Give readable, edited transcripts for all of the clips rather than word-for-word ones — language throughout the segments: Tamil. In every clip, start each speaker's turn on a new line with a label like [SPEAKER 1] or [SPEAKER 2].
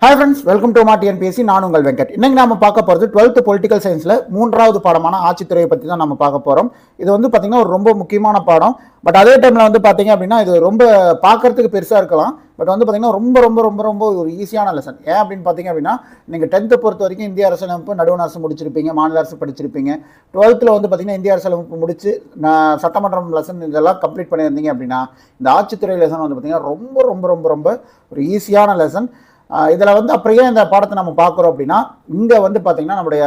[SPEAKER 1] ஹாய் ஃப்ரெண்ட்ஸ், வெல்கம் டு மா டிஎன்பிஎஸ்சி. நான் உங்கள் வெங்கட். இன்னைக்கு நம்ம பார்க்க போகிறது 12th பொலிட்டிக்கல் சயின்ஸில் 3வது பாடமான ஆட்சித்துறையை பற்றி தான் நம்ம பார்க்க போகிறோம். இது வந்து பார்த்திங்கன்னா ஒரு ரொம்ப முக்கியமான பாடம். பட் அதே டைமில் வந்து பார்த்திங்க அப்படின்னா இது ரொம்ப பார்க்கறதுக்கு பெருசாக இருக்கலாம். பட் வந்து பார்த்திங்கன்னா ரொம்ப ரொம்ப ரொம்ப ரொம்ப ஒரு ஈஸியான லெசன். ஏன் அப்படின்னு பார்த்திங்க அப்படின்னா நீங்கள் 10th பொறுத்த வரைக்கும் இந்திய அரசியலமைப்பு, நடுவண் அரசு முடிச்சிருப்பீங்க, மாநில அரசு படிச்சிருப்பீங்க. 12th வந்து பார்த்திங்கன்னா இந்திய அரசியலமைப்பு முடிச்சு சட்டமன்றம் லெசன் இதெல்லாம் கம்ப்ளீட் பண்ணியிருந்தீங்க அப்படின்னா இந்த ஆட்சித்துறை லெசன் வந்து பார்த்திங்கன்னா ரொம்ப ரொம்ப ரொம்ப ரொம்ப ஒரு ஈஸியான லெசன். இதில் வந்து அப்புறம் இந்த பாடத்தை நம்ம பார்க்குறோம் அப்படின்னா இங்கே வந்து பார்த்திங்கன்னா நம்முடைய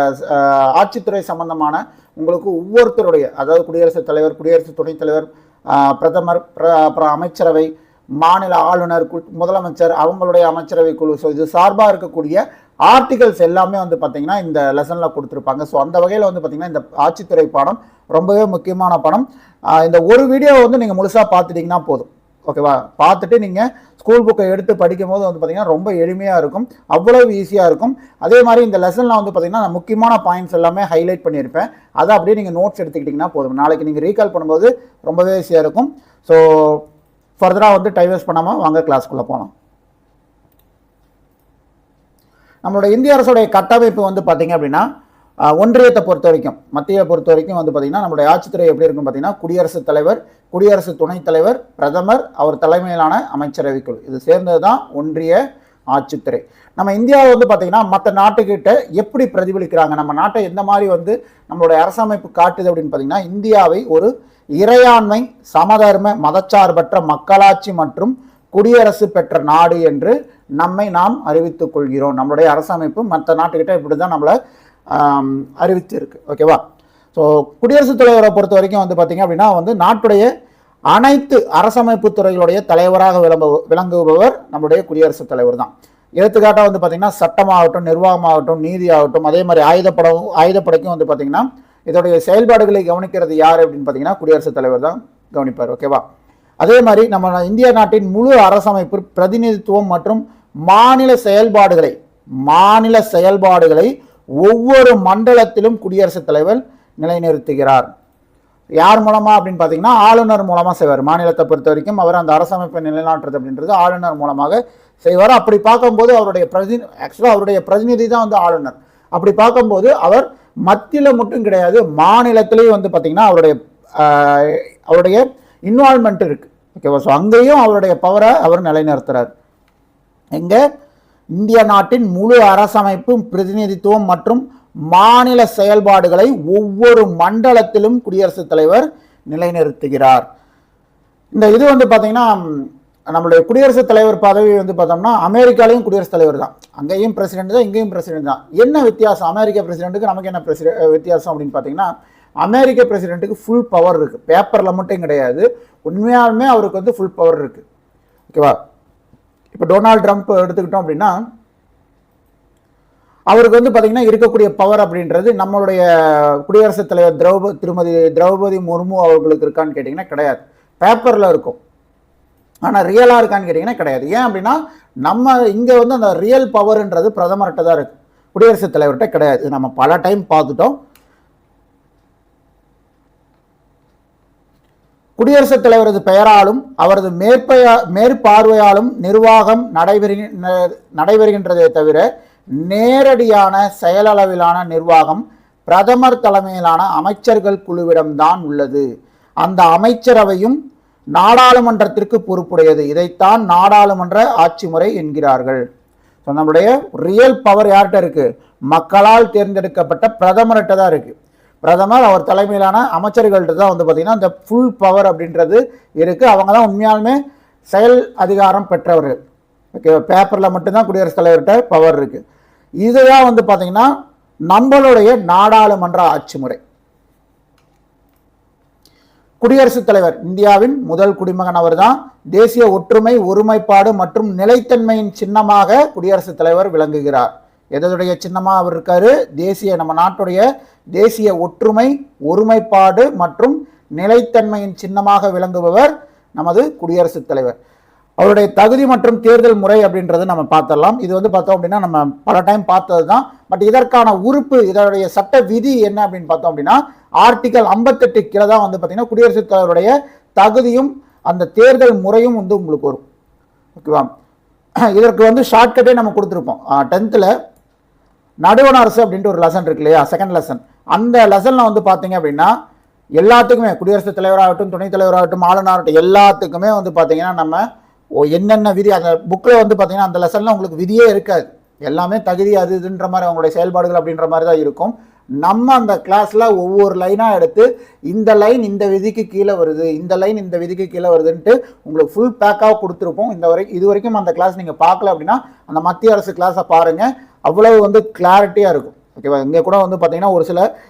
[SPEAKER 1] ஆட்சித்துறை சம்பந்தமான உங்களுக்கு ஒவ்வொருத்தருடைய, அதாவது குடியரசுத் தலைவர், குடியரசு துணைத் தலைவர், பிரதமர், அப்புறம் அமைச்சரவை, மாநில ஆளுநர், முதலமைச்சர், அவங்களுடைய அமைச்சரவை குழு, ஸோ இது சார்பாக இருக்கக்கூடிய ஆர்டிகல்ஸ் எல்லாமே வந்து பார்த்திங்கன்னா இந்த லெசனில் கொடுத்துருப்பாங்க. ஸோ அந்த வகையில் வந்து பார்த்திங்கன்னா இந்த ஆட்சித்துறை பாடம் ரொம்பவே முக்கியமான பாடம். இந்த ஒரு வீடியோவை வந்து நீங்கள் முழுசாக பார்த்துட்டிங்கன்னா போதும், ஓகேவா? பார்த்துட்டு நீங்கள் ஸ்கூல் புக்கை எடுத்து படிக்கும் போது வந்து பார்த்திங்கன்னா ரொம்ப எளிமையாக இருக்கும், அவ்வளவு ஈஸியாக இருக்கும். அதே மாதிரி இந்த லெசனில் வந்து பார்த்திங்கன்னா நான் முக்கியமான பாயிண்ட்ஸ் எல்லாமே ஹைலைட் பண்ணியிருப்பேன். அதை அப்படியே நீங்கள் நோட்ஸ் எடுத்துக்கிட்டிங்கன்னா போதும். நாளைக்கு நீங்கள் ரீகால் பண்ணும்போது ரொம்பவே ஈஸியாக இருக்கும். ஸோ ஃபர்தராக வந்து டைம் வேஸ்ட் பண்ணாமல் வாங்க கிளாஸ்க்குள்ளே போகலாம். நம்மளோட இந்திய அரசுடைய கட்டமைப்பு வந்து பார்த்திங்க அப்படின்னா ஒன்றியத்தை பொறுத்த வரைக்கும், மத்தியை பொறுத்த வரைக்கும் வந்து பார்த்திங்கன்னா நம்மளுடைய ஆட்சித்துறை எப்படி இருக்கும் பார்த்திங்கன்னா குடியரசுத் தலைவர், குடியரசு துணைத் தலைவர், பிரதமர், அவர் தலைமையிலான அமைச்சரவை குழு, இது சேர்ந்தது தான் ஒன்றிய ஆட்சித்துறை. நம்ம இந்தியாவை வந்து பார்த்திங்கன்னா மற்ற நாட்டுக்கிட்ட எப்படி பிரதிபலிக்கிறாங்க, நம்ம நாட்டை எந்த மாதிரி வந்து நம்மளுடைய அரசமைப்பு காட்டுது அப்படின்னு பார்த்திங்கன்னா இந்தியாவை ஒரு இறையாண்மை, சமதர்ம, மதச்சார்பற்ற மக்களாட்சி மற்றும் குடியரசு பெற்ற நாடு என்று நாம் அறிவித்துக் கொள்கிறோம். நம்மளுடைய அரசமைப்பு மற்ற நாட்டுக்கிட்ட இப்படி தான் நம்மளை அறிவித்து இருக்கு, ஓகேவா? ஸோ குடியரசுத் தலைவரை பொறுத்த வரைக்கும் வந்து பார்த்திங்க அப்படின்னா வந்து நாட்டுடைய அனைத்து அரசமைப்பு துறைகளுடைய தலைவராக விளங்குபவர் நம்முடைய குடியரசுத் தலைவர் தான். எடுத்துக்காட்டாக வந்து பார்த்திங்கன்னா சட்டமாகட்டும், நிர்வாகமாகட்டும், நீதி ஆகட்டும், அதே மாதிரி ஆயுதப்படைக்கும் வந்து பார்த்திங்கன்னா இதோடைய செயல்பாடுகளை கவனிக்கிறது யார் அப்படின்னு பார்த்திங்கன்னா குடியரசுத் தலைவர் தான் கவனிப்பார், ஓகேவா? அதே மாதிரி நம்ம இந்திய நாட்டின் முழு அரசமைப்பு, பிரதிநிதித்துவம் மற்றும் மாநில செயல்பாடுகளை ஒவ்வொரு மண்டலத்திலும் குடியரசுத் தலைவர் நிலைநிறுத்துகிறார். யார் மூலமா அப்படின்னு பார்த்தீங்கன்னா ஆளுநர் மூலமாக செய்வார். மாநிலத்தை பொறுத்த வரைக்கும் அவர் அந்த அரசமைப்பை நிலைநாட்டுறது அப்படின்றது ஆளுநர் மூலமாக செய்வார். அப்படி பார்க்கும்போது அவருடைய பிரதிநிதி தான் வந்து ஆளுநர். அப்படி பார்க்கும்போது அவர் மத்தியில் மட்டும் கிடையாது, மாநிலத்திலேயும் வந்து பார்த்தீங்கன்னா அவருடைய இன்வால்மெண்ட் இருக்கு, ஓகேவா? ஸோ அங்கேயும் அவருடைய பவரை அவர் நிலைநிறுத்துறார். எங்க இந்திய நாட்டின் முழு அரசமைப்பு, பிரதிநிதித்துவம் மற்றும் மாநில செயல்பாடுகளை ஒவ்வொரு மண்டலத்திலும் குடியரசுத் தலைவர் நிலைநிறுத்துகிறார். இந்த இது வந்து பார்த்தீங்கன்னா நம்மளுடைய குடியரசுத் தலைவர் பதவி வந்து பார்த்தோம்னா அமெரிக்காலையும் குடியரசுத் தலைவர் தான், அங்கேயும் பிரசிடென்ட் தான், இங்கேயும் பிரசிடென்ட் தான். என்ன வித்தியாசம் அமெரிக்க பிரசிடென்ட்டுக்கு நமக்கு என்ன வித்தியாசம் அப்படின்னு பார்த்தீங்கன்னா அமெரிக்க பிரசிடென்ட்டுக்கு ஃபுல் பவர் இருக்குது, பேப்பரில் மட்டும் கிடையாது, உண்மையாலுமே அவருக்கு வந்து ஃபுல் பவர் இருக்குது, ஓகேவா? இப்போ டொனால்ட் ட்ரம்ப் எடுத்துக்கிட்டோம் அப்படின்னா அவருக்கு வந்து பார்த்திங்கன்னா இருக்கக்கூடிய பவர் அப்படின்றது நம்மளுடைய குடியரசுத் தலைவர் திருமதி திரௌபதி முர்மு அவர்களுக்கு இருக்கான்னு கேட்டிங்கன்னா கிடையாது, பேப்பரில் இருக்கும். ஆனால் ரியலாக இருக்கான்னு கேட்டிங்கன்னா கிடையாது. ஏன் அப்படின்னா நம்ம இங்கே வந்து அந்த ரியல் பவர்ன்றது பிரதமர்கிட்ட தான் இருக்குது, குடியரசுத் தலைவர்கிட்ட கிடையாது. நம்ம பல டைம் பார்த்துட்டோம். குடியரசுத் தலைவரது பெயராலும் அவரது மேற்பார்வையாலும் நிர்வாகம் நடைபெறுகின்றதை தவிர நேரடியான செயலளவிலான நிர்வாகம் பிரதமர் தலைமையிலான அமைச்சர்கள் குழுவிடம்தான் உள்ளது. அந்த அமைச்சரவையும் நாடாளுமன்றத்திற்கு பொறுப்புடையது. இதைத்தான் நாடாளுமன்ற ஆட்சி முறை என்கிறார்கள். ஸோ நம்முடைய ரியல் பவர் யார்கிட்ட இருக்கு? மக்களால் தேர்ந்தெடுக்கப்பட்ட பிரதமர்கிட்ட தான் இருக்கு. பிரதமர், அவர் தலைமையிலான அமைச்சர்கள்ட்ட தான் வந்து பார்த்திங்கன்னா இந்த ஃபுல் பவர் அப்படின்றது இருக்குது. அவங்க தான் உண்மையாலுமே செயல் அதிகாரம் பெற்றவர்கள், ஓகே? பேப்பரில் மட்டும்தான் குடியரசுத் தலைவர்கிட்ட பவர் இருக்குது. இதுதான் வந்து பார்த்திங்கன்னா நம்மளுடைய நாடாளுமன்ற ஆட்சி முறை. குடியரசுத் தலைவர் இந்தியாவின் முதல் குடிமகன் அவர் தான். தேசிய ஒற்றுமை, ஒருமைப்பாடு மற்றும் நிலைத்தன்மையின் சின்னமாக குடியரசுத் தலைவர் விளங்குகிறார். எதனுடைய சின்னமாக அவர் இருக்காரு? நம்ம நாட்டுடைய தேசிய ஒற்றுமை, ஒருமைப்பாடு மற்றும் நிலைத்தன்மையின் சின்னமாக விளங்குபவர் நமது குடியரசுத் தலைவர். அவருடைய தகுதி மற்றும் தேர்தல் முறை அப்படின்றது நம்ம பார்த்துடலாம். இது வந்து பார்த்தோம் அப்படின்னா நம்ம பல டைம் பார்த்தது தான். பட் இதற்கான உறுப்பு, இதனுடைய சட்ட விதி என்ன அப்படின்னு பார்த்தோம் அப்படின்னா ஆர்டிகல் 58 கீழே தான் வந்து பார்த்தீங்கன்னா குடியரசுத் தலைவருடைய தகுதியும் அந்த தேர்தல் முறையும் வந்து உங்களுக்கு வரும், ஓகேவா? இதற்கு வந்து ஷார்ட்கட்டே நம்ம கொடுத்துருப்போம். 10th நடுவண் அரசு அப்படின்ட்டு ஒரு லெசன் இருக்கு இல்லையா, செகண்ட் லெசன். அந்த லெசனில் வந்து பார்த்தீங்க அப்படின்னா எல்லாத்துக்குமே குடியரசுத் தலைவராகட்டும், துணைத் தலைவராகட்டும், ஆளுநராகட்டும், எல்லாத்துக்குமே வந்து பார்த்தீங்கன்னா நம்ம என்னென்ன விதி அந்த புக்கில் வந்து பார்த்தீங்கன்னா அந்த லெசனில் உங்களுக்கு விதியே இருக்காது. எல்லாமே தகுதி அது இதுன்ற மாதிரி அவங்களுடைய செயல்பாடுகள் அப்படின்ற மாதிரி தான் இருக்கும். நம்ம அந்த கிளாஸில் ஒவ்வொரு லைனாக எடுத்து இந்த லைன் இந்த விதிக்கு கீழே வருது, இந்த லைன் இந்த விதிக்கு கீழே வருதுன்ட்டு உங்களுக்கு ஃபுல் பேக்காக கொடுத்துருப்போம். இது வரைக்கும் அந்த கிளாஸ் நீங்கள் பார்க்கல அப்படின்னா அந்த மத்திய அரசு கிளாஸை பாருங்கள், அவ்வளவு வந்து கிளாரிட்டியாக இருக்கும். ஓகேவா, இங்கே கூட வந்து பார்த்தீங்கன்னா ஒரு சில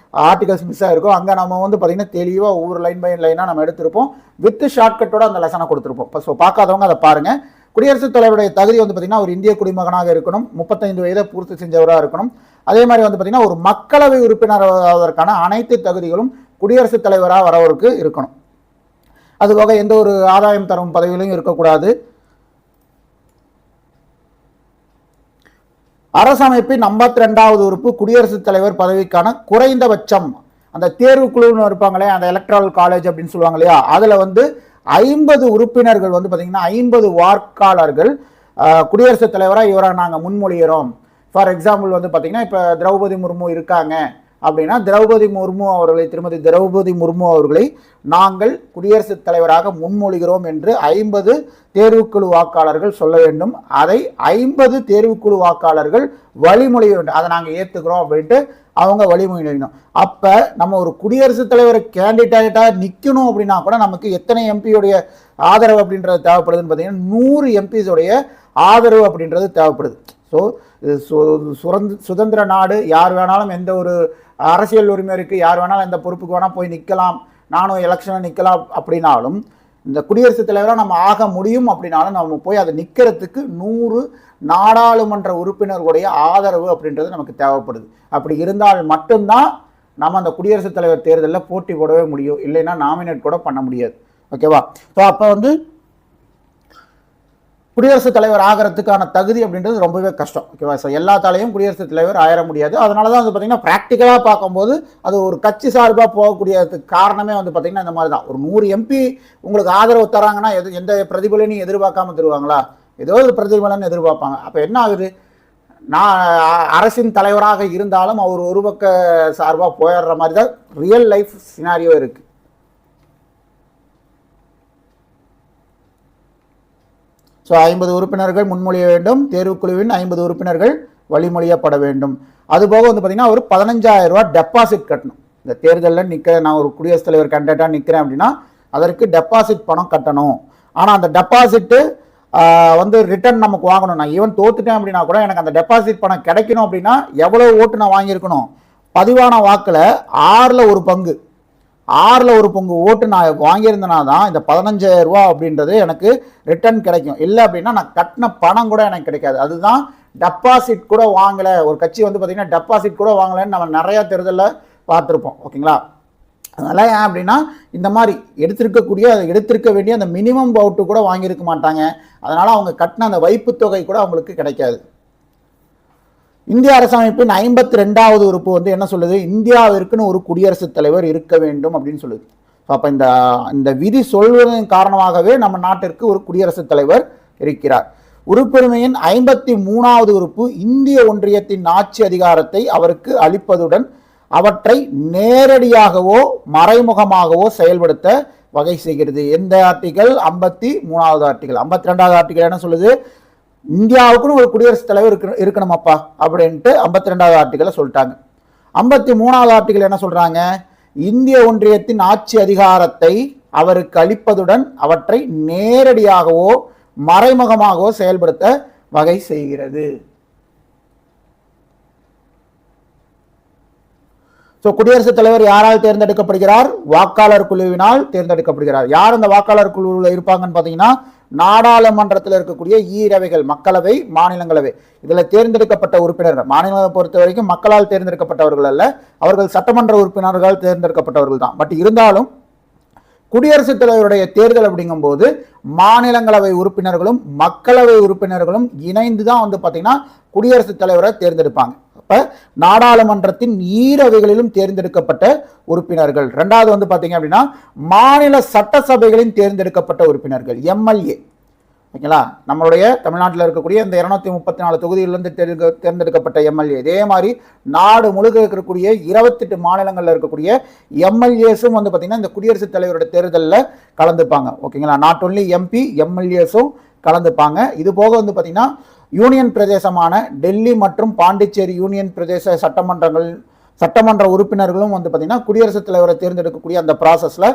[SPEAKER 1] ஆர்டிகல்ஸ் மிஸ் ஆகிருக்கும். அங்கே நம்ம வந்து பார்த்தீங்கன்னா தெளிவாக ஒவ்வொரு லைன் பை லைனாக நம்ம எடுத்திருப்போம், வித் ஷார்ட்கட்டோட அந்த லெசனை கொடுத்துருப்போம். ஸோ பார்க்காதவங்க அதை பாருங்கள். குடியரசுத் தலைவருடைய தகுதி வந்து பார்த்தீங்கன்னா ஒரு இந்திய குடிமகனாக இருக்கணும், 35 வயதை பூர்த்தி செஞ்சவராக இருக்கணும். அதே மாதிரி வந்து பார்த்தீங்கன்னா ஒரு மக்களவை உறுப்பினர் ஆவதற்கான அனைத்து தகுதிகளும் குடியரசுத் தலைவராக வரவருக்கு இருக்கணும். அதுபோக எந்த ஒரு ஆதாயம் தரும் பதவியிலும் இருக்கக்கூடாது. அரசமைப்பின் 52வது உறுப்பு குடியரசுத் தலைவர் பதவிக்கான குறைந்தபட்சம் அந்த தேர்வுக்குழுன்னு இருப்பாங்களே, அந்த எலக்ட்ரல் காலேஜ் அப்படின்னு சொல்லுவாங்க இல்லையா, அதில் வந்து 50 உறுப்பினர்கள் வந்து பார்த்தீங்கன்னா 50 வாக்காளர்கள் குடியரசுத் தலைவராக இவரை நாங்கள் முன்மொழிகிறோம். ஃபார் எக்ஸாம்பிள் வந்து பார்த்தீங்கன்னா இப்போ திரௌபதி முர்மு இருக்காங்க அப்படின்னா திருமதி திரௌபதி முர்மு அவர்களை நாங்கள் குடியரசுத் தலைவராக முன்மொழிகிறோம் என்று 50 தேர்வுக்குழு வாக்காளர்கள் சொல்ல வேண்டும். அதை 50 தேர்வுக்குழு வாக்காளர்கள் வழிமொழி வேண்டும், அதை நாங்கள் ஏற்றுக்கிறோம் அப்படின்ட்டு அவங்க வழிமொழியணும். அப்போ நம்ம ஒரு குடியரசுத் தலைவர் கேண்டிடேட்டாக நிற்கணும் அப்படின்னா கூட நமக்கு எத்தனை எம்பியோடைய ஆதரவு அப்படின்றது தேவைப்படுதுன்னு பார்த்தீங்கன்னா 100 எம்பிஸோடைய ஆதரவு அப்படின்றது தேவைப்படுது. ஸோ சுதந்திர நாடு, யார் வேணாலும் எந்த ஒரு அரசியல் உரிமை இருக்குது, யார் வேணாலும் எந்த பொறுப்புக்கு வேணால் போய் நிற்கலாம், நானும் எலெக்ஷனில் நிற்கலாம் அப்படின்னாலும் இந்த குடியரசுத் தலைவராக நம்ம ஆக முடியும் அப்படின்னாலும் நம்ம போய் அதை நிற்கிறதுக்கு 100 நாடாளுமன்ற உறுப்பினர்களுடைய ஆதரவு அப்படின்றது நமக்கு தேவைப்படுது. அப்படி இருந்தால் மட்டும்தான் நம்ம அந்த குடியரசுத் தலைவர் தேர்தலில் போட்டி போடவே முடியும், இல்லைன்னா நாமினேட் கூட பண்ண முடியாது. ஓகேவா, ஸோ அப்போ வந்து குடியரசுத் தலைவர் ஆகிறதுக்கான தகுதி அப்படின்றது ரொம்பவே கஷ்டம். ஓகேவா, ஸோ எல்லாத்தாலையும் குடியரசுத் தலைவர் ஆயிட முடியாது. அதனால தான் வந்து பார்த்தீங்கன்னா ப்ராக்டிக்கலாக பார்க்கும்போது அது ஒரு கட்சி சார்பாக போகக்கூடியதுக்கு காரணமே வந்து பார்த்தீங்கன்னா இந்த மாதிரி தான். ஒரு 100 எம்பி உங்களுக்கு ஆதரவு தராங்கன்னா எந்த பிரதிபலனையும் எதிர்பார்க்காம தருவாங்களா, ஏதோ ஒரு பிரதிபலன் எதிர்பார்ப்பாங்க. அப்போ என்ன ஆகுது, நான் அரசின் தலைவராக இருந்தாலும் அவர் ஒரு பக்க சார்பாக போயிடுற மாதிரி தான் ரியல் லைஃப் சினாரியோ இருக்குது. ஸோ 50 உறுப்பினர்கள் முன்மொழிய வேண்டும், தேர்வுக்குழுவின் 50 உறுப்பினர்கள் வழிமொழியப்பட வேண்டும். அதுபோக வந்து பார்த்தீங்கன்னா ஒரு 15,000 ரூபா டெபாசிட் கட்டணும். இந்த தேர்தலில் நான் ஒரு குடியரசுத் தலைவர் கேண்டிடேட்டாக நிற்கிறேன் அப்படின்னா அதற்கு டெபாசிட் பணம் கட்டணும். ஆனால் அந்த டெபாசிட்டு வந்து ரிட்டர்ன் நமக்கு வாங்கணும். நான் ஈவன் தோத்துட்டேன் அப்படின்னா கூட எனக்கு அந்த டெபாசிட் பணம் கிடைக்கணும் அப்படின்னா எவ்வளோ ஓட்டு நான் வாங்கியிருக்கணும், பதிவான வாக்கில் 6ல் ஒரு பங்கு ஓட்டு நான் வாங்கியிருந்தேனா தான் இந்த 15,000 ரூபா அப்படின்றது எனக்கு ரிட்டர்ன் கிடைக்கும். இல்லை அப்படின்னா நான் கட்டின பணம் கூட எனக்கு கிடைக்காது. அதுதான் டெபாசிட் கூட வாங்கலை, ஒரு கட்சி வந்து பார்த்திங்கன்னா டெபாசிட் கூட வாங்கலைன்னு நம்ம நிறையா தேர்தலில் பார்த்துருப்போம். ஓகேங்களா, அதனால் ஏன் அப்படின்னா இந்த மாதிரி எடுத்திருக்க வேண்டிய அந்த மினிமம் பவுட்டு கூட வாங்கியிருக்க மாட்டாங்க. அதனால் அவங்க கட்டின அந்த வைப்பு தொகை கூட அவங்களுக்கு கிடைக்காது. இந்திய அரசமைப்பின் 52வது உறுப்பு வந்து என்ன சொல்லுது, இந்தியாவிற்குன்னு ஒரு குடியரசுத் தலைவர் இருக்க வேண்டும் அப்படின்னு சொல்லுது. அப்போ இந்த விதி சொல்வதன் காரணமாகவே நம்ம நாட்டிற்கு ஒரு குடியரசுத் தலைவர் இருக்கிறார். உறுப்புரிமையின் 53வது உறுப்பு இந்திய ஒன்றியத்தின் ஆட்சி அதிகாரத்தை அவருக்கு அளிப்பதுடன் அவற்றை நேரடியாகவோ மறைமுகமாகவோ செயல்படுத்த வகை செய்கிறது. எந்த ஆர்டிகல்? 53வது ஆர்டிகல். 52வது ஆர்டிகல் என்ன சொல்லுது, இந்தியாவுக்குன்னு ஒரு குடியரசுத் தலைவர் இருக்கணுமாப்பா அப்படின்ட்டு 52வது ஆர்டிகலை சொல்லிட்டாங்க. 53வது ஆர்டிகல் என்ன சொல்றாங்க, இந்திய ஒன்றியத்தின் ஆட்சி அதிகாரத்தை அவருக்கு அளிப்பதுடன் அவற்றை நேரடியாகவோ மறைமுகமாகவோ செயல்படுத்த வகை செய்கிறது. ஸோ குடியரசுத் தலைவர் யாரால் தேர்ந்தெடுக்கப்படுகிறார்? வாக்காளர் குழுவினால் தேர்ந்தெடுக்கப்படுகிறார். யார் அந்த வாக்காளர் குழுவில் இருப்பாங்கன்னு பார்த்தீங்கன்னா நாடாளுமன்றத்தில் இருக்கக்கூடிய ஈரவைகள், மக்களவை, மாநிலங்களவை, இதில் தேர்ந்தெடுக்கப்பட்ட உறுப்பினர்கள். மாநிலங்களை பொறுத்த வரைக்கும் மக்களால் தேர்ந்தெடுக்கப்பட்டவர்கள் அல்ல, அவர்கள் சட்டமன்ற உறுப்பினர்கள் தேர்ந்தெடுக்கப்பட்டவர்கள் தான். பட் இருந்தாலும் குடியரசுத் தலைவருடைய தேர்தல் அப்படிங்கும்போது மாநிலங்களவை உறுப்பினர்களும் மக்களவை உறுப்பினர்களும் இணைந்து தான் வந்து பார்த்தீங்கன்னா குடியரசுத் தலைவரை தேர்ந்தெடுப்பாங்க. அப்போ நாடாளுமன்றத்தின் ஈரவைகளிலும் தேர்ந்தெடுக்கப்பட்ட உறுப்பினர்கள். ரெண்டாவது வந்து பார்த்தீங்க அப்படின்னா மாநில சட்டசபைகளின் தேர்ந்தெடுக்கப்பட்ட உறுப்பினர்கள், எம்எல்ஏ. ஓகேங்களா. நம்மளுடைய தமிழ்நாட்டில் இருக்கக்கூடிய இந்த 234 தொகுதிகளிலிருந்து தேர்ந்தெடுக்கப்பட்ட எம்எல்ஏ, இதே மாதிரி நாடு முழுக்க இருக்கக்கூடிய 28 மாநிலங்களில் இருக்கக்கூடிய எம்எல்ஏஸும் வந்து பார்த்தீங்கன்னா இந்த குடியரசுத் தலைவருடைய தேர்தலில் கலந்துப்பாங்க. ஓகேங்களா. நாட் ஒன்லி எம்பி, எம்எல்ஏஸும் கலந்துப்பாங்க. இது போக வந்து பார்த்தீங்கன்னா யூனியன் பிரதேசமான டெல்லி மற்றும் பாண்டிச்சேரி யூனியன் பிரதேச சட்டமன்ற உறுப்பினர்களும் வந்து பார்த்தீங்கன்னா குடியரசுத் தலைவரை தேர்ந்தெடுக்கக்கூடிய அந்த ப்ராசஸில்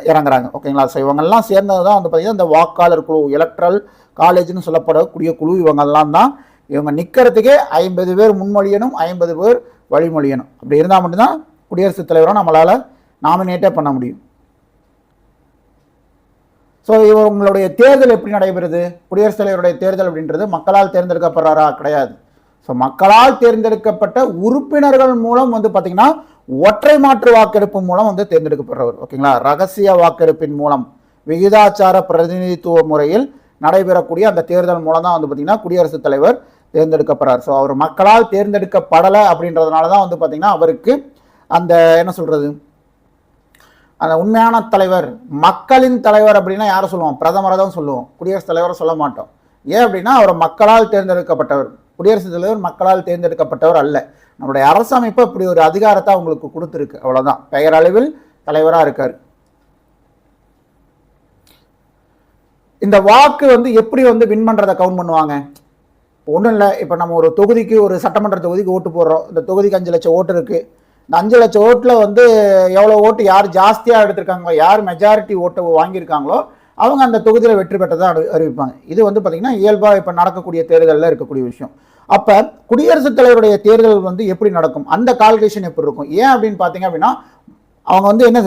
[SPEAKER 1] இறங்குறாங்க. ஓகேங்களா. ஸோ இவங்கெல்லாம் சேர்ந்தது தான் வந்து பார்த்தீங்கன்னா இந்த வாக்காளர் குழு, எலக்ட்ரல் காலேஜ்னு சொல்லப்படக்கூடிய குழு. இவங்கெல்லாம் தான் இவங்க நிற்கிறதுக்கே 50 பேர் முன்மொழியணும், 50 பேர் வழிமொழியணும். அப்படி இருந்தால் மட்டும்தான் குடியரசுத் தலைவரை நம்மளால் நாமினேட்டே பண்ண முடியும். ஸோ இவங்களுடைய தேர்தல் எப்படி நடைபெறுது? குடியரசுத் தலைவருடைய தேர்தல் அப்படின்றது மக்களால் தேர்ந்தெடுக்கப்படுறாரா? கிடையாது. ஸோ மக்களால் தேர்ந்தெடுக்கப்பட்ட உறுப்பினர்கள் மூலம் வந்து பார்த்தீங்கன்னா ஒற்றை மாற்று வாக்கெடுப்பு மூலம் வந்து தேர்ந்தெடுக்கப்படுறவர். ஓகேங்களா. ரகசிய வாக்கெடுப்பின் மூலம் விகிதாச்சார பிரதிநிதித்துவ முறையில் நடைபெறக்கூடிய அந்த தேர்தல் மூலம் தான் வந்து பார்த்தீங்கன்னா குடியரசுத் தலைவர் தேர்ந்தெடுக்கப்படுறார். ஸோ அவர் மக்களால் தேர்ந்தெடுக்கப்படலை அப்படின்றதுனால தான் வந்து பார்த்தீங்கன்னா அவருக்கு அந்த என்ன சொல்றது, அந்த உண்மையான தலைவர், மக்களின் தலைவர் அப்படின்னா யாரை சொல்லுவோம்? பிரதமரை தான் சொல்லுவோம், குடியரசுத் தலைவரை சொல்ல மாட்டோம். ஏன் அப்படின்னா அவர் மக்களால் தேர்ந்தெடுக்கப்பட்டவர். குடியரசுத் தலைவர் மக்களால் தேர்ந்தெடுக்கப்பட்டவர் அல்ல. நம்மளுடைய அரசமைப்பு இப்படி ஒரு அதிகாரத்தை அவங்களுக்கு கொடுத்துருக்கு, அவ்வளவுதான். பெயரளவில் தலைவராக இருக்காரு. இந்த வாக்கு வந்து எப்படி வந்து வின் பண்றதை கவுண்ட் பண்ணுவாங்க? ஒன்றும் இல்லை. இப்போ நம்ம ஒரு தொகுதிக்கு, ஒரு சட்டமன்ற தொகுதிக்கு ஓட்டு போடுறோம். இந்த தொகுதிக்கு 5 லட்சம் ஓட்டு இருக்கு. இந்த 5 லட்சம் ஓட்டில் வந்து எவ்வளோ ஓட்டு யார் ஜாஸ்தியாக எடுத்திருக்காங்களோ, யார் மெஜாரிட்டி ஓட்டை வாங்கியிருக்காங்களோ அவங்க அந்த தொகுதியில் வெற்றி பெற்றதாக அறிவிப்பாங்க. இது வந்து பார்த்தீங்கன்னா இயல்பாக இப்போ நடக்கக்கூடிய தேர்தலில் இருக்கக்கூடிய விஷயம். அப்போ குடியரசுத் தலைவருடைய தேர்தல் வந்து எப்படி நடக்கும், அந்த கால்குலேஷன் எப்படி இருக்கும்? ஏன் அப்படின்னு பார்த்தீங்க அப்படின்னா அவங்க வந்து என்ன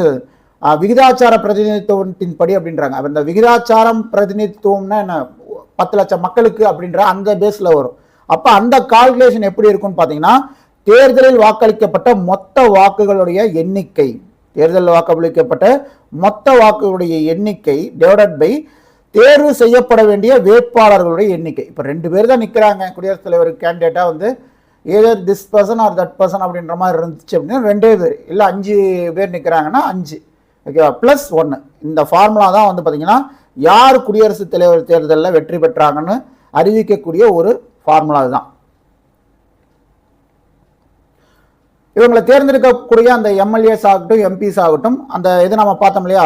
[SPEAKER 1] விகிதாச்சார பிரதிநிதித்துவத்தின் படி அப்படின்றாங்க. இந்த விகிதாச்சாரம் பிரதிநிதித்துவம்னா என்ன, 10 லட்சம் மக்களுக்கு அப்படின்ற அந்த பேஸில் வரும். அப்போ அந்த கால்குலேஷன் எப்படி இருக்கும்னு பார்த்தீங்கன்னா தேர்தலில் வாக்களிக்கப்பட்ட மொத்த வாக்குகளுடைய எண்ணிக்கை, தேர்தலில் வாக்களிக்கப்பட்ட மொத்த வாக்குகளுடைய எண்ணிக்கை டிவைடட் பை தேர்வு செய்யப்பட வேண்டிய வேட்பாளர்களுடைய எண்ணிக்கை. இப்போ 2 பேர் தான் நிற்கிறாங்க குடியரசுத் தலைவர் கேண்டிடேட்டாக வந்து, either this person or that person அப்படின்ற மாதிரி இருந்துச்சு அப்படின்னா 2 பேர் இல்லை 5 பேர் நிற்கிறாங்கன்னா 5, ஓகேவா, ப்ளஸ் 1. இந்த ஃபார்முலா தான் வந்து பார்த்தீங்கன்னா யார் குடியரசுத் தலைவர் தேர்தலில் வெற்றி பெற்றாங்கன்னு அறிவிக்கக்கூடிய ஒரு ஃபார்முலா தான். இவங்களை தேர்ந்தெடுக்கக்கூடிய அந்த எம்எல்ஏஸ் ஆகட்டும், எம்பிஸ் ஆகட்டும், அந்த இது நம்ம பார்த்தோம் இல்லையா,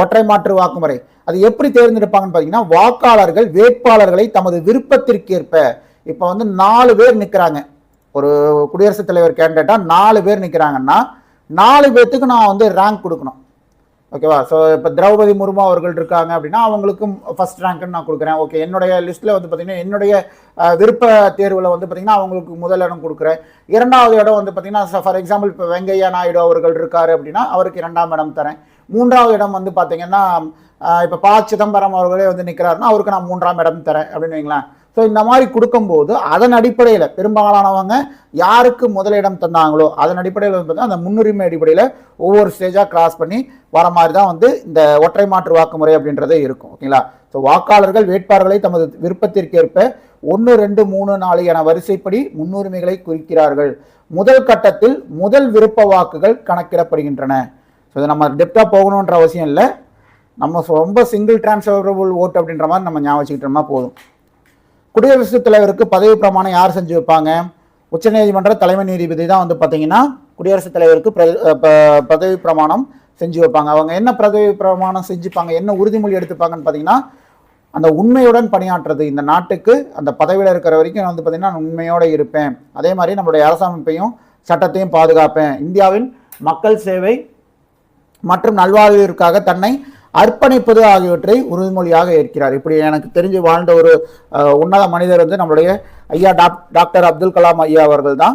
[SPEAKER 1] ஒற்றை மாற்று வாக்குமுறை, அது எப்படி தேர்ந்தெடுப்பாங்கன்னு பார்த்தீங்கன்னா வாக்காளர்கள் வேட்பாளர்களை தமது விருப்பத்திற்கேற்ப, இப்போ வந்து 4 பேர் நிற்கிறாங்க, ஒரு குடியரசுத் தலைவர் கேண்டிடேட்டா 4 பேர் நிற்கிறாங்கன்னா 4 பேர்த்துக்கு நான் வந்து ரேங்க் கொடுக்கணும். ஓகேவா. ஸோ இப்போ திரௌபதி முர்மு அவர்கள் இருக்காங்க அப்படின்னா அவங்களுக்கும் ஃபர்ஸ்ட் ரேங்க்னு நான் கொடுக்குறேன். ஓகே, என்னுடைய லிஸ்ட்டில் வந்து பார்த்தீங்கன்னா என்னுடைய விருப்ப தேர்வில் வந்து பார்த்தீங்கன்னா அவங்களுக்கு முதல் இடம் கொடுக்குறேன். 2வது இடம் வந்து பார்த்தீங்கன்னா ஃபார் எக்ஸாம்பிள் இப்போ வெங்கையா நாயுடு அவர்கள் இருக்காரு அப்படின்னா அவருக்கு 2ஆம் இடம் தரேன். 3வது இடம் வந்து பார்த்தீங்கன்னா இப்போ ப. சிதம்பரம் அவர்களே வந்து நிற்கிறாருன்னா அவருக்கு நான் 3ஆம் இடம் தரேன் அப்படின்னு வைங்களேன். ஸோ இந்த மாதிரி கொடுக்கும்போது அதன் அடிப்படையில் பெரும்பாலானவங்க யாருக்கு முதலிடம் தந்தாங்களோ அதன் அடிப்படையில் வந்து பார்த்தீங்கன்னா அந்த முன்னுரிமை அடிப்படையில் ஒவ்வொரு ஸ்டேஜாக கிராஸ் பண்ணி வர மாதிரி தான் வந்து இந்த ஒற்றை மாற்று வாக்குமுறை அப்படின்றதே இருக்கும். ஓகேங்களா. ஸோ வாக்காளர்கள் வேட்பாளர்களை தமது விருப்பத்திற்கேற்ப 1, 2, 3, 4 என வரிசைப்படி முன்னுரிமைகளை குறிக்கிறார்கள். முதல் கட்டத்தில் முதல் விருப்ப வாக்குகள் கணக்கிடப்படுகின்றன. ஸோ இதை நம்ம டெப்த்தாக போகணுன்ற அவசியம் இல்லை, நம்ம ரொம்ப சிங்கிள் டிரான்ஸ்ஃபரபிள் ஓட்டு அப்படின்ற மாதிரி நம்ம ஞாபகம் வச்சுக்கிட்டோம்னா போதும். குடியரசுத் தலைவருக்கு பதவி பிரமாணம் யார் செஞ்சு வைப்பாங்க? உச்சநீதிமன்ற தலைமை நீதிபதி தான் வந்து பார்த்தீங்கன்னா குடியரசுத் தலைவருக்கு பதவி பிரமாணம் செஞ்சு வைப்பாங்க. அவங்க என்ன பதவி பிரமாணம் செஞ்சுப்பாங்க, என்ன உறுதிமொழி எடுத்துப்பாங்கன்னு பார்த்தீங்கன்னா அந்த உண்மையுடன் பணியாற்றுறது, இந்த நாட்டுக்கு அந்த பதவியில் இருக்கிற வரைக்கும் வந்து பார்த்தீங்கன்னா நான் உண்மையோடு இருப்பேன், அதே மாதிரி நம்மளுடைய அரசமைப்பையும் சட்டத்தையும் பாதுகாப்பேன், இந்தியாவின் மக்கள் சேவை மற்றும் நல்வாழ்விற்காக தன்னை அர்ப்பணிப்பது ஆகியவற்றை உறுதிமொழியாக ஏற்கிறார். இப்படி எனக்கு தெரிஞ்சு வாழ்ந்த ஒரு உன்னத மனிதர் வந்து நம்மளுடைய ஐயா டாக்டர் அப்துல் கலாம் ஐயா அவர்கள் தான்.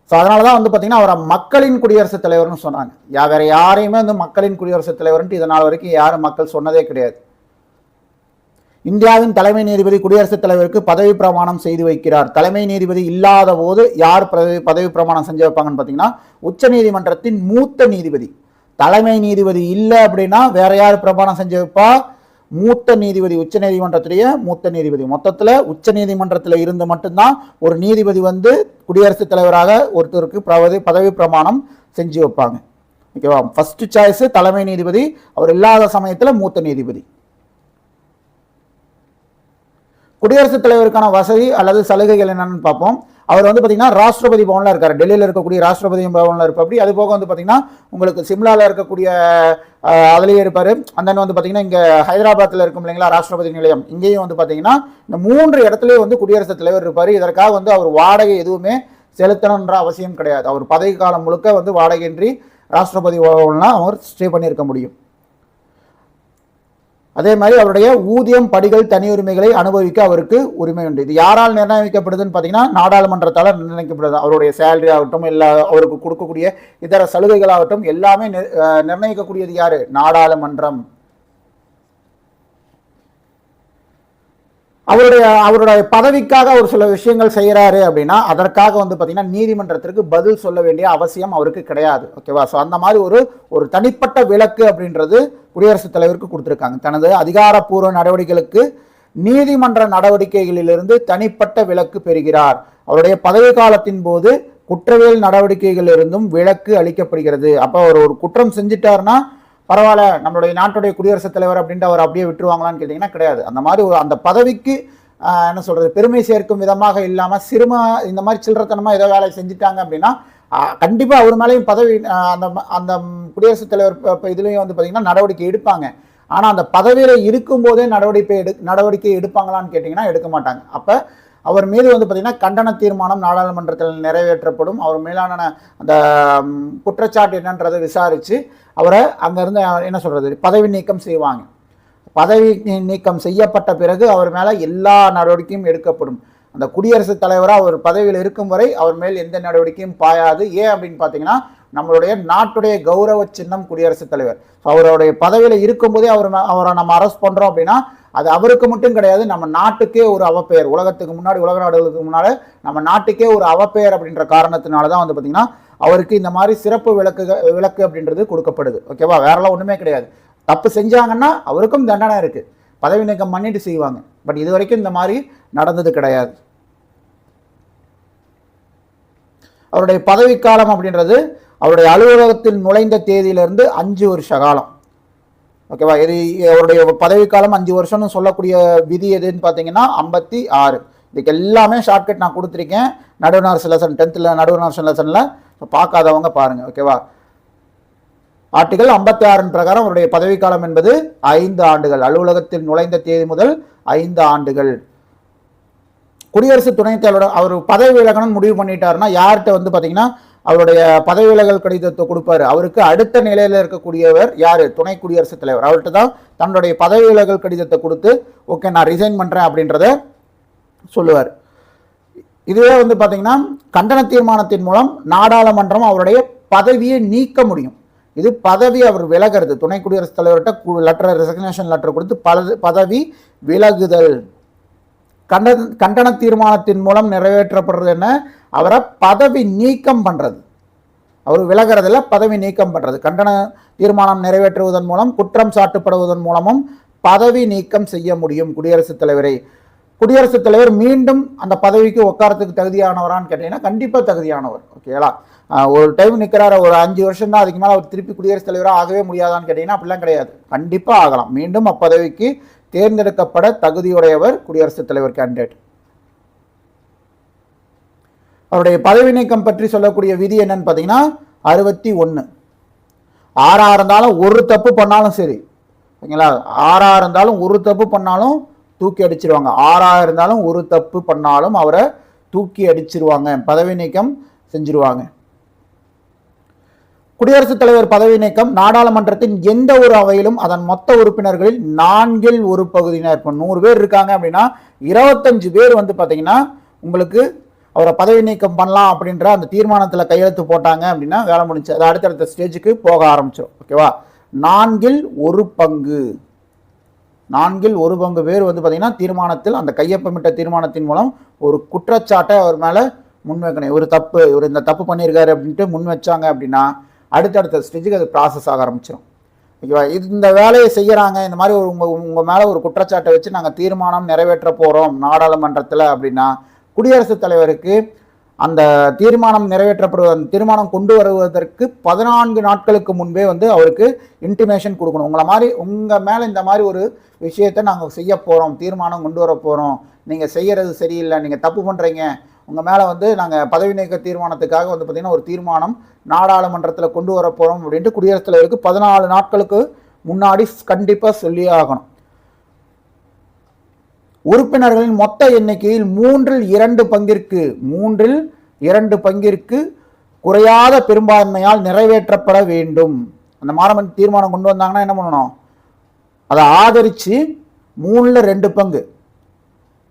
[SPEAKER 1] ஸோ அதனால தான் வந்து பார்த்தீங்கன்னா அவரை மக்களின் குடியரசுத் தலைவர்னு சொன்னாங்க. வேற யாரையுமே வந்து மக்களின் குடியரசுத் தலைவர்ன்ட்டு இதனால் வரைக்கும் யாரும் மக்கள் சொன்னதே கிடையாது. இந்தியாவின் தலைமை நீதிபதி குடியரசுத் தலைவருக்கு பதவி பிரமாணம் செய்து வைக்கிறார். தலைமை நீதிபதி இல்லாத போது யார் பதவி பிரமாணம் செஞ்சு வைப்பாங்கன்னு பார்த்தீங்கன்னா உச்ச நீதிமன்றத்தின் மூத்த நீதிபதி. தலைமை நீதிபதி இல்லை அப்படின்னா வேற யார் பிரமாணம் செஞ்சு வைப்பா? மூத்த நீதிபதி, உச்ச நீதிமன்றத்திலேயே மூத்த நீதிபதி. மொத்தத்தில் உச்ச நீதிமன்றத்தில் இருந்து மட்டும்தான் ஒரு நீதிபதி வந்து குடியரசுத் தலைவராக ஒருத்தருக்கு பதவி பிரமாணம் செஞ்சு வைப்பாங்க. ஓகேவா. ஃபர்ஸ்ட் சாய்ஸ் தலைமை நீதிபதி, அவர் இல்லாத சமயத்தில் மூத்த நீதிபதி. குடியரசுத் தலைவருக்கான வசதி அல்லது சலுகைகள் என்னன்னு பார்ப்போம். அவர் வந்து பார்த்தீங்கன்னா ராஷ்டிரபதி பவனில் இருக்கார், டெல்லியில் இருக்கக்கூடிய ராஷ்டிரபதி பவனில் இருப்ப. அப்படி அது போக வந்து பார்த்தீங்கன்னா உங்களுக்கு சிம்லாவில் இருக்கக்கூடிய அதுலேயே இருப்பார். அந்த வந்து பார்த்தீங்கன்னா இங்கே ஹைதராபாத்தில் இருக்கும் இல்லைங்களா ராஷ்டிரபதி நிலையம், இங்கேயும் வந்து பார்த்தீங்கன்னா இந்த 3 இடத்துலையும் வந்து குடியரசுத் தலைவர் இருப்பார். இதற்காக வந்து அவர் வாடகை எதுவுமே செலுத்தணுன்ற அவசியம் கிடையாது. அவர் பதவி காலம் முழுக்க வந்து வாடகையின்றி ராஷ்டிரபதி பவன்லாம் அவர் ஸ்டே பண்ணியிருக்க முடியும். அதே மாதிரி அவருடைய ஊதியம், படிகள், தனி உரிமைகளை அனுபவிக்க அவருக்கு உரிமை உண்டு. இது யாரால் நிர்ணயிக்கப்படுதுன்னு பார்த்தீங்கன்னா நாடாளுமன்றத்தால் நிர்ணயிக்கப்படுது. அவருடைய சேலரி ஆகட்டும், இல்லை அவருக்கு கொடுக்கக்கூடிய இதர சலுகைகளாகட்டும் எல்லாமே நிர்ணயிக்கக்கூடியது யாரு? நாடாளுமன்றம். அவருடைய பதவிக்காக ஒரு சில விஷயங்கள் செய்யறாரு அப்படின்னா அதற்காக வந்து பார்த்தீங்கன்னா நீதிமன்றத்திற்கு பதில் சொல்ல வேண்டிய அவசியம் அவருக்கு கிடையாது. ஓகேவா? ஸோ அந்த மாதிரி ஒரு தனிப்பட்ட விலக்கு அப்படின்றது குடியரசுத் தலைவருக்கு கொடுத்துருக்காங்க. தனது அதிகாரப்பூர்வ நடவடிக்கைகளுக்கு நீதிமன்ற நடவடிக்கைகளிலிருந்து தனிப்பட்ட விலக்கு பெறுகிறார். அவருடைய பதவி காலத்தின் போது குற்றவியல் நடவடிக்கைகளிலிருந்தும் விலக்கு அளிக்கப்படுகிறது. அப்போ அவர் ஒரு குற்றம் செஞ்சிட்டாருன்னா பரவாயில்ல, நம்மளுடைய நாட்டுடைய குடியரசுத் தலைவர் அப்படின்ட்டு அவர் அப்படியே விட்டுருவாங்களான்னு கேட்டிங்கன்னா கிடையாது. அந்த மாதிரி அந்த பதவிக்கு என்ன சொல்கிறது, பெருமை சேர்க்கும் விதமாக இல்லாமல் இந்த மாதிரி சில்லறத்தனமாக ஏதோ வேலை செஞ்சுட்டாங்க அப்படின்னா கண்டிப்பாக அவர் மேலேயும் பதவி அந்த குடியரசுத் தலைவர் இதுலேயும் வந்து பார்த்திங்கன்னா நடவடிக்கை எடுப்பாங்க. ஆனால் அந்த பதவியில் இருக்கும்போதே நடவடிக்கை எடுப்பாங்களான்னு கேட்டிங்கன்னா எடுக்க மாட்டாங்க. அப்போ அவர் மீது வந்து பார்த்திங்கன்னா கண்டன தீர்மானம் நாடாளுமன்றத்தில் நிறைவேற்றப்படும். அவர் மேலான அந்த குற்றச்சாட்டு என்னன்றதை விசாரித்து அவரை அங்கேருந்து என்ன சொல்கிறது பதவி நீக்கம் செய்வாங்க. பதவி நீக்கம் செய்யப்பட்ட பிறகு அவர் மேலே எல்லா நடவடிக்கையும் எடுக்கப்படும். அந்த குடியரசுத் தலைவராக அவர் பதவியில் இருக்கும் வரை அவர் மேல் எந்த நடவடிக்கையும் பாயாது. ஏன் அப்படின்னு பார்த்தீங்கன்னா நம்மளுடைய நாட்டுடைய கௌரவ சின்னம் குடியரசுத் தலைவர். அவருடைய பதவியில் இருக்கும்போதே அவரை நம்ம அரெஸ்ட் பண்ணுறோம் அப்படின்னா அது அவருக்கு மட்டும் கிடையாது, நம்ம நாட்டுக்கே ஒரு அவப்பெயர். உலகத்துக்கு முன்னாடி, உலக நாடுகளுக்கு முன்னால் நம்ம நாட்டுக்கே ஒரு அவப்பெயர் அப்படின்ற காரணத்தினால தான் வந்து பார்த்திங்கன்னா அவருக்கு இந்த மாதிரி சிறப்பு விலக்கு அப்படின்றது கொடுக்கப்படுது. ஓகேவா? வேறெல்லாம் ஒன்றுமே கிடையாது. தப்பு செஞ்சாங்கன்னா அவருக்கும் தண்டனை இருக்குது, பதவி நீக்கம் பண்ணிட்டு செய்வாங்க. பட் இது வரைக்கும் இந்த மாதிரி நடந்தது கிடையாது. அவருடைய பதவிக்காலம் அப்படின்றது அவருடைய அலுவலகத்தில் நுழைந்த தேதியிலிருந்து 5 வருஷ காலம். ஓகேவா? இது அவருடைய பதவிக்காலம் 5 வருஷம்னு சொல்லக்கூடிய விதி எதுன்னு பார்த்தீங்கன்னா 56. இதுக்கு எல்லாமே ஷார்ட்கட் நான் கொடுத்துருக்கேன் நடுவண் லெசன் 10th நடுவண் லெசனில் பார்க்காதவங்க பாருங்கள். ஓகேவா? ஆர்டிகல் 56 பிரகாரம் அவருடைய பதவிக்காலம் என்பது 5 ஆண்டுகள். அலுவலகத்தில் நுழைந்த தேதி முதல் 5 ஆண்டுகள். குடியரசு துணைத் தலைவர் அவர் பதவி விலகணும்னு முடிவு பண்ணிட்டாருன்னா யார்கிட்ட வந்து பார்த்தீங்கன்னா அவருடைய பதவி விலகல் கடிதத்தை கொடுப்பாரு. அவருக்கு அடுத்த நிலையில் இருக்கக்கூடியவர் யார்? துணை குடியரசுத் தலைவர். அவர்கிட்ட தான் தன்னுடைய பதவி விலகல் கடிதத்தை கொடுத்து ஓகே நான் ரிசைன் பண்ணுறேன் அப்படின்றத சொல்லுவார். இதுவே வந்து பார்த்தீங்கன்னா கண்டன தீர்மானத்தின் மூலம் நாடாளுமன்றம் அவருடைய பதவியை நீக்க முடியும். இது பதவி அவர் விலகிறது. துணை குடியரசுத் தலைவர்கிட்ட லெட்டர், ரெசிக்னேஷன் லெட்டர் கொடுத்து பதவி விலகுதல். கண்டன தீர்மானத்தின் மூலம் நிறைவேற்றப்படுறது என்ன? அவரை பதவி நீக்கம் பண்ணுறது. அவர் விலகிறதுல பதவி நீக்கம் பண்ணுறது. கண்டன தீர்மானம் நிறைவேற்றுவதன் மூலம், குற்றம் சாட்டப்படுவதன் மூலமும் பதவி நீக்கம் செய்ய முடியும் குடியரசுத் தலைவரை. குடியரசுத் தலைவர் மீண்டும் அந்த பதவிக்கு உட்காரத்துக்கு தகுதியானவரான்னு கேட்டீங்கன்னா கண்டிப்பாக தகுதியானவர். ஓகேங்களா? ஒரு டைம் நிற்கிறார, ஒரு 5 வருஷம் தான், அதுக்கு மேலே அவர் திருப்பி குடியரசுத் தலைவராக ஆகவே முடியாதான்னு கேட்டிங்கன்னா அப்படிலாம் கிடையாது. கண்டிப்பாக ஆகலாம். மீண்டும் அப்பதவிக்கு தேர்ந்தெடுக்கப்பட தகுதியுடையவர் குடியரசுத் தலைவர் கேண்டிடேட். அவருடைய பதவி நீக்கம் பற்றி சொல்லக்கூடிய விதி என்னன்னு பார்த்தீங்கன்னா 61. 6 இருந்தாலும் ஒரு தப்பு பண்ணாலும் சரி, ஓகேங்களா? 6 இருந்தாலும் ஒரு தப்பு பண்ணாலும் தூக்கி அடிச்சிருவாங்க. 6 இருந்தாலும் ஒரு தப்பு பண்ணாலும் அவரை தூக்கி அடிச்சிருவாங்க, பதவி நீக்கம் செஞ்சிருவாங்க. குடியரசுத் தலைவர் பதவி நீக்கம் நாடாளுமன்றத்தின் எந்த ஒரு அவையிலும் அதன் மொத்த உறுப்பினர்களில் 4ல் ஒரு பகுதியினர். இப்போ 100 பேர் இருக்காங்க அப்படின்னா 25 பேர் வந்து பார்த்தீங்கன்னா உங்களுக்கு அவரை பதவி நீக்கம் பண்ணலாம் அப்படின்ற அந்த தீர்மானத்தில் கையெழுத்து போட்டாங்க அப்படின்னா வேலை முடிஞ்சு. அது அடுத்தடுத்த ஸ்டேஜுக்கு போக ஆரம்பிச்சிடும். ஓகேவா? 4ல் ஒரு பங்கு பேர் வந்து பார்த்தீங்கன்னா தீர்மானத்தில், அந்த கையொப்பமிட்ட தீர்மானத்தின் மூலம் ஒரு குற்றச்சாட்டை அவர் மேலே முன்வைக்கணும். இவர் இந்த தப்பு பண்ணியிருக்காரு அப்படின்ட்டு முன் வச்சாங்க அப்படின்னா அடுத்தடுத்த ஸ்டேஜுக்கு அது ப்ராசஸ் ஆக ஆரம்பிச்சிடும். ஓகேவா? இந்த வேலையை செய்கிறாங்க, இந்த மாதிரி உங்கள் மேலே ஒரு குற்றச்சாட்டை வச்சு நாங்கள் தீர்மானம் நிறைவேற்ற போகிறோம் நாடாளுமன்றத்தில் அப்படின்னா குடியரசுத் தலைவருக்கு அந்த தீர்மானம் நிறைவேற்றப்படுவது, அந்த தீர்மானம் கொண்டு வருவதற்கு 14 நாட்களுக்கு முன்பே வந்து அவருக்கு இன்டிமேஷன் கொடுக்கணும். உங்கள் மேலே இந்த மாதிரி ஒரு விஷயத்தை நாங்கள் செய்ய போகிறோம், தீர்மானம் கொண்டு வர போகிறோம், நீங்கள் செய்கிறது சரியில்லை, நீங்கள் தப்பு பண்ணுறீங்க, உங்கள் மேலே வந்து நாங்கள் பதவி நீக்க தீர்மானத்துக்காக வந்து பார்த்திங்கன்னா ஒரு தீர்மானம் நாடாளுமன்றத்தில் கொண்டு வர போகிறோம் அப்படின்ட்டு குடியரசுத் தலைவருக்கு 14 நாட்களுக்கு முன்னாடி கண்டிப்பாக சொல்லியே ஆகணும். உறுப்பினர்களின் மொத்த எண்ணிக்கையில் 2/3 பங்கிற்கு குறையாத பெரும்பான்மையால் நிறைவேற்றப்பட வேண்டும். அந்த மாரமன் தீர்மானம் கொண்டு வந்தாங்கன்னா என்ன பண்ணணும், அதை ஆதரித்து 3/2 பங்கு,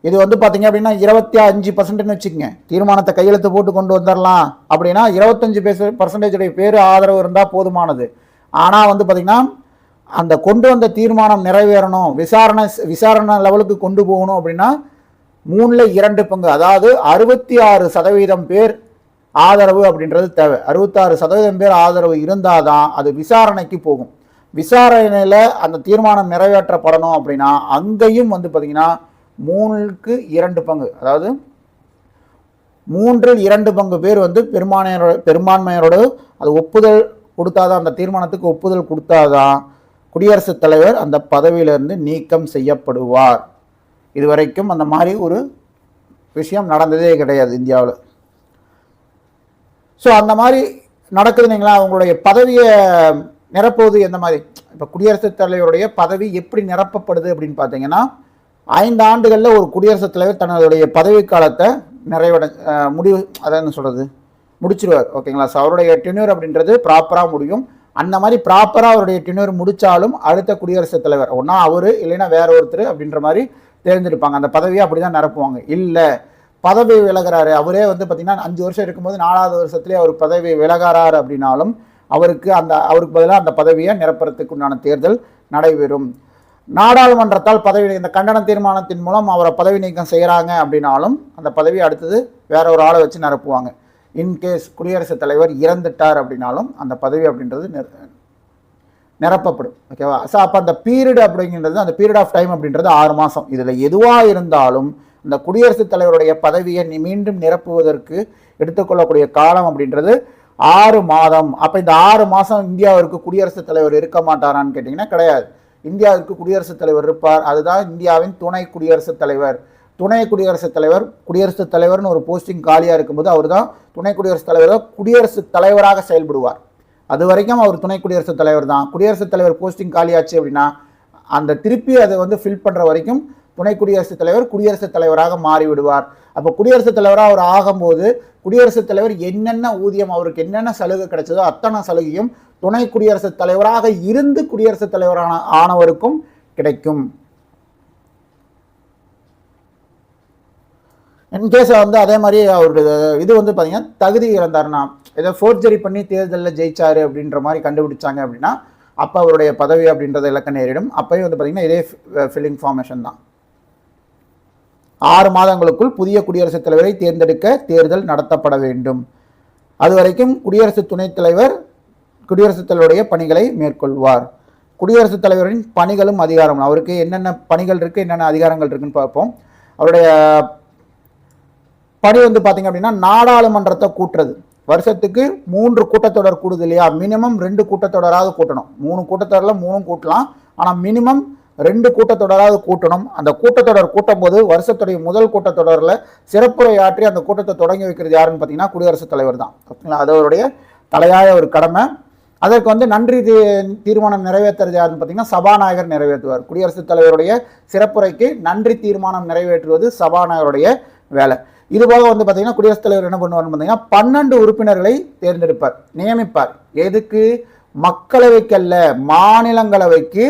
[SPEAKER 1] இது வந்து பார்த்தீங்க அப்படின்னா 25% வச்சுக்கோங்க, தீர்மானத்தை கையெழுத்து போட்டு கொண்டு வந்துடலாம் அப்படின்னா 25% பேர் ஆதரவு இருந்தால் போதுமானது. ஆனால் வந்து பார்த்திங்கன்னா அந்த கொண்டு வந்த தீர்மானம் நிறைவேறணும், விசாரணை லெவலுக்கு கொண்டு போகணும் அப்படின்னா 3/2 பங்கு, அதாவது 66% பேர் ஆதரவு அப்படின்றது தேவை. 66% பேர் ஆதரவு இருந்தால் தான் அது விசாரணைக்கு போகும். விசாரணையில் அந்த தீர்மானம் நிறைவேற்றப்படணும் அப்படின்னா அங்கேயும் வந்து பார்த்திங்கன்னா 3/2 பங்கு, அதாவது 3/2 பங்கு பேர் வந்து பெரும்பான்மையோட அது ஒப்புதல் கொடுத்தாதான், அந்த தீர்மானத்துக்கு ஒப்புதல் கொடுத்தாதான் குடியரசுத் தலைவர் அந்த பதவியிலிருந்து நீக்கம் செய்யப்படுவார். இதுவரைக்கும் அந்த மாதிரி ஒரு விஷயம் நடந்ததே கிடையாது இந்தியாவில். ஸோ அந்த மாதிரி நடக்குதுங்களா. அவங்களுடைய பதவியை நிரப்புவது எந்த மாதிரி, இப்போ குடியரசுத் தலைவருடைய பதவி எப்படி நிரப்பப்படுது அப்படின்னு பார்த்தீங்கன்னா 5 ஆண்டுகளில் ஒரு குடியரசுத் தலைவர் தன்னுடைய பதவி காலத்தை முடிச்சிருவார். ஓகேங்களா. ஸோ அவருடைய டென்யூர் அப்படின்றது ப்ராப்பராக முடியும். அந்த மாதிரி ப்ராப்பராக அவருடைய டென்யூர் முடித்தாலும் அடுத்த குடியரசுத் தலைவர் ஒன்றா அவர் இல்லைன்னா வேற ஒருத்தர் அப்படின்ற மாதிரி தேர்ந்தெடுப்பாங்க. அந்த பதவியை அப்படி தான் நிரப்புவாங்க. இல்லை பதவி விலகிறாரு, அவரே வந்து பார்த்திங்கன்னா 5 வருஷம் இருக்கும்போது 4வது வருஷத்துலேயே அவர் பதவி விலகிறாரு அப்படின்னாலும் அவருக்கு பதிலாக அந்த பதவியை நிரப்புறதுக்கு உண்டான தேர்தல் நடைபெறும். நாடாளுமன்றத்தால் பதவி இந்த கண்டன தீர்மானத்தின் மூலம் அவரை பதவி நீக்கம் செய்கிறாங்க அப்படின்னாலும் அந்த பதவி அடுத்தது வேற ஒரு ஆளை வச்சு நிரப்புவாங்க. இன்கேஸ் குடியரசுத் தலைவர் இறந்துட்டார் அப்படின்னாலும் அந்த பதவி அப்படின்றது நிரப்பப்படும். ஓகேவா. ஸோ அப்போ அந்த பீரியட் அப்படிங்கிறது, அந்த பீரியட் ஆஃப் டைம் அப்படின்றது 6 மாதம். இதில் எதுவாக இருந்தாலும் இந்த குடியரசுத் தலைவருடைய பதவியை மீண்டும் நிரப்புவதற்கு எடுத்துக்கொள்ளக்கூடிய காலம் அப்படின்றது 6 மாதம். அப்போ இந்த 6 மாதம் இந்தியாவிற்கு குடியரசுத் தலைவர் இருக்க மாட்டாரான்னு கேட்டிங்கன்னா கிடையாது. இந்தியாவிற்கு குடியரசுத் தலைவர் இருப்பார். அதுதான் இந்தியாவின் துணை குடியரசுத் தலைவர். துணை குடியரசுத் தலைவர்னு ஒரு போஸ்டிங் காலியாக இருக்கும்போது அவர் தான் துணை குடியரசுத் தலைவர், குடியரசுத் தலைவராக செயல்படுவார். அது வரைக்கும் அவர் துணை குடியரசுத் தலைவர் தான். குடியரசுத் தலைவர் போஸ்டிங் காலியாச்சு அப்படின்னா அந்த திருப்பி அதை வந்து ஃபில் பண்ணுற வரைக்கும் துணை குடியரசுத் தலைவராக மாறிவிடுவார். அப்போ குடியரசுத் தலைவராக அவர் ஆகும்போது குடியரசுத் தலைவர் என்னென்ன ஊதியம், அவருக்கு என்னென்ன சலுகை கிடைச்சதோ அத்தனை சலுகையும் துணை குடியரசுத் தலைவராக இருந்து குடியரசுத் ஆனவருக்கும் கிடைக்கும். இன்கேஸ் வந்து அதே மாதிரி அவருடைய இது வந்து பார்த்தீங்கன்னா தகுதி இழந்தாருன்னா, ஏதோ ஃபோர்ஜரி பண்ணி தேர்தலில் ஜெயிச்சாரு அப்படின்ற மாதிரி கண்டுபிடிச்சாங்க அப்படின்னா அப்போ அவருடைய பதவி அப்படின்றத இலக்க நேரிடும். அப்போயும் வந்து பார்த்தீங்கன்னா இதே ஃபில்லிங் ஃபார்மேஷன் தான். 6 மாதங்களுக்குள் புதிய குடியரசுத் தலைவரை தேர்ந்தெடுக்க தேர்தல் நடத்தப்பட வேண்டும். அது வரைக்கும் குடியரசுத் துணைத் தலைவர் குடியரசுத் தலைவருடைய பணிகளை மேற்கொள்வார். குடியரசுத் தலைவரின் பணிகளும் அதிகாரமும், அவருக்கு என்னென்ன பணிகள் இருக்குது, என்னென்ன அதிகாரங்கள் இருக்குன்னு பார்ப்போம். அவருடைய பணி வந்து பார்த்தீங்க அப்படின்னா நாடாளுமன்றத்தை கூட்டுறது. வருஷத்துக்கு 3 கூட்டத்தொடர் கூடுது இல்லையா, மினிமம் 2 கூட்டத்தொடராவது கூட்டணும். 3 கூட்டத்தொடரில் 3 கூட்டலாம், ஆனால் மினிமம் 2 கூட்டத்தொடராவது கூட்டணும். அந்த கூட்டத்தொடர் கூட்டும் போது வருஷத்துடைய முதல் கூட்டத்தொடரில் சிறப்புரை ஆற்றி அந்த கூட்டத்தை தொடங்கி வைக்கிறது யாருன்னு பார்த்தீங்கன்னா குடியரசுத் தலைவர் தான். ஓகேங்களா. அது அவருடைய தலையாய ஒரு கடமை. அதற்கு வந்து நன்றி தீர்மானம் நிறைவேற்றுறது யாருன்னு பார்த்தீங்கன்னா சபாநாயகர் நிறைவேற்றுவார். குடியரசுத் தலைவருடைய சிறப்புரைக்கு நன்றி தீர்மானம் நிறைவேற்றுவது சபாநாயகருடைய வேலை. இதுபோக வந்து பார்த்தீங்கன்னா குடியரசுத் தலைவர் என்ன பண்ணுவார்னு பார்த்தீங்கன்னா 12 உறுப்பினர்களை தேர்ந்தெடுப்பார், நியமிப்பார். எதுக்கு? மக்களவைக்கல்ல, மாநிலங்களவைக்கு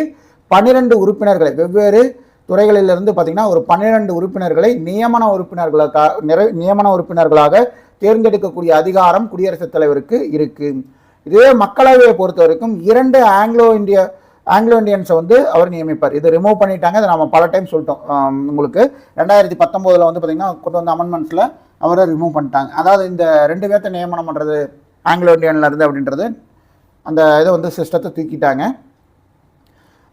[SPEAKER 1] 12 உறுப்பினர்களை வெவ்வேறு துறைகளிலிருந்து பார்த்தீங்கன்னா ஒரு 12 உறுப்பினர்களை நியமன உறுப்பினர்களாக தேர்ந்தெடுக்கக்கூடிய அதிகாரம் குடியரசுத் தலைவருக்கு இருக்கு. இதே மக்களவையை பொறுத்த வரைக்கும் 2 ஆங்கிலோ இண்டியன்ஸை வந்து அவர் நியமிப்பார். இதை ரிமூவ் பண்ணிட்டாங்க, இதை நம்ம பல டைம் சொல்லிட்டோம். உங்களுக்கு 2019 வந்து பார்த்தீங்கன்னா கொண்டு வந்த அமெண்ட்மெண்ட்ஸில் அவரை ரிமூவ் பண்ணிட்டாங்க. அதாவது இந்த 2 பேர்த்த நியமனம் பண்ணுறது ஆங்கிலோ இண்டியனில் இருந்து அப்படின்றது அந்த இதை வந்து சிஸ்டத்தை தூக்கிட்டாங்க.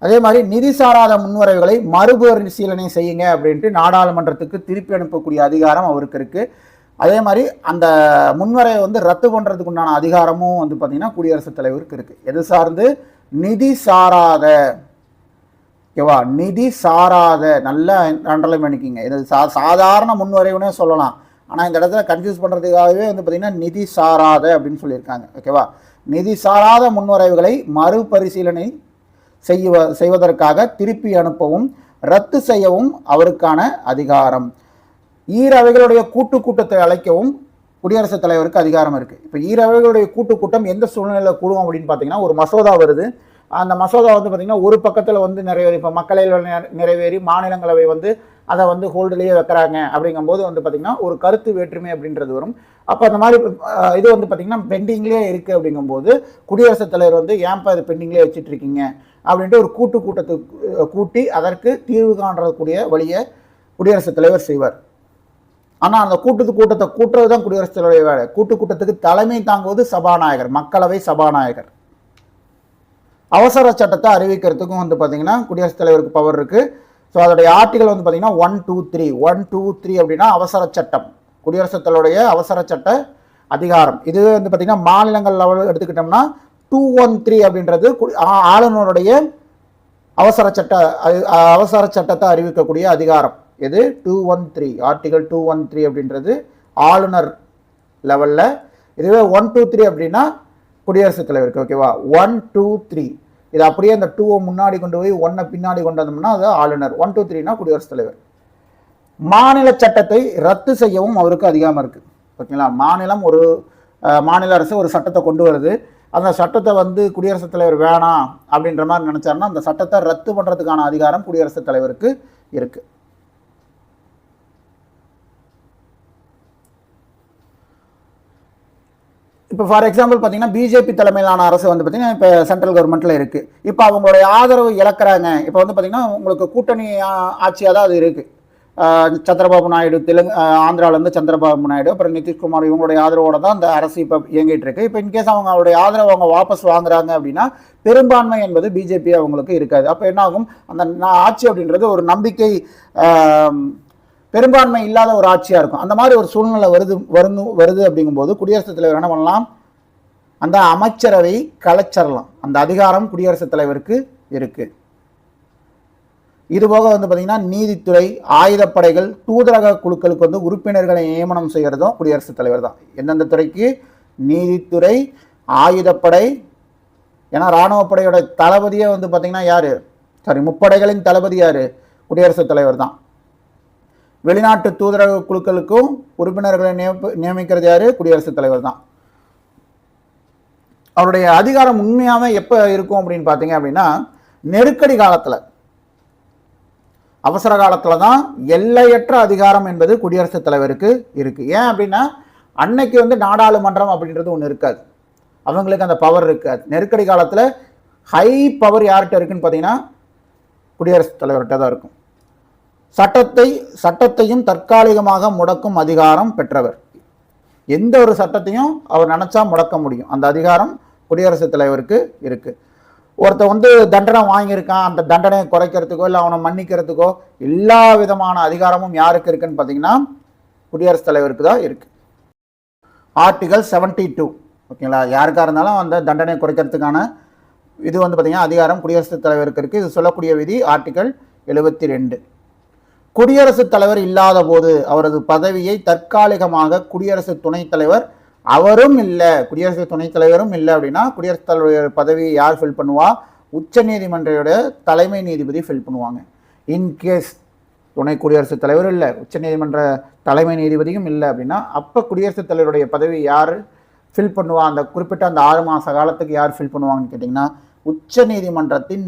[SPEAKER 1] அதே மாதிரி நிதி சாராத முன்வரைவுகளை மறுபரிசீலனை செய்யுங்க அப்படின்ட்டு நாடாளுமன்றத்துக்கு திருப்பி அனுப்பக்கூடிய அதிகாரம் அவருக்கு இருக்குது. அதே மாதிரி அந்த முன்வரைவை வந்து ரத்து பண்ணுறதுக்கு உண்டான அதிகாரமும் வந்து பார்த்திங்கன்னா குடியரசுத் தலைவருக்கு இருக்குது. எது சார்ந்து? நிதி சாராத ஓகேவா? நிதி சாராத, நல்லா அண்டர்லைன் பண்ணிக்கிங்க. இது சாதாரண முன்வரைவுனே சொல்லலாம். ஆனால் இந்த இடத்துல கன்ஃபியூஸ் பண்ணுறதுக்காகவே வந்து பார்த்திங்கன்னா நிதி சாராத அப்படின்னு சொல்லியிருக்காங்க. ஓகேவா? நிதி சாராத முன்வரைவுகளை மறுபரிசீலனை செய்வதற்காக திருப்பி அனுப்பவும் ரத்து செய்யவும் அவருக்கான அதிகாரம். ஈரவைகளுடைய கூட்டத்தை அழைக்கவும் குடியரசுத் தலைவருக்கு அதிகாரம் இருக்குது. இப்போ ஈரவைகளுடைய கூட்டம் எந்த சூழ்நிலையில் கூடும் அப்படின்னு பார்த்தீங்கன்னா, ஒரு மசோதா வருது. அந்த மசோதா வந்து பார்த்திங்கன்னா ஒரு பக்கத்தில் வந்து நிறைவேறி, இப்போ மக்களவையில் நிறைவேறி மாநிலங்களவை வந்து அதை வந்து ஹோல்டுலேயே வைக்கிறாங்க. அப்படிங்கும்போது வந்து பார்த்திங்கன்னா ஒரு கருத்து வேற்றுமை அப்படின்றது வரும். அப்போ அந்த மாதிரி இது வந்து பார்த்திங்கன்னா பெண்டிங்லேயே இருக்குது. அப்படிங்கும்போது குடியரசுத் தலைவர் வந்து ஏன்ப்பா இது பெண்டிங்லேயே வச்சுட்டு இருக்கீங்க அப்படின்ட்டு ஒரு கூட்டத்தை கூட்டி அதற்கு தீர்வு காணக்கூடிய வழியை குடியரசுத் தலைவர் செய்வார். ஆனால் அந்த கூட்டத்தை கூட்டுறது தான் குடியரசுத் தலைவர் வேலை. கூட்டத்துக்கு தலைமை தாங்குவது சபாநாயகர், மக்களவை சபாநாயகர். அவசர சட்டத்தை அறிவிக்கிறதுக்கும் வந்து பார்த்தீங்கன்னா குடியரசுத் தலைவருக்கு பவர் இருக்குது. ஸோ அதோடைய ஆர்டிகல் வந்து பார்த்தீங்கன்னா 123 அப்படின்னா அவசர சட்டம், குடியரசுத் தலைவருடைய அவசர சட்ட அதிகாரம். இது வந்து பார்த்தீங்கன்னா மாநிலங்கள் லெவலில் எடுத்துக்கிட்டோம்னா 213 அப்படின்றது ஆளுநருடைய அவசர சட்டத்தை அறிவிக்கக்கூடிய அதிகாரம். இது 213, ஆர்டிகல் 213 அப்படின்றது ஆளுநர் லெவலில். இதுவே 123 அப்படின்னா குடியரசுத் தலைவருக்கு. ஓகேவா? 123 இது அப்படியே அந்த 2 முன்னாடி கொண்டு போய் 1 பின்னாடி கொண்டு வந்தோம்னா அது ஆளுநர். 123னா குடியரசுத் தலைவர். மாநில சட்டத்தை ரத்து செய்யவும் அவருக்கு அதிகாரம் இருக்குது. ஓகேங்களா? மாநில அரசு ஒரு சட்டத்தை கொண்டு வருது. அந்த சட்டத்தை வந்து குடியரசுத் தலைவர் வேணாம் அப்படின்ற மாதிரி நினைச்சாருன்னா அந்த சட்டத்தை ரத்து பண்ணுறதுக்கான அதிகாரம் குடியரசுத் தலைவருக்கு இருக்குது. இப்போ ஃபார் எக்ஸாம்பிள் பார்த்தீங்கன்னா பிஜேபி தலைமையிலான அரசு வந்து பார்த்தீங்கன்னா இப்போ சென்ட்ரல் கவர்மெண்ட்டில் இருக்குது. இப்போ அவங்களுடைய ஆதரவு இழக்கிறாங்க. இப்போ வந்து பார்த்தீங்கன்னா உங்களுக்கு கூட்டணி ஆட்சியாக தான் அது இருக்குது. சந்திரபாபு நாயுடு ஆந்திராவிலேருந்து சந்திரபாபு நாயுடு, அப்புறம் நிதிஷ்குமார் இவங்களுடைய ஆதரவோட தான் அந்த அரசு இப்போ இயங்கிட்டு இருக்கு. இப்போ இன்கேஸ் அவங்களுடைய ஆதரவு அவங்க வாபஸ் வாங்குறாங்க அப்படின்னா பெரும்பான்மை என்பது பிஜேபி அவங்களுக்கு இருக்காது. அப்போ என்ன ஆகும்? அந்த ஆட்சி அப்படின்றது ஒரு நம்பிக்கை பெரும்பான்மை இல்லாத ஒரு ஆட்சியாக இருக்கும். அந்த மாதிரி ஒரு சூழ்நிலை வருது அப்படிங்கும்போது குடியரசுத் தலைவர் என்ன பண்ணலாம்? அந்த அமைச்சரவை கலைச்சரலாம். அந்த அதிகாரம் குடியரசுத் தலைவருக்கு இருக்கு. இதுபோக வந்து பார்த்தீங்கன்னா நீதித்துறை, ஆயுதப்படைகள், தூதரக குழுக்களுக்கு வந்து உறுப்பினர்களை நியமனம் செய்கிறதும் குடியரசுத் தலைவர் தான். எந்தெந்த துறைக்கு? நீதித்துறை, ஆயுதப்படை. ஏன்னா இராணுவப்படையோட தளபதியே வந்து பார்த்தீங்கன்னா யாரு? முப்படைகளின் தளபதி யாரு? குடியரசுத் தலைவர் தான். வெளிநாட்டு தூதரக குழுக்களுக்கும் உறுப்பினர்களை நியமிக்கிறது யாரு? குடியரசுத் தலைவர் தான். அவருடைய அதிகாரம் உண்மையாகவே எப்போ இருக்கும் அப்படின்னு பார்த்தீங்க அப்படின்னா நெருக்கடி காலத்தில், அவசர காலத்தில் தான் எல்லையற்ற அதிகாரம் என்பது குடியரசுத் தலைவருக்கு இருக்குது. ஏன் அப்படின்னா அன்னைக்கு வந்து நாடாளுமன்றம் அப்படின்றது ஒன்று இருக்காது, அவங்களுக்கு அந்த பவர் இருக்காது. நெருக்கடி காலத்தில் ஹை பவர் யார்கிட்ட இருக்குன்னு பார்த்தீங்கன்னா குடியரசுத் தலைவர்கிட்ட தான் இருக்கும். சட்டத்தையும் தற்காலிகமாக முடக்கும் அதிகாரம் பெற்றவர். எந்த ஒரு சட்டத்தையும் அவர் நினைச்சா முடக்க முடியும். அந்த அதிகாரம் குடியரசுத் தலைவருக்கு இருக்கு. ஒருத்தர் வந்து தண்டனை வாங்கியிருக்கான், அந்த தண்டனையை குறைக்கிறதுக்கோ இல்லை அவனை மன்னிக்கிறதுக்கோ எல்லா விதமான அதிகாரமும் யாருக்கு இருக்குன்னு பார்த்தீங்கன்னா குடியரசுத் தலைவருக்கு தான் இருக்கு. ஆர்டிகல் 72. ஓகேங்களா? யாருக்காக இருந்தாலும் அந்த தண்டனை குறைக்கிறதுக்கான இது வந்து பார்த்தீங்கன்னா அதிகாரம் குடியரசுத் தலைவருக்கு இருக்கு. இது சொல்லக்கூடிய விதி ஆர்டிகல் 72. குடியரசுத் தலைவர் இல்லாத போது அவரது பதவியை தற்காலிகமாக குடியரசு துணைத் தலைவர், அவரும் இல்லை, குடியரசு துணைத் தலைவரும் இல்லை அப்படின்னா குடியரசுத் தலைவர் பதவியை யார் ஃபில் பண்ணுவா? உச்ச நீதிமன்றோட தலைமை நீதிபதி ஃபில் பண்ணுவாங்க. இன்கேஸ் துணை குடியரசுத் தலைவர் இல்லை, உச்ச நீதிமன்ற தலைமை நீதிபதியும் இல்லை அப்படின்னா அப்போ குடியரசுத் தலைவருடைய பதவி யார் ஃபில் பண்ணுவா? அந்த குறிப்பிட்ட அந்த 6 மாத காலத்துக்கு யார் ஃபில் பண்ணுவாங்கன்னு கேட்டிங்கன்னா உச்ச நீதிமன்றத்தின்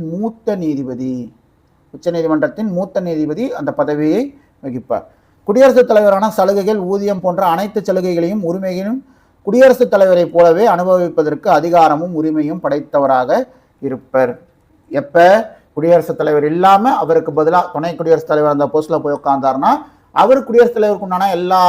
[SPEAKER 1] மூத்த நீதிபதி அந்த பதவியை வகிப்பார். குடியரசுத் தலைவரான சலுகைகள், ஊதியம் போன்ற அனைத்து சலுகைகளையும் உரிமைகளையும் குடியரசுத் தலைவரை போலவே அனுபவிப்பதற்கு அதிகாரமும் உரிமையும் படைத்தவராக இருப்பர். எப்ப குடியரசுத் தலைவர் இல்லாமல் அவருக்கு பதிலாக துணை குடியரசுத் தலைவர் அந்த போஸ்டில் போய் உட்கார்ந்தாருன்னா அவர் குடியரசுத் தலைவருக்கு உண்டான எல்லா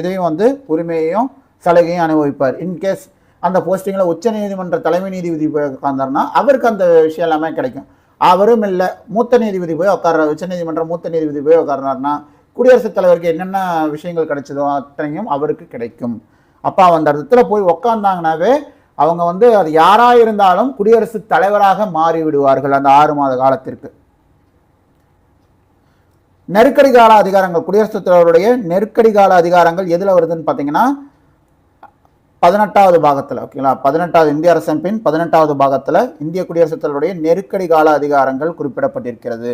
[SPEAKER 1] இதையும் வந்து உரிமையையும் சலுகையும் அனுபவிப்பார். இன்கேஸ் அந்த போஸ்டிங்கில் உச்ச நீதிமன்ற தலைமை நீதிபதி போய் உட்கார்ந்தாருன்னா அவருக்கு அந்த விஷயம் எல்லாமே கிடைக்கும். அவரும் இல்லை, மூத்த நீதிபதி போய் உட்கார்றாரு, உச்ச நீதிமன்ற மூத்த நீதிபதி போய் உட்கார்றாருன்னா குடியரசுத் தலைவருக்கு என்னென்ன விஷயங்கள் கிடைச்சதோ அத்தனையும் அவருக்கு கிடைக்கும். அப்போ அந்த இடத்துல போய் உக்காந்தாங்கனாவே அவங்க வந்து அது யாராக இருந்தாலும் குடியரசுத் தலைவராக மாறி விடுவார்கள் அந்த 6 மாத காலத்திற்கு. நெருக்கடி கால அதிகாரங்கள், குடியரசுத் தலைவருடைய நெருக்கடி கால அதிகாரங்கள் எதில் வருதுன்னு பார்த்தீங்கன்னா 18வது பாகத்தில். ஓகேங்களா, 18வது இந்திய அரசமைப்பின் 18வது பாகத்தில் இந்திய குடியரசுத் தலைவருடைய நெருக்கடி கால அதிகாரங்கள் குறிப்பிடப்பட்டிருக்கிறது.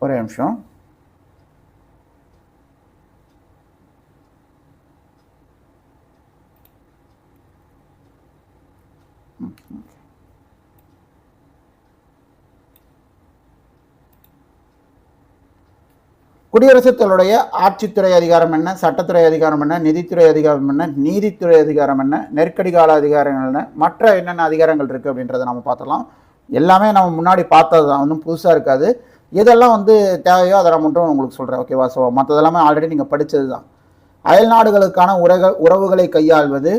[SPEAKER 1] ஒரே நிமிஷம். குடியரசுத் தலைவருடைய ஆட்சித்துறை அதிகாரம் என்ன, சட்டத்துறை அதிகாரம் என்ன, நிதித்துறை அதிகாரம் என்ன, நீதித்துறை அதிகாரம் என்ன, நெருக்கடி கால அதிகாரங்கள் என்ன, மற்ற என்னென்ன அதிகாரங்கள் இருக்குது அப்படின்றத நம்ம பார்த்துலாம். எல்லாமே நம்ம முன்னாடி பார்த்தது தான், ஒன்றும் புதுசாக இருக்காது. இதெல்லாம் தேவையோ அதை நான் மட்டும் உங்களுக்கு சொல்கிறேன். ஓகேவா? ஸோ மற்றதெல்லாமே ஆல்ரெடி நீங்கள் படித்தது தான். அயல் நாடுகளுக்கான உறவுகளை கையாள்வது,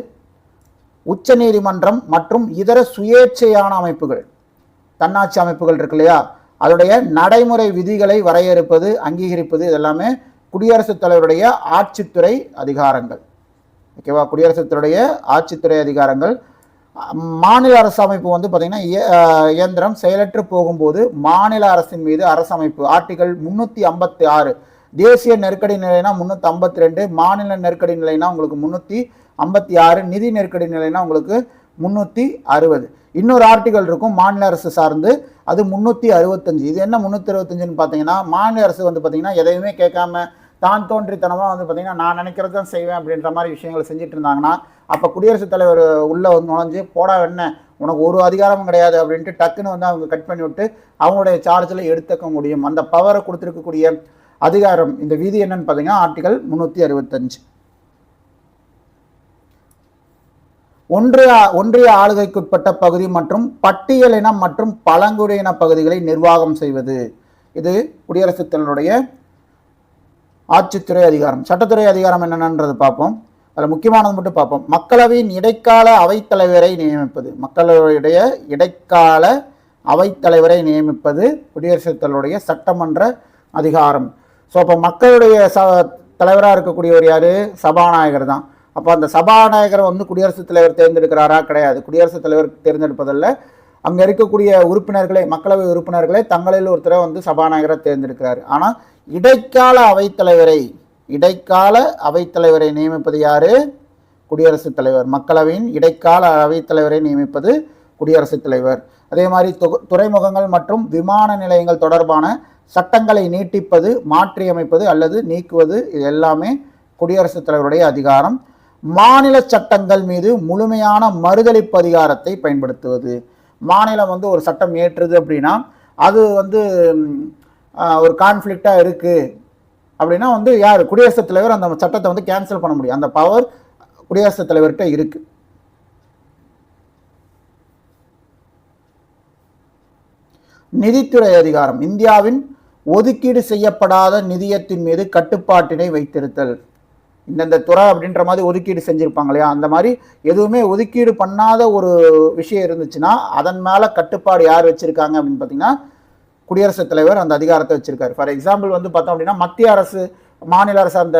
[SPEAKER 1] உச்ச நீதிமன்றம் மற்றும் இதர சுயேட்சையான அமைப்புகள், தன்னாட்சி அமைப்புகள் இருக்கு இல்லையா, அதோடைய நடைமுறை விதிகளை வரையறுப்பது, அங்கீகரிப்பது, இதெல்லாமே குடியரசுத் தலைவருடைய ஆட்சித்துறை அதிகாரங்கள். ஓகேவா? குடியரசுத் தலைவருடைய ஆட்சித்துறை அதிகாரங்கள். மாநில அரசு அமைப்பு பார்த்தீங்கன்னா இயந்திரம் செயலற்று போகும்போது மாநில அரசின் மீது அரசமைப்பு ஆர்டிகல் 356, தேசிய நெருக்கடி நிலைனா 352, மாநில நெருக்கடி நிலைனா உங்களுக்கு 356, நிதி நெருக்கடி நிலைனா உங்களுக்கு 360. இன்னொரு ஆர்டிகல் இருக்கும் மாநில அரசு சார்ந்து, அது 365. இது என்ன 365ன்னு பார்த்தீங்கன்னா, மாநில அரசு பார்த்தீங்கன்னா எதையுமே கேட்காம தான் தோன்றித்தனமாக பார்த்தீங்கன்னா நான் நினைக்கிறது தான் செய்வேன் அப்படின்ற மாதிரி விஷயங்களை செஞ்சுட்டு இருந்தாங்கன்னா, அப்போ குடியரசுத் தலைவர் உள்ளே நுழைஞ்சு போடா என்ன உனக்கு ஒரு அதிகாரமும் கிடையாது அப்படின்ட்டு டக்குன்னு அவங்க கட் பண்ணி விட்டு அவங்களுடைய சார்ஜில் எடுத்துக்க முடியும். அந்த பவரை கொடுத்துருக்கக்கூடிய அதிகாரம், இந்த விதி என்னன்னு பார்த்தீங்கன்னா ஆர்டிகல் 365. ஒன்றிய ஆளுகைக்குட்பட்ட பகுதி மற்றும் பட்டியலின மற்றும் பழங்குடியின பகுதிகளை நிர்வாகம் செய்வது. இது குடியரசுத் தலைவருடைய ஆட்சித்துறை அதிகாரம். சட்டத்துறை அதிகாரம் என்னென்னது பார்ப்போம். அதில் முக்கியமானது மட்டும் பார்ப்போம். மக்களவையின் இடைக்கால அவைத்தலைவரை நியமிப்பது. மக்களவையுடைய இடைக்கால அவைத்தலைவரை நியமிப்பது குடியரசுத் தலைவருடைய சட்டமன்ற அதிகாரம். ஸோ அப்போ மக்களுடைய தலைவராக இருக்கக்கூடியவர் யார்? சபாநாயகர் தான். அப்போ அந்த சபாநாயகரை குடியரசுத் தலைவர் தேர்ந்தெடுக்கிறாரா? கிடையாது. குடியரசுத் தலைவர் தேர்ந்தெடுப்பதில்லை. அங்கே இருக்கக்கூடிய உறுப்பினர்களை, மக்களவை உறுப்பினர்களை தங்களில் ஒருத்தரை சபாநாயகரை தேர்ந்தெடுக்கிறார். ஆனால் இடைக்கால அவைத்தலைவரை நியமிப்பது யாரு? குடியரசுத் தலைவர். மக்களவையின் இடைக்கால அவைத்தலைவரை நியமிப்பது குடியரசுத் தலைவர். அதே மாதிரி துறைமுகங்கள் மற்றும் விமான நிலையங்கள் தொடர்பான சட்டங்களை நீட்டிப்பது, மாற்றியமைப்பது அல்லது நீக்குவது, இது எல்லாமே குடியரசுத் தலைவருடைய அதிகாரம். மாநில சட்டங்கள் மீது முழுமையான மறுதளிப்பு அதிகாரத்தை பயன்படுத்துவது. மாநிலம் ஒரு சட்டம் ஏற்றுது அப்படின்னா அது ஒரு கான்ஃப்ளிக்டாக இருக்குது அப்படின்னா யார்? குடியரசுத் தலைவர் அந்த சட்டத்தை கேன்சல் பண்ண முடியும். அந்த பவர் குடியரசுத் தலைவர்கிட்ட இருக்கு. நிதித்துறை அதிகாரம். இந்தியாவின் ஒதுக்கீடு செய்யப்படாத நிதியத்தின் மீது கட்டுப்பாட்டினை வைத்திருத்தல். இந்தந்த துறை அப்படின்ற மாதிரி ஒதுக்கீடு செஞ்சுருப்பாங்க இல்லையா, அந்த மாதிரி எதுவுமே ஒதுக்கீடு பண்ணாத ஒரு விஷயம் இருந்துச்சுன்னா அதன் மேலே கட்டுப்பாடு யார் வச்சுருக்காங்க அப்படின்னு பார்த்தீங்கன்னா குடியரசுத் தலைவர் அந்த அதிகாரத்தை வச்சுருக்காரு. ஃபார் எக்ஸாம்பிள் பார்த்தோம் அப்படின்னா மத்திய அரசு, மாநில அரசு அந்த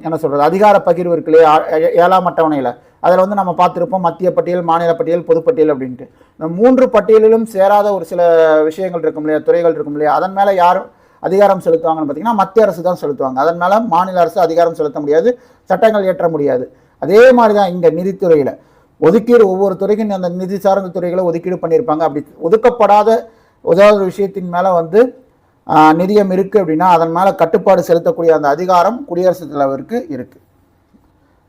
[SPEAKER 1] என்ன சொல்கிறது அதிகார பகிர்வு இருக்கு இல்லையா 7ஆம் அட்டவணையில், அதில் நம்ம பார்த்துருப்போம் மத்திய பட்டியல், மாநில பட்டியல், பொதுப்பட்டியல் அப்படின்ட்டு. இந்த 3 பட்டியலிலும் சேராத ஒரு சில விஷயங்கள் இருக்கும் இல்லையா, துறைகள் இருக்கும் இல்லையா, அதன் மேலே யார் அதிகாரம் செலுத்துவாங்கன்னு பார்த்தீங்கன்னா மத்திய அரசு தான் செலுத்துவாங்க. அதன் மேலே மாநில அரசு அதிகாரம் செலுத்த முடியாது, சட்டங்கள் இயற்ற முடியாது. அதே மாதிரி தான் இங்கே நிதித்துறையில் ஒதுக்கீடு, ஒவ்வொரு துறைக்கும் அந்த நிதி சார்ந்த துறைகளை ஒதுக்கீடு பண்ணியிருப்பாங்க. அப்படி ஒதுக்கப்படாத ஏதாவது விஷயத்தின் மேலே நிதியம் இருக்குது அப்படின்னா அதன் மேலே கட்டுப்பாடு செலுத்தக்கூடிய அந்த அதிகாரம் குடியரசுத் தலைவருக்கு இருக்குது.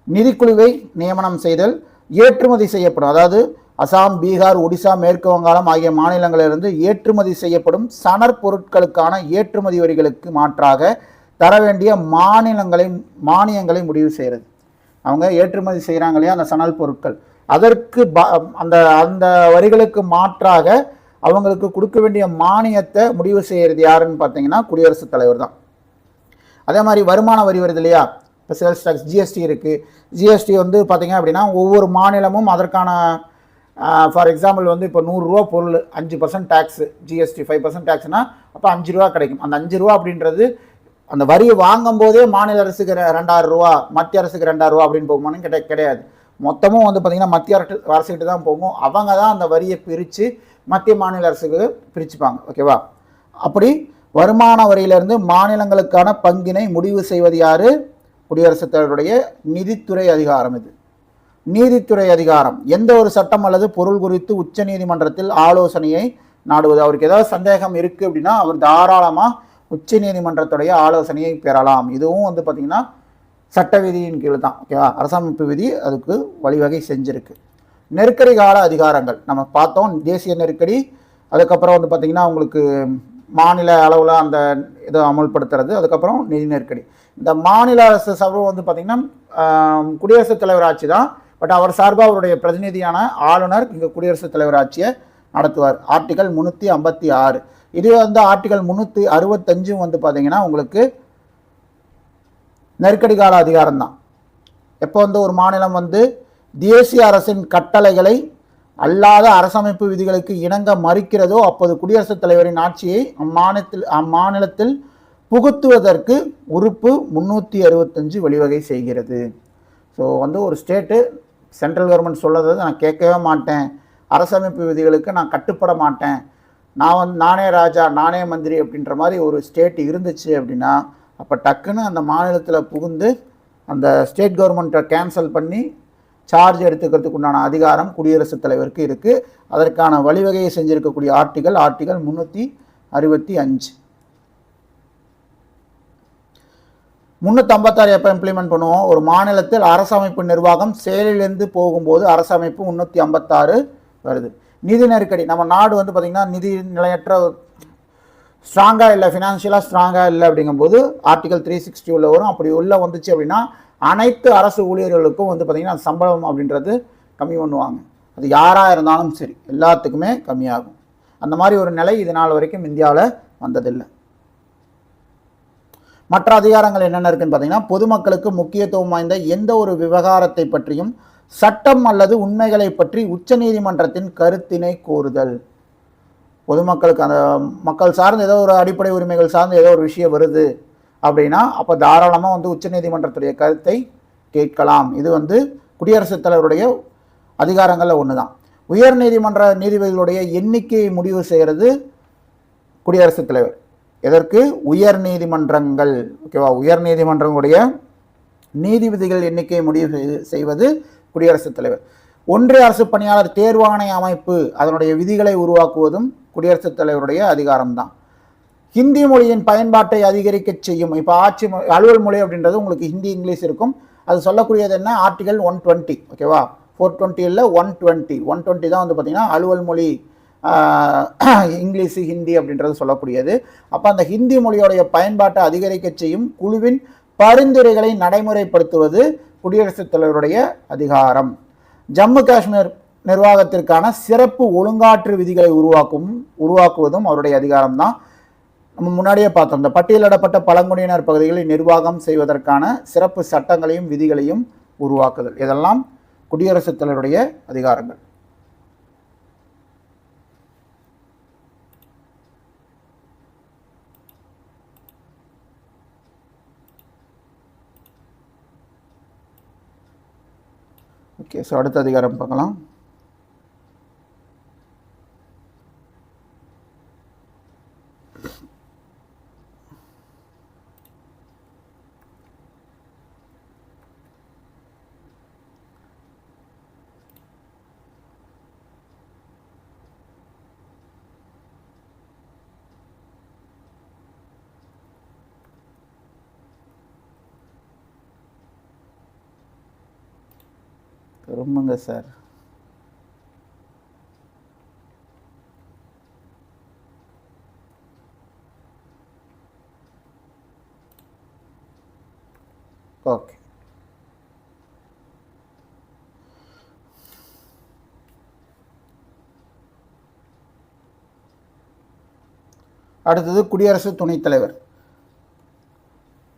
[SPEAKER 1] நிதிக்குழுவை நியமனம் செய்தல். ஏற்றுமதி செய்யப்படும், அதாவது அசாம், பீகார், ஒடிசா, மேற்கு வங்காளம் ஆகிய மாநிலங்களிலிருந்து ஏற்றுமதி செய்யப்படும் சணற் பொருட்களுக்கான ஏற்றுமதி வரிகளுக்கு மாற்றாக தர வேண்டிய மானியங்களை முடிவு செய்கிறது. அவங்க ஏற்றுமதி செய்கிறாங்க இல்லையா அந்த சணல் பொருட்கள், அதற்கு அந்த அந்த வரிகளுக்கு மாற்றாக அவங்களுக்கு கொடுக்க வேண்டிய மானியத்தை முடிவு செய்கிறது யாருன்னு பார்த்தீங்கன்னா குடியரசுத் தலைவர் தான். அதே மாதிரி வருமான வரி வருது இல்லையா, இப்போ சேல்ஸ் டாக்ஸ், ஜிஎஸ்டி இருக்குது. ஜிஎஸ்டி பார்த்தீங்க அப்படின்னா ஒவ்வொரு மாநிலமும் அதற்கான ஃபார் எக்ஸாம்பிள் இப்போ 100 ரூபா பொருள் 5% டேக்ஸு, ஜிஎஸ்டி 5% டேக்ஸ்னால் அப்போ 5 ரூபா கிடைக்கும். அந்த 5 ரூபா அப்படின்றது அந்த வரியை வாங்கும் போதே மாநில அரசுக்கு 2000 ரூபா, மத்திய அரசுக்கு 2000 ரூபா அப்படின்னு போகுமானு கிடையாது. மொத்தமும் வந்து பார்த்திங்கன்னா மத்திய அரசுக்கிட்ட தான் போகும். அவங்க தான் அந்த வரியை பிரித்து மத்திய மாநில அரசுக்கு பிரிச்சுப்பாங்க. ஓகேவா? அப்படி வருமான வரியிலிருந்து மாநிலங்களுக்கான பங்கினை முடிவு செய்வது யார்? குடியரசுத் தலைவருடைய நிதித்துறை அதிகாரம். இது நீதித்துறை அதிகாரம். எந்த ஒரு சட்டம் அல்லது பொருள் குறித்து உச்ச நீதிமன்றத்தில் ஆலோசனையை நாடுவது. அவருக்கு ஏதாவது சந்தேகம் இருக்குது அப்படின்னா அவர் தாராளமாக உச்ச நீதிமன்றத்துடைய ஆலோசனையை பெறலாம். இதுவும் வந்து பார்த்திங்கன்னா சட்ட விதியின் கீழ் தான். ஓகேவா? அரசமைப்பு விதி அதுக்கு வழிவகை செஞ்சுருக்கு. நெருக்கடி கால அதிகாரங்கள் நம்ம பார்த்தோம். தேசிய நெருக்கடி, அதுக்கப்புறம் வந்து பார்த்திங்கன்னா உங்களுக்கு மாநில அளவில் அந்த இதை அமல்படுத்துறது, அதுக்கப்புறம் நிதி நெருக்கடி. இந்த மாநில அரசு சபை வந்து பார்த்திங்கன்னா குடியரசுத் தலைவர் ஆட்சி தான். பட் அவர் சார்பாக அவருடைய பிரதிநிதியான ஆளுநர் இங்கே குடியரசுத் தலைவர் ஆட்சியை நடத்துவார். ஆர்டிகல் 356. இது வந்து ஆர்டிகல் 365 வந்து பார்த்திங்கன்னா உங்களுக்கு நெருக்கடி கால அதிகாரம் தான். எப்போ வந்து ஒரு மாநிலம் வந்து தேசிய அரசின் கட்டளைகளை அல்லாத அரசமைப்பு விதிகளுக்கு இணங்க மறுக்கிறதோ அப்போது குடியரசுத் தலைவரின் ஆட்சியை அம்மாநிலத்தில் புகுத்துவதற்கு உறுப்பு 365 வழிவகை செய்கிறது. ஸோ வந்து ஒரு ஸ்டேட்டு சென்ட்ரல் கவர்மெண்ட் சொல்லதை நான் கேட்கவே மாட்டேன், அரசமைப்பு விதிகளுக்கு நான் கட்டுப்பட மாட்டேன், நானே ராஜா நானே மந்திரி அப்படின்ற மாதிரி ஒரு ஸ்டேட் இருந்துச்சு அப்படின்னா அப்போ டக்குன்னு அந்த மாநிலத்தில் புகுந்து அந்த ஸ்டேட் கவர்மெண்ட்டை கேன்சல் பண்ணி சார்ஜ் எடுத்துக்கிறதுக்கு உண்டான அதிகாரம் குடியரசுத் தலைவருக்கு இருக்குது. அதற்கான வழிவகையை செஞ்சுருக்கக்கூடிய ஆர்டிகல் 365. 356 எப்போ இம்ப்ளிமெண்ட் பண்ணுவோம்? ஒரு மாநிலத்தில் அரசமைப்பு நிர்வாகம் செயலிலிருந்து போகும்போது அரசமைப்பு 356 வருது. நிதி நெருக்கடி. நம்ம நாடு வந்து பார்த்திங்கன்னா நிதி நிலையற்ற ஸ்ட்ராங்காக இல்லை, ஃபினான்ஷியலாக ஸ்ட்ராங்காக இல்லை அப்படிங்கும்போது ஆர்டிகல் 360 உள்ள வரும். அப்படி உள்ளே வந்துச்சு அப்படின்னா அனைத்து அரசு ஊழியர்களுக்கும் வந்து பார்த்திங்கன்னா சம்பளம் அப்படின்றது கம்மி பண்ணுவாங்க. அது யாராக இருந்தாலும் சரி எல்லாத்துக்குமே கம்மியாகும். அந்த மாதிரி ஒரு நிலை இது நாள் வரைக்கும் இந்தியாவில் வந்ததில்லை. மற்ற அதிகாரங்கள் என்னென்ன இருக்குன்னு பார்த்தீங்கன்னா பொதுமக்களுக்கு முக்கியத்துவம் வாய்ந்த எந்த ஒரு விவகாரத்தை பற்றியும் சட்டம் அல்லது உண்மைகளை பற்றி உச்சநீதிமன்றத்தின் கருத்தினை கோருதல். பொதுமக்களுக்கு அந்த மக்கள் சார்ந்த ஏதோ ஒரு அடிப்படை உரிமைகள் சார்ந்த ஏதோ ஒரு விஷயம் வருது அப்படின்னா அப்போ தாராளமாக வந்து உச்சநீதிமன்றத்துடைய கருத்தை கேட்கலாம். இது வந்து குடியரசுத் தலைவருடைய அதிகாரங்களில் ஒன்று தான். உயர் நீதிமன்ற நீதிபதிகளுடைய எண்ணிக்கையை முடிவு செய்கிறது குடியரசுத் தலைவர். எதற்கு? உயர் நீதிமன்றங்கள். ஓகேவா? உயர் நீதிமன்றங்களுடைய நீதிபதிகள் எண்ணிக்கையை முடிவு செய்வது குடியரசுத் தலைவர். ஒன்றிய அரசு பணியாளர் தேர்வாணைய அமைப்பு அதனுடைய விதிகளை உருவாக்குவதும் குடியரசுத் தலைவருடைய அதிகாரம்தான். ஹிந்தி மொழியின் பயன்பாட்டை அதிகரிக்க செய்யும். இப்போ ஆட்சி அலுவல் மொழி அப்படின்றது உங்களுக்கு ஹிந்தி இங்கிலீஷ் இருக்கும். அது சொல்லக்கூடியது என்ன? ஆர்டிகல் 120. ஓகேவா? 420 இல்லை 120 தான் வந்து பார்த்திங்கன்னா அலுவல் மொழி இங்கிலீஷு ஹிந்தி அப்படின்றது சொல்லக்கூடியது. அப்போ அந்த ஹிந்தி மொழியோடைய பயன்பாட்டை அதிகரிக்க செய்யும் குழுவின் பரிந்துரைகளை நடைமுறைப்படுத்துவது குடியரசுத் தலைவருடைய அதிகாரம். ஜம்மு காஷ்மீர் நிர்வாகத்திற்கான சிறப்பு ஒழுங்காற்று விதிகளை உருவாக்குவதும் அவருடைய அதிகாரம் தான். நம்ம முன்னாடியே பார்த்தோம், இந்த பட்டியலிடப்பட்ட பழங்குடியினர் பகுதிகளை நிர்வாகம் செய்வதற்கான சிறப்பு சட்டங்களையும் விதிகளையும் உருவாக்குதல், இதெல்லாம் குடியரசுத் தலைவருடைய அதிகாரங்கள். ஓகே, ஸோ அடுத்த அதிகாரம் பார்க்கலாம். ரொம்பங்க சார். ஓகே, அடுத்தது குடியரசு துணைத் தலைவர்.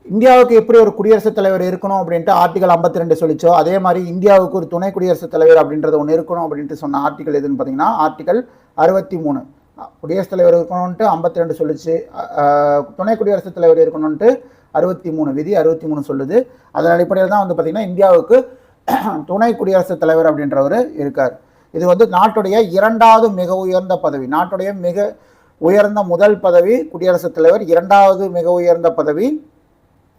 [SPEAKER 1] இந்தியாவுக்கு எப்படி ஒரு குடியரசுத் தலைவர் இருக்கணும் அப்படின்ட்டு ஆர்டிகல் 52 சொல்லிச்சோ அதே மாதிரி இந்தியாவுக்கு ஒரு துணை குடியரசுத் தலைவர் அப்படின்றது ஒன்று இருக்கணும் அப்படின்ட்டு சொன்ன ஆர்டிகல் எதுன்னு பார்த்தீங்கன்னா ஆர்டிகல் 63. குடியரசுத் தலைவர் இருக்கணும்ன்ட்டு 52 சொல்லிச்சு, துணை குடியரசுத் தலைவர் இருக்கணும்ன்ட்டு 63 விதி 63 சொல்லுது. அதன் அடிப்படையில் தான் வந்து பார்த்திங்கன்னா இந்தியாவுக்கு துணை குடியரசுத் தலைவர் அப்படின்றவர் இருக்கார். இது வந்து நாட்டுடைய 2வது மிக உயர்ந்த பதவி. நாட்டுடைய மிக உயர்ந்த முதல் பதவி குடியரசுத் தலைவர், 2வது மிக உயர்ந்த பதவி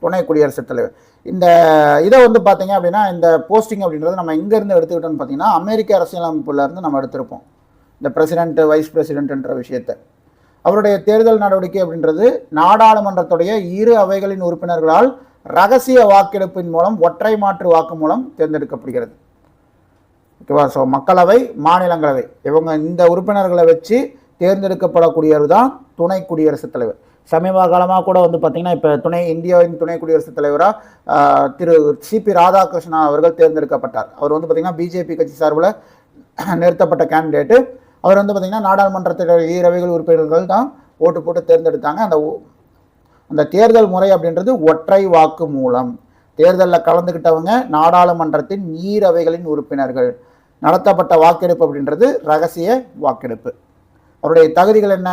[SPEAKER 1] துணை குடியரசுத் தலைவர். இந்த இதை வந்து பார்த்தீங்க அப்படின்னா இந்த போஸ்டிங் அப்படின்றது நம்ம எங்கேருந்து எடுத்துக்கிட்டோம்னு பார்த்தீங்கன்னா அமெரிக்க அரசியலமைப்புலேருந்து நம்ம எடுத்திருப்போம் இந்த பிரசிடென்ட் வைஸ் பிரசிடென்ட்ன்ற விஷயத்தை. அவருடைய தேர்தல் நடவடிக்கை அப்படின்றது நாடாளுமன்றத்துடைய 2 அவைகளின் உறுப்பினர்களால் ரகசிய வாக்கெடுப்பின் மூலம் ஒற்றை மாற்று வாக்கு மூலம் தேர்ந்தெடுக்கப்படுகிறது. ஓகேவா? ஸோ மக்களவை, மாநிலங்களவை இவங்க இந்த உறுப்பினர்களை வச்சு தேர்ந்தெடுக்கப்படக்கூடியவர் தான் துணை குடியரசுத் தலைவர். சமீப காலமாக கூட வந்து பார்த்திங்கன்னா இப்போ இந்தியாவின் துணை குடியரசுத் தலைவராக திரு சிபி ராதாகிருஷ்ணா அவர்கள் தேர்ந்தெடுக்கப்பட்டார். அவர் வந்து பார்த்திங்கன்னா பிஜேபி கட்சி சார்பில் நிறுத்தப்பட்ட கேண்டிடேட்டு. அவர் வந்து பார்த்திங்கன்னா நாடாளுமன்றத்தில் 2 அவைகள் உறுப்பினர்கள் தான் ஓட்டு போட்டு தேர்ந்தெடுத்தாங்க. அந்த தேர்தல் முறை அப்படின்றது ஒற்றை வாக்கு மூலம். தேர்தலில் கலந்துக்கிட்டவங்க நாடாளுமன்றத்தின் 2 அவைகளின் உறுப்பினர்கள். நடத்தப்பட்ட வாக்கெடுப்பு அப்படின்றது ரகசிய வாக்கெடுப்பு. அவருடைய தகுதிகள் என்ன?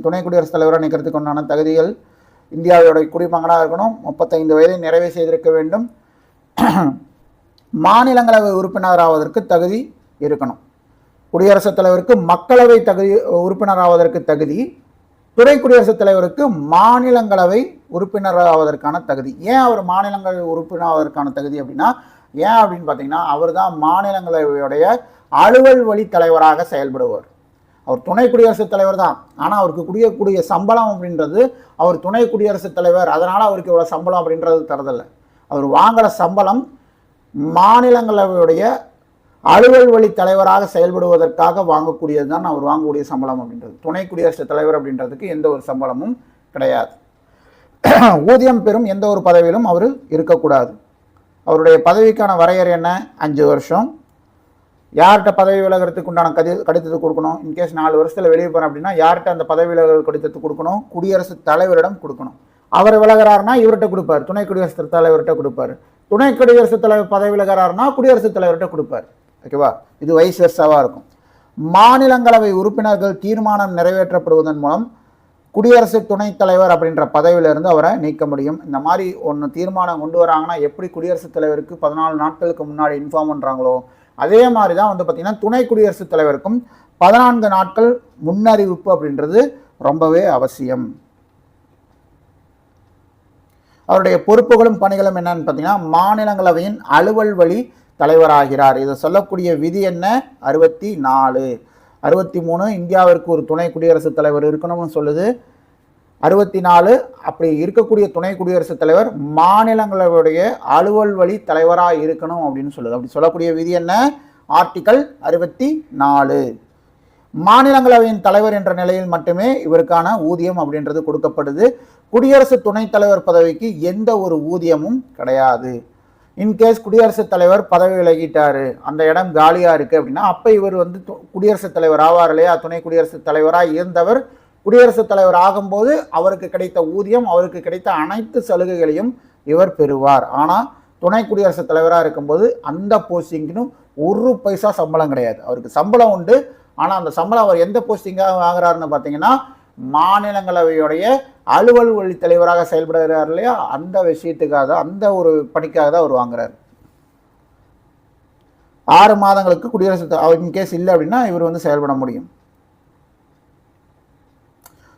[SPEAKER 1] துணை குடியரசுத் தலைவராக நிற்கிறதுக்கு உண்டான தகுதிகள்: இந்தியாவுடைய குடிமகனாக இருக்கணும், 35 வயதை நிறைவு செய்திருக்க வேண்டும், மாநிலங்களவை உறுப்பினராவதற்கு தகுதி இருக்கணும். குடியரசுத் தலைவருக்கு மக்களவை உறுப்பினராவதற்கு தகுதி, துணை குடியரசுத் தலைவருக்கு மாநிலங்களவை உறுப்பினராவதற்கான தகுதி. ஏன் அவர் மாநிலங்களவை உறுப்பினராவதற்கான தகுதி அப்படின்னா ஏன் அப்படின்னு பார்த்தீங்கன்னா அவர் தான் மாநிலங்களவையுடைய அலுவல் வழி தலைவராக செயல்படுவார். அவர் துணை குடியரசுத் தலைவர் தான், ஆனால் அவருக்கு கூடிய சம்பளம் அப்படின்றது அவர் துணை குடியரசுத் தலைவர் அதனால் அவருக்கு இவ்வளோ சம்பளம் அப்படின்றது தரதில்லை. அவர் வாங்குகிற சம்பளம் மாநிலங்களவையுடைய அலுவல் வழி தலைவராக செயல்படுவதற்காக வாங்கக்கூடியது தான் அவர் வாங்கக்கூடிய சம்பளம் அப்படின்றது. துணை குடியரசுத் தலைவர் அப்படின்றதுக்கு எந்த ஒரு சம்பளமும் கிடையாது. ஊதியம் பெறும் எந்த ஒரு பதவியிலும் அவர் இருக்கக்கூடாது. அவருடைய பதவிக்கான வரையறை என்ன? 5 வருஷம். யார்கிட்ட பதவி விலகிறதுக்கு உண்டான கடிதத்தை கொடுக்கணும்? இன்கேஸ் 4 வருஷத்தில் வெளியே போகிறேன் அப்படின்னா யார்கிட்ட அந்த பதவி விலகல் கடிதத்தை கொடுக்கணும்? குடியரசுத் தலைவரிடம் கொடுக்கணும். அவர் விலகிறாருன்னா இவர்கிட்ட கொடுப்பார், துணை குடியரசுத் தலைவர்கிட்ட கொடுப்பார். துணை குடியரசுத் தலைவர் பதவி விலகிறாருன்னா குடியரசுத் தலைவர்கிட்ட கொடுப்பார். ஓகேவா? இது வைஸ் வெர்சாவாக இருக்கும். மாநிலங்களவை உறுப்பினர்கள் தீர்மானம் நிறைவேற்றப்படுவதன் மூலம் குடியரசு துணைத் தலைவர் அப்படின்ற பதவியிலிருந்து அவரை நீக்க முடியும். இந்த மாதிரி ஒன்று தீர்மானம் கொண்டு வராங்கன்னா எப்படி குடியரசுத் தலைவருக்கு 14 நாட்களுக்கு முன்னாடி இன்ஃபார்ம் பண்ணுறாங்களோ அதே மாதிரி தான் வந்து பார்த்திங்கன்னா துணை குடியரசுத் தலைவருக்கும் 14 நாட்கள் முன்னறிவிப்பு அப்படின்றது ரொம்பவே அவசியம். அவருடைய பொறுப்புகளும் பணிகளும் என்னன்னு பார்த்தீங்கன்னா மாநிலங்களவையின் அலுவல் வழி தலைவராகிறார். இதை சொல்லக்கூடிய விதி என்ன? 64. 63 இந்தியாவிற்கு ஒரு துணை குடியரசுத் தலைவர் இருக்கணும்னு சொல்லுது. 64 அப்படி இருக்கக்கூடிய துணை குடியரசுத் தலைவர் மாநிலங்களவையுடைய அலுவல் வழி தலைவராக இருக்கணும் அப்படின்னு சொல்லுது. அப்படி சொல்லக்கூடிய விதி என்ன? ஆர்டிகல் 64. மாநிலங்களவையின் தலைவர் என்ற நிலையில் மட்டுமே இவருக்கான ஊதியம் அப்படின்றது கொடுக்கப்படுது. குடியரசு துணைத் தலைவர் பதவிக்கு எந்த ஒரு ஊதியமும் கிடையாது. இன்கேஸ் குடியரசுத் தலைவர் பதவி விலகிட்டாரு, அந்த இடம் காலியாக இருக்குது அப்படின்னா அப்போ இவர் வந்து குடியரசுத் தலைவர் ஆவார் இல்லையா? துணை குடியரசுத் தலைவராக இருந்தவர் குடியரசுத் தலைவர் ஆகும்போது அவருக்கு கிடைத்த ஊதியம், அவருக்கு கிடைத்த அனைத்து சலுகைகளையும் இவர் பெறுவார். ஆனால் துணை குடியரசுத் தலைவராக இருக்கும்போது அந்த போஸ்டிங்னு 1 பைசா சம்பளம் கிடையாது. அவருக்கு சம்பளம் உண்டு, ஆனால் அந்த சம்பளம் அவர் எந்த போஸ்டிங்காக வாங்குறாருன்னு பார்த்தீங்கன்னா மாநிலங்களவையுடைய அலுவல் வழி தலைவராக செயல்படுகிறார் இல்லையா? அந்த விஷயத்துக்காக அந்த ஒரு பணிக்காக தான் அவர் வாங்குறாரு. 6 மாதங்களுக்கு குடியரசு இன்கேஸ் இல்லை அப்படின்னா இவர் வந்து செயல்பட முடியும்.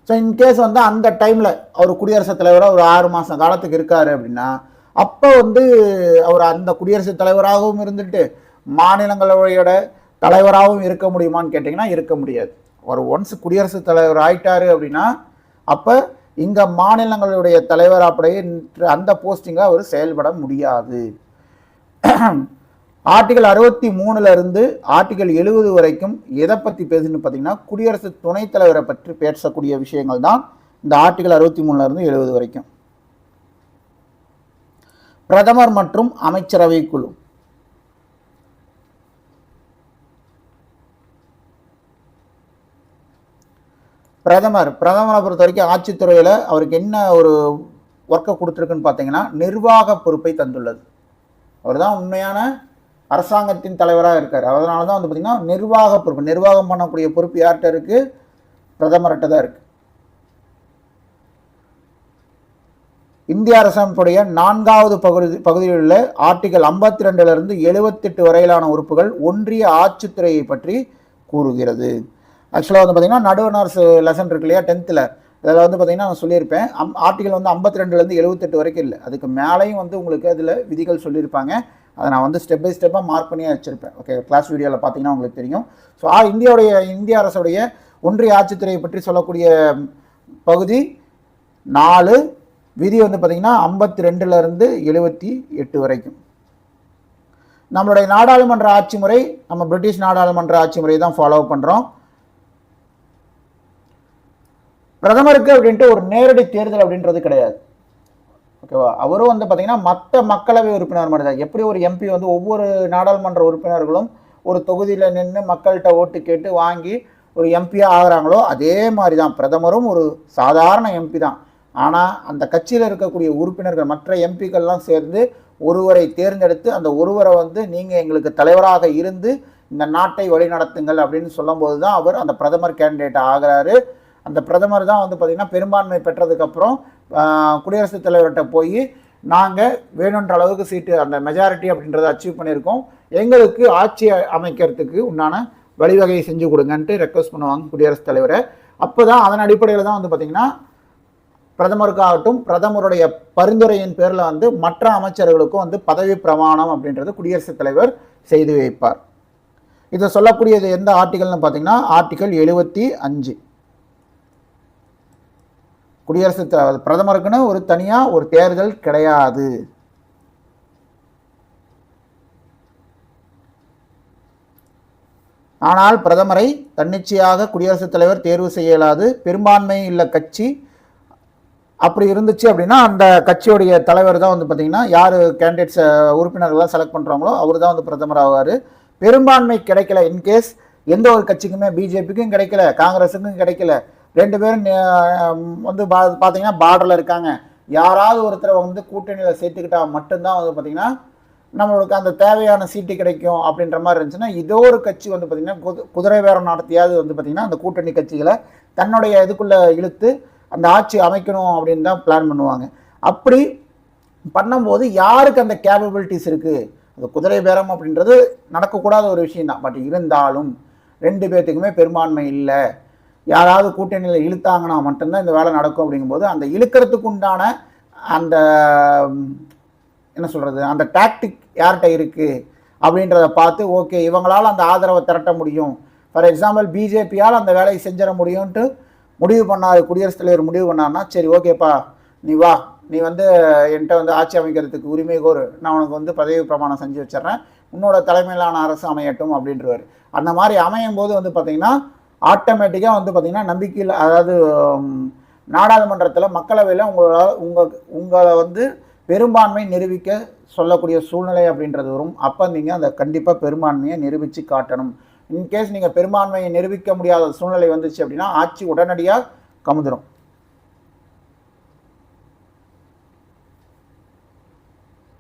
[SPEAKER 1] ஸோ இன்கேஸ் வந்து அந்த டைமில் அவர் குடியரசுத் தலைவராக ஒரு 6 மாதம் காலத்துக்கு இருக்காரு அப்படின்னா அப்போ வந்து அவர் அந்த குடியரசுத் தலைவராகவும் இருந்துட்டு மாநிலங்களவையோட தலைவராகவும் இருக்க முடியுமான்னு கேட்டிங்கன்னா இருக்க முடியாது. ஒரு ஒன்ஸ் குடியரசுத் தலைவர் ஆயிட்டாரு அப்படின்னா அப்போ இங்கே மாநிலங்களுடைய தலைவர் அப்படியே அந்த போஸ்டிங்கை அவர் செயல்பட முடியாது. ஆர்டிகல் 63 இருந்து ஆர்டிகல் 70 வரைக்கும் எதை பற்றி பேசுன்னு பார்த்தீங்கன்னா குடியரசு துணைத் தலைவரை பற்றி பேசக்கூடிய விஷயங்கள் தான் இந்த ஆர்டிகல் 63 இருந்து 70 வரைக்கும். பிரதமர் மற்றும் அமைச்சரவை குழு. பிரதமரை பொறுத்த வரைக்கும் ஆட்சித்துறையில் அவருக்கு என்ன ஒரு ஒர்க்கை கொடுத்துருக்குன்னு பார்த்தீங்கன்னா நிர்வாக பொறுப்பை தந்துள்ளது. அவர் தான் உண்மையான அரசாங்கத்தின் தலைவராக இருக்கார். அதனால தான் வந்து பார்த்திங்கன்னா நிர்வாக பொறுப்பு, நிர்வாகம் பண்ணக்கூடிய பொறுப்பு யார்கிட்ட இருக்குது? பிரதமர்கிட்ட தான் இருக்குது. இந்திய அரசமைப்புடைய 4வது பகுதியில் உள்ள ஆர்டிகல் 52 78 வரையிலான உறுப்புகள் ஒன்றிய ஆட்சித்துறையை பற்றி கூறுகிறது. ஆக்சுவலாக வந்து பார்த்தீங்கன்னா நடுவணர்ஸ் லெசன் இருக்கு இல்லையா 10th, அதில் வந்து பார்த்தீங்கன்னா நான் சொல்லியிருப்பேன் ஆர்டிகல் வந்து 52 78 வரைக்கும் இல்லை, அதுக்கு மேலேயும் வந்து உங்களுக்கு அதில் விதிகள் சொல்லியிருப்பாங்க. அதை நான் வந்து ஸ்டெப் பை ஸ்டெப்பாக மார்க் பண்ணி வச்சுருப்பேன். ஓகே, கிளாஸ் வீடியோவில் பார்த்தீங்கன்னா உங்களுக்கு தெரியும். ஸோ இந்திய அரசுடைய ஒன்றிய ஆட்சித்துறையை பற்றி சொல்லக்கூடிய பகுதி 4, விதி வந்து பார்த்தீங்கன்னா 52 78 வரைக்கும். நம்மளுடைய நாடாளுமன்ற ஆட்சி முறை நம்ம பிரிட்டிஷ் நாடாளுமன்ற ஆட்சி முறை தான் ஃபாலோ பண்ணுறோம். பிரதமருக்கு அப்படின்ட்டு ஒரு நேரடி தேர்தல் அப்படின்றது கிடையாது. ஓகேவா, அவரும் வந்து பார்த்தீங்கன்னா மற்ற மக்களவை உறுப்பினர் மாதிரி தான். எப்படி ஒரு எம்பி வந்து ஒவ்வொரு நாடாளுமன்ற உறுப்பினர்களும் ஒரு தொகுதியில் நின்று மக்கள்கிட்ட ஓட்டு கேட்டு வாங்கி ஒரு எம்பியாக ஆகிறாங்களோ அதே மாதிரி தான் பிரதமரும் ஒரு சாதாரண எம்பி தான். ஆனால் அந்த கட்சியில் இருக்கக்கூடிய உறுப்பினர்கள் மற்ற எம்பிக்கள்லாம் சேர்ந்து ஒருவரை தேர்ந்தெடுத்து அந்த ஒருவரை வந்து நீங்கள் எங்களுக்கு தலைவராக இருந்து இந்த நாட்டை வழிநடத்துங்கள் அப்படின்னு சொல்லும்போது தான் அவர் அந்த பிரதமர் கேண்டிடேட் ஆகிறாரு. அந்த பிரதமர் தான் வந்து பார்த்திங்கன்னா பெரும்பான்மை பெற்றதுக்கப்புறம் குடியரசுத் தலைவர்கிட்ட போய் நாங்கள் வேணுன்ற அளவுக்கு சீட்டு அந்த மெஜாரிட்டி அப்படின்றத அச்சீவ் பண்ணியிருக்கோம், எங்களுக்கு ஆட்சி அமைக்கிறதுக்கு உண்டான வழிவகையை செஞ்சு கொடுங்கன்ட்டு ரெக்வஸ்ட் பண்ணுவாங்க குடியரசுத் தலைவரை. அப்போ தான் அதன் அடிப்படையில் தான் வந்து பார்த்திங்கன்னா பிரதமருக்காகட்டும் பிரதமருடைய பரிந்துரையின் பேரில் வந்து மற்ற அமைச்சர்களுக்கும் வந்து பதவி பிரமாணம் அப்படின்றது குடியரசுத் தலைவர் செய்து வைப்பார். இதை சொல்லக்கூடியது எந்த ஆர்டிகல்னு பார்த்தீங்கன்னா ஆர்டிகல் 75. பிரதமருக்குன்னு ஒரு தனியாக ஒரு தேர்தல் கிடையாது. ஆனால் பிரதமரை தன்னிச்சையாக குடியரசுத் தலைவர் தேர்வு செய்ய இயலாது. பெரும்பான்மை உள்ள கட்சி அப்படி இருந்துச்சு அப்படின்னா அந்த கட்சியுடைய தலைவர் தான் வந்து பார்த்தீங்கன்னா யார் கேண்டிடேட்ஸ் உறுப்பினர்கள்லாம் செலக்ட் பண்ணுறாங்களோ அவர் தான் வந்து பிரதமர் ஆவார். பெரும்பான்மை கிடைக்கல, இன்கேஸ் எந்த ஒரு கட்சிக்குமே பிஜேபிக்கும் கிடைக்கல காங்கிரஸுக்கும் கிடைக்கல, 2 பேரும் வந்து பார்த்தீங்கன்னா பார்டரில் இருக்காங்க, யாராவது ஒருத்தரை வந்து கூட்டணியில் சேர்த்துக்கிட்டால் மட்டும்தான் வந்து பார்த்திங்கன்னா நம்மளுக்கு அந்த தேவையான சீட்டு கிடைக்கும் அப்படின்ற மாதிரி இருந்துச்சுன்னா இதோ ஒரு கட்சி வந்து பார்த்திங்கன்னா குதிரை வேரம் நடத்தியாவது வந்து பார்த்திங்கன்னா அந்த கூட்டணி கட்சிகளை தன்னுடைய இதுக்குள்ளே இழுத்து அந்த ஆட்சி அமைக்கணும் அப்படின்னு தான் பிளான் பண்ணுவாங்க. அப்படி பண்ணும்போது யாருக்கு அந்த கேப்பபிலிட்டிஸ் இருக்குது, அந்த குதிரை பேரம் அப்படின்றது நடக்கக்கூடாத ஒரு விஷயம் தான். பட் இருந்தாலும் 2 பேர்த்துக்குமே பெரும்பான்மை இல்லை, யாராவது கூட்டணியில் இழுத்தாங்கன்னா மட்டும்தான் இந்த வேலை நடக்கும். அப்படிங்கும்போது அந்த இழுக்கிறதுக்கு உண்டான அந்த என்ன சொல்கிறது அந்த டாக்டிக் யார்கிட்ட இருக்குது அப்படின்றத பார்த்து ஓகே இவங்களால் அந்த ஆதரவை திரட்ட முடியும், ஃபார் எக்ஸாம்பிள் பிஜேபியால் அந்த வேலையை செஞ்சிட முடியும்ன்ட்டு முடிவு பண்ணார் குடியரசுத் தலைவர் முடிவு பண்ணார்னா சரி ஓகேப்பா நீ வா, நீ வந்து என்கிட்ட வந்து ஆட்சி அமைக்கிறதுக்கு உரிமை கோரு, நான் உனக்கு வந்து பதவி பிரமாணம் செஞ்சு வச்சிட்றேன், உன்னோட தலைமையிலான அரசு அமையட்டும் அப்படின்றவர். அந்த மாதிரி அமையும் போது வந்து பார்த்திங்கன்னா ஆட்டோமேட்டிக்காக வந்து பார்த்திங்கன்னா நம்பிக்கையில் அதாவது நாடாளுமன்றத்தில் மக்களவையில் உங்களை வந்து பெரும்பான்மை நிரூபிக்க சொல்லக்கூடிய சூழ்நிலை அப்படின்றது வரும். அப்போ நீங்கள் அந்த கண்டிப்பாக பெரும்பான்மையை நிரூபித்து காட்டணும். இன்கேஸ் நீங்கள் பெரும்பான்மையை நிரூபிக்க முடியாத சூழ்நிலை வந்துச்சு அப்படின்னா ஆட்சி உடனடியாக கமுந்துடும்.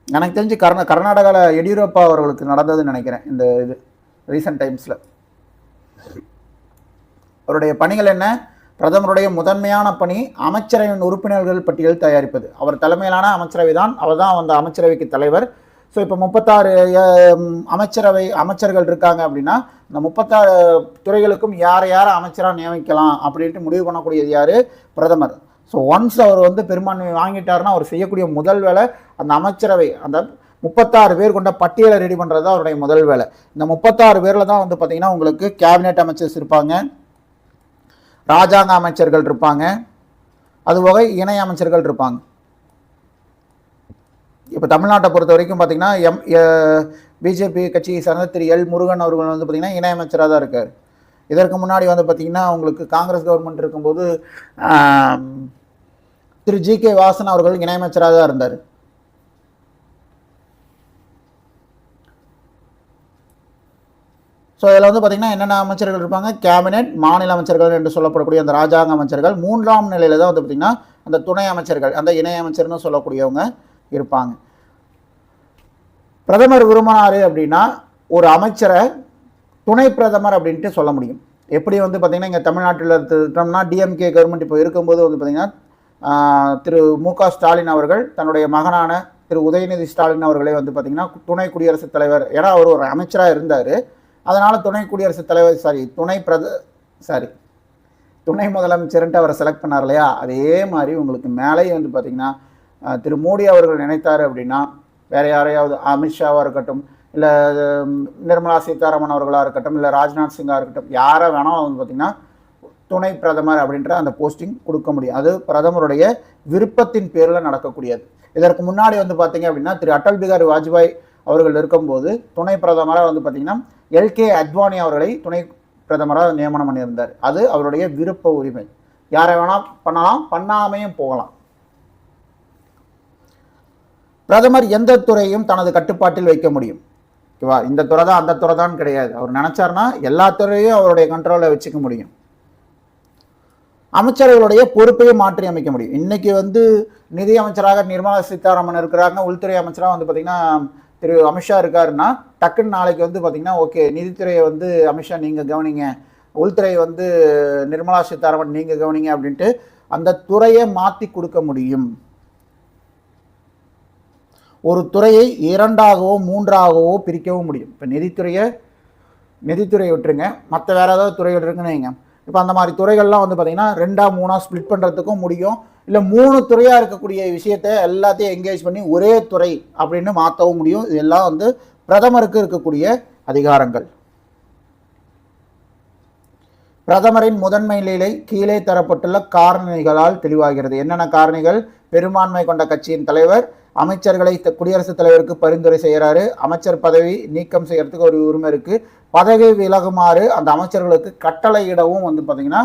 [SPEAKER 1] எனக்கு தெரிஞ்சு கர்நாடகாவில் எடியூரப்பா அவர்களுக்கு நடந்ததுன்னு நினைக்கிறேன் இந்த இது ரீசன்ட் டைம்ஸில். அவருடைய பணிகள் என்ன? பிரதமருடைய முதன்மையான பணி அமைச்சரவையின் உறுப்பினர்கள் பட்டியல் தயாரிப்பது. அவர் தலைமையிலான அமைச்சரவை தான், அவர் தான் அந்த அமைச்சரவைக்கு தலைவர். ஸோ இப்போ 36 அமைச்சர்கள் இருக்காங்க அப்படின்னா இந்த 36 துறைகளுக்கும் யாரை அமைச்சராக நியமிக்கலாம் அப்படின்ட்டு முடிவு பண்ணக்கூடியது யார்? பிரதமர். ஸோ ஒன்ஸ் அவர் வந்து பெரும்பான்மை வாங்கிட்டாருன்னா அவர் செய்யக்கூடிய முதல் வேலை அந்த அமைச்சரவை அந்த 36 பேர் கொண்ட பட்டியலை ரெடி பண்ணுறது தான் அவருடைய முதல் வேலை. இந்த 36 பேரில் தான் வந்து பார்த்திங்கன்னா உங்களுக்கு கேபினெட் அமைச்சர்ஸ் இருப்பாங்க, ராஜாங்க அமைச்சர்கள் இருப்பாங்க, அதுபோக இணை அமைச்சர்கள் இருப்பாங்க. இப்போ தமிழ்நாட்டை பொறுத்த வரைக்கும் பார்த்திங்கன்னா பிஜேபி கட்சியை சார்ந்த திரு எல் முருகன் அவர்கள் வந்து பார்த்திங்கன்னா இணையமைச்சராக தான் இருக்கார். இதற்கு முன்னாடி வந்து பார்த்திங்கன்னா உங்களுக்கு காங்கிரஸ் கவர்மெண்ட் இருக்கும்போது திரு ஜி.கே. வாசன் அவர்கள் இணையமைச்சராக தான் இருந்தார். ஸோ இதில் வந்து பார்த்திங்கன்னா என்னென்ன அமைச்சர்கள் இருப்பாங்க? கேபினெட், மாநில அமைச்சர்கள் என்று சொல்லப்படக்கூடிய அந்த ராஜாங்க அமைச்சர்கள், 3ஆம் நிலையில் தான் வந்து பார்த்திங்கன்னா அந்த துணை அமைச்சர்கள் அந்த இணை அமைச்சர்னு சொல்லக்கூடியவங்க இருப்பாங்க. பிரதமர் விரும்பினார் அப்படின்னா ஒரு அமைச்சரை துணை பிரதமர் அப்படின்ட்டு சொல்ல முடியும். எப்படி வந்து பார்த்திங்கன்னா இங்கே தமிழ்நாட்டில் எடுத்துட்டோம்னா டிஎம்கே கவர்மெண்ட் இப்போ இருக்கும்போது வந்து பார்த்திங்கன்னா திரு மு.க.ஸ்டாலின் அவர்கள் தன்னுடைய மகனான திரு உதயநிதி ஸ்டாலின் அவர்களை வந்து பார்த்திங்கன்னா துணை குடியரசுத் தலைவர், ஏன்னா அவர் ஒரு அமைச்சராக இருந்தார், அதனால் துணை குடியரசுத் தலைவர் துணை முதலமைச்சர்ன்ட்டு அவரை செலக்ட் பண்ணார் இல்லையா, அதே மாதிரி உங்களுக்கு மேலேயே வந்து பார்த்திங்கன்னா திரு மோடி அவர்கள் நினைத்தார் அப்படின்னா வேறு யாரையாவது அமித்ஷாவாக இருக்கட்டும், இல்லை நிர்மலா சீதாராமன் அவர்களாக இருக்கட்டும், இல்லை ராஜ்நாத் சிங்காக இருக்கட்டும், யாரை வேணால் வந்து பார்த்திங்கன்னா துணை பிரதமர் அப்படின்ற அந்த போஸ்டிங் கொடுக்க முடியும். அது பிரதமருடைய விருப்பத்தின் பேரில் நடக்கக்கூடியது. இதற்கு முன்னாடி வந்து பார்த்தீங்க அப்படின்னா திரு அடல் பிகாரி வாஜ்பாய் அவர்கள் இருக்கும்போது துணை பிரதமராக வந்து பார்த்திங்கன்னா எல்கே அத்வானி அவர்களை துணை பிரதமராக நியமனம் பண்ணியிருந்தார். அது அவருடைய விருப்ப உரிமை, யாரை வேணால் பண்ணலாம், பண்ணாமையும் போகலாம். பிரதமர் எந்த துறையும் தனது கட்டுப்பாட்டில் வைக்க முடியும். ஓகேவா, இந்த துறை தான் அந்த துறை தான் கிடையாது. அவர் நினைச்சார்னா எல்லா துறையும் அவருடைய கண்ட்ரோலில் வச்சுக்க முடியும். அமைச்சர்களுடைய பொறுப்பையும் மாற்றி அமைக்க முடியும். இன்னைக்கு வந்து நிதி அமைச்சராக நிர்மலா சீதாராமன் இருக்கிறாங்க, உள்துறை அமைச்சராக வந்து பார்த்திங்கன்னா திரு அமித்ஷா இருக்காருன்னா டக்குன்னு நாளைக்கு வந்து பார்த்திங்கன்னா ஓகே நிதித்துறையை வந்து அமித்ஷா நீங்கள் கவனிங்க, உள்துறை வந்து நிர்மலா சீதாராமன் நீங்கள் கவனிங்க அப்படின்ட்டு அந்த துறையை மாற்றி கொடுக்க முடியும். ஒரு துறையை 2ஆகவோ 3ஆகவோ பிரிக்கவும் முடியும். இப்போ நிதித்துறையை விட்டுருங்க, மற்ற வேறு ஏதாவது துறைகள் இருக்குன்னு வைங்க. இப்போ அந்த மாதிரி துறைகள்லாம் வந்து பார்த்திங்கன்னா 2ஆ 3ஆ ஸ்ப்ளிட் பண்ணுறதுக்கும் முடியும். இல்லை 3 துறையாக இருக்கக்கூடிய விஷயத்தை எல்லாத்தையும் என்கேஜ் பண்ணி ஒரே துறை அப்படின்னு மாற்றவும் முடியும். இதெல்லாம் வந்து பிரதமருக்கு இருக்கக்கூடிய அதிகாரங்கள். பிரதமரின் முதன்மை நிலை கீழே தரப்பட்டுள்ள காரணிகளால் தெளிவாகிறது. என்னென்ன காரணிகள்? பெரும்பான்மை கொண்ட கட்சியின் தலைவர், அமைச்சர்களை குடியரசுத் தலைவருக்கு பரிந்துரை செய்கிறாரு, அமைச்சர் பதவி நீக்கம் செய்யறதுக்கு ஒரு உரிமை இருக்குது, பதவி விலகுமாறு அந்த அமைச்சர்களுக்கு கட்டளையிடவும் வந்து பார்த்திங்கன்னா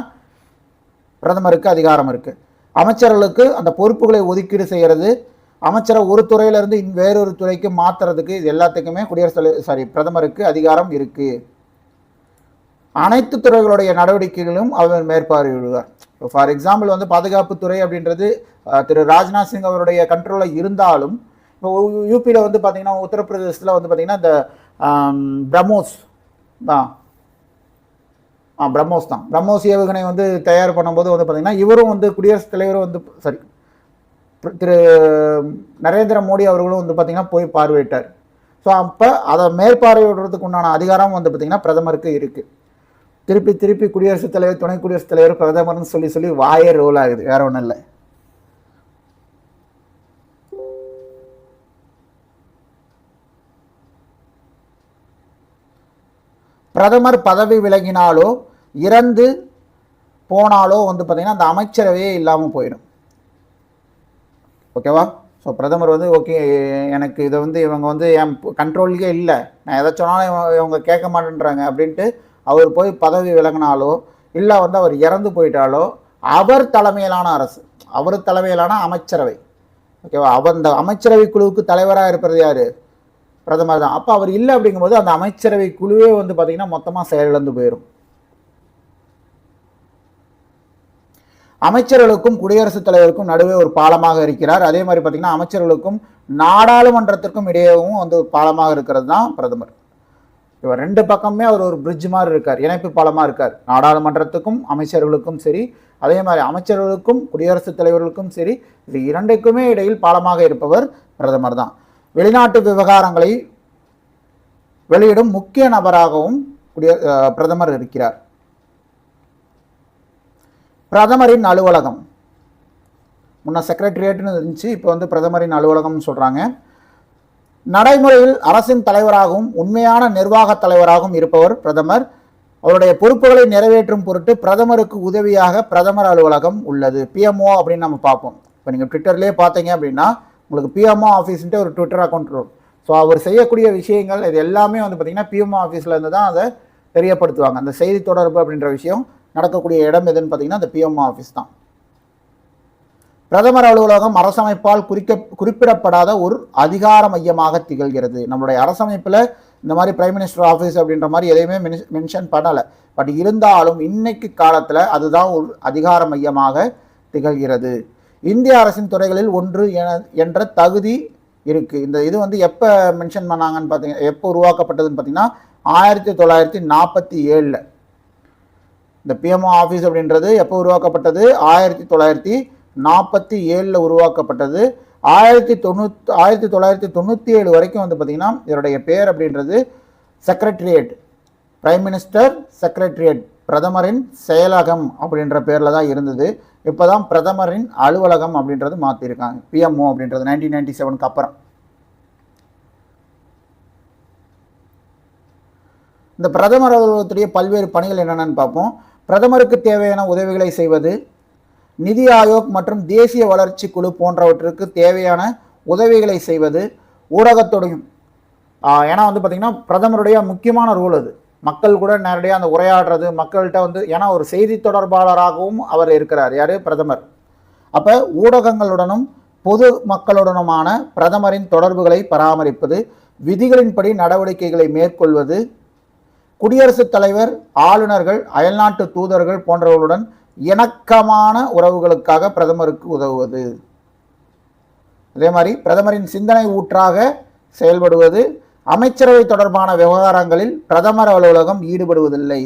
[SPEAKER 1] பிரதமருக்கு அதிகாரம் இருக்குது, அமைச்சர்களுக்கு அந்த பொறுப்புகளை ஒதுக்கீடு செய்கிறது, அமைச்சரை ஒரு துறையிலிருந்து வேறொரு துறைக்கு மாற்றுறதுக்கு, இது எல்லாத்துக்குமே பிரதமருக்கு அதிகாரம் இருக்குது. அனைத்து துறைகளுடைய நடவடிக்கைகளும் அவர் மேற்பார்வையிடுவார். ஃபார் எக்ஸாம்பிள் வந்து பாதுகாப்புத்துறை அப்படின்றது திரு ராஜ்நாத் சிங் அவருடைய கண்ட்ரோலில் இருந்தாலும், இப்போ யூபியில் வந்து பார்த்திங்கன்னா உத்தரப்பிரதேசத்தில் வந்து பார்த்திங்கன்னா இந்த பிரம்மோஸ் பிரம்மோஸ் ஏவுகணை வந்து தயார் பண்ணும்போது வந்து பார்த்திங்கன்னா இவரும் வந்து குடியரசுத் தலைவரும் வந்து திரு நரேந்திர மோடி அவர்களும் வந்து பார்த்திங்கன்னா போய் பார்வையிட்டார். ஸோ அப்போ அதை மேற்பார்வையிடுறதுக்கு உண்டான அதிகாரம் வந்து பார்த்திங்கன்னா பிரதமருக்கு இருக்குது. திருப்பி குடியரசுத் தலைவர், துணை குடியரசுத் தலைவர், பிரதமர்னு சொல்லி வாயே ரோல் ஆகுது, வேற ஒன்றும் இல்லை. பிரதமர் பதவி விலகினாலோ இறந்து போனாலோ வந்து பார்த்திங்கன்னா அந்த அமைச்சரவையே இல்லாமல் போயிடும். ஓகேவா? ஸோ பிரதமர் வந்து ஓகே எனக்கு இதை வந்து இவங்க வந்து என் கண்ட்ரோலுக்கே இல்லை, நான் எதை சொன்னாலும் இவங்க கேட்க மாட்டேன்றாங்க அப்படின்ட்டு அவர் போய் பதவி விலகினாலோ இல்லை வந்து அவர் இறந்து போயிட்டாலோ அவர் தலைமையிலான அரசு, அவர் தலைமையிலான அமைச்சரவை, ஓகேவா, அந்த அமைச்சரவை குழுவுக்கு தலைவராக இருப்பது யார்? பிரதமர் தான். அப்போ அவர் இல்லை அப்படிங்கும்போது அந்த அமைச்சரவை குழுவே வந்து பார்த்திங்கன்னா மொத்தமாக செயலிழந்து போயிடும். அமைச்சர்களுக்கும் குடியரசுத் தலைவருக்கும் நடுவே ஒரு பாலமாக இருக்கிறார். அதே மாதிரி பார்த்திங்கன்னா அமைச்சர்களுக்கும் நாடாளுமன்றத்திற்கும் இடையேவும் வந்து ஒரு பாலமாக இருக்கிறது தான் பிரதமர். இவர் 2 பக்கமே அவர் ஒரு பிரிட்ஜ் மாதிரி இருக்கார், இணைப்பு பாலமாக இருக்கார். நாடாளுமன்றத்துக்கும் அமைச்சர்களுக்கும் சரி, அதே மாதிரி அமைச்சர்களுக்கும் குடியரசுத் தலைவர்களுக்கும் சரி, இது 2க்குமே இடையில் பாலமாக இருப்பவர் பிரதமர் தான். வெளிநாட்டு விவகாரங்களை வெளியிடும் முக்கிய நபராகவும் பிரதமர் இருக்கிறார். பிரதமரின் அலுவலகம், முன்ன செக்ரட்டரியேட்னு இருந்துச்சு, இப்போ வந்து பிரதமரின் அலுவலகம்னு சொல்கிறாங்க. நடைமுறையில் அரசின் தலைவராகவும் உண்மையான நிர்வாக தலைவராகவும் இருப்பவர் பிரதமர். அவருடைய பொறுப்புகளை நிறைவேற்றும் பொருட்டு பிரதமருக்கு உதவியாக பிரதமர் அலுவலகம் உள்ளது. பிஎம்ஓ அப்படின்னு நம்ம பார்ப்போம். இப்போ நீங்கள் ட்விட்டர்லேயே பார்த்தீங்க அப்படின்னா உங்களுக்கு பிஎம்ஓ ஆஃபீஸ்ன்ட்டு ஒரு ட்விட்டர் அக்கௌண்ட் இருக்கும். ஸோ அவர் செய்யக்கூடிய விஷயங்கள் இது எல்லாமே வந்து பார்த்திங்கன்னா பிஎம்ஓ ஆஃபீஸில் இருந்து தான் அதை தெரியப்படுத்துவாங்க. அந்த செய்தி தொடர்பு அப்படின்ற விஷயம் நடக்கக்கூடிய இடம் எதுன்னு பார்த்திங்கன்னா அந்த பிஎம்ஓ ஆஃபீஸ் தான். பிரதமர் அலுவலகம் அரசமைப்பால் குறிப்பிடப்படாத ஒரு அதிகார மையமாக திகழ்கிறது. நம்மளுடைய அரசமைப்பில் இந்த மாதிரி பிரைம் மினிஸ்டர் ஆஃபீஸ் அப்படின்ற மாதிரி எதையுமே மென்ஷன் பண்ணலை. பட் இருந்தாலும் இன்னைக்கு காலத்தில் அதுதான் ஒரு அதிகார மையமாக திகழ்கிறது. இந்திய அரசின் துறைகளில் ஒன்று என்ற தகுதி இருக்குது. இந்த இது வந்து எப்போ மென்ஷன் பண்ணாங்கன்னு பார்த்தீங்கன்னா, எப்போ உருவாக்கப்பட்டதுன்னு பார்த்தீங்கன்னா 1947. இந்த பிஎம்ஓ ஆஃபீஸ் அப்படின்றது எப்போ உருவாக்கப்பட்டது? 1947. 1947 உருவாக்கப்பட்டது. 1997 வரைக்கும் வந்து பார்த்தீங்கன்னா இதனுடைய பேர் அப்படின்றது செக்ரட்டரியேட், பிரைம் மினிஸ்டர் செக்ரட்டரியேட், பிரதமரின் செயலகம் அப்படின்ற பேரில் தான் இருந்தது. இப்போ தான் பிரதமரின் அலுவலகம் அப்படின்றது மாற்றிருக்காங்க, பிஎம்ஓ அப்படின்றது 1997க்கு அப்புறம். இந்த பிரதமர் அலுவலகத்துடைய பல்வேறு பணிகள் என்னென்னு பார்ப்போம். பிரதமருக்கு தேவையான உதவிகளை செய்வது, நிதி ஆயோக் மற்றும் தேசிய வளர்ச்சி குழு போன்றவற்றுக்கு தேவையான உதவிகளை செய்வது, ஊடகத்தோடையும் ஏன்னா வந்து பார்த்திங்கன்னா பிரதமருடைய முக்கியமான ரோல் அது. மக்கள் கூட நேரடியாக அந்த உரையாடுறது, மக்கள்கிட்ட வந்து ஏன்னா ஒரு செய்தி தொடர்பாளராகவும் அவர் இருக்கிறார், யார்? பிரதமர். அப்போ ஊடகங்களுடனும் பொது மக்களுடனுமான பிரதமரின் தொடர்புகளை பராமரிப்பது, விதிகளின்படி நடவடிக்கைகளை மேற்கொள்வது, குடியரசுத் தலைவர், ஆளுநர்கள், அயல்நாட்டு தூதர்கள் போன்றவர்களுடன் இணக்கமான உறவுகளுக்காக பிரதமருக்கு உதவுவது. அதே மாதிரி பிரதமரின் சிந்தனை ஊற்றாக செயல்படுவது, அமைச்சரவை தொடர்பான விவகாரங்களில் பிரதமர் அலுவலகம் ஈடுபடுவதில்லை.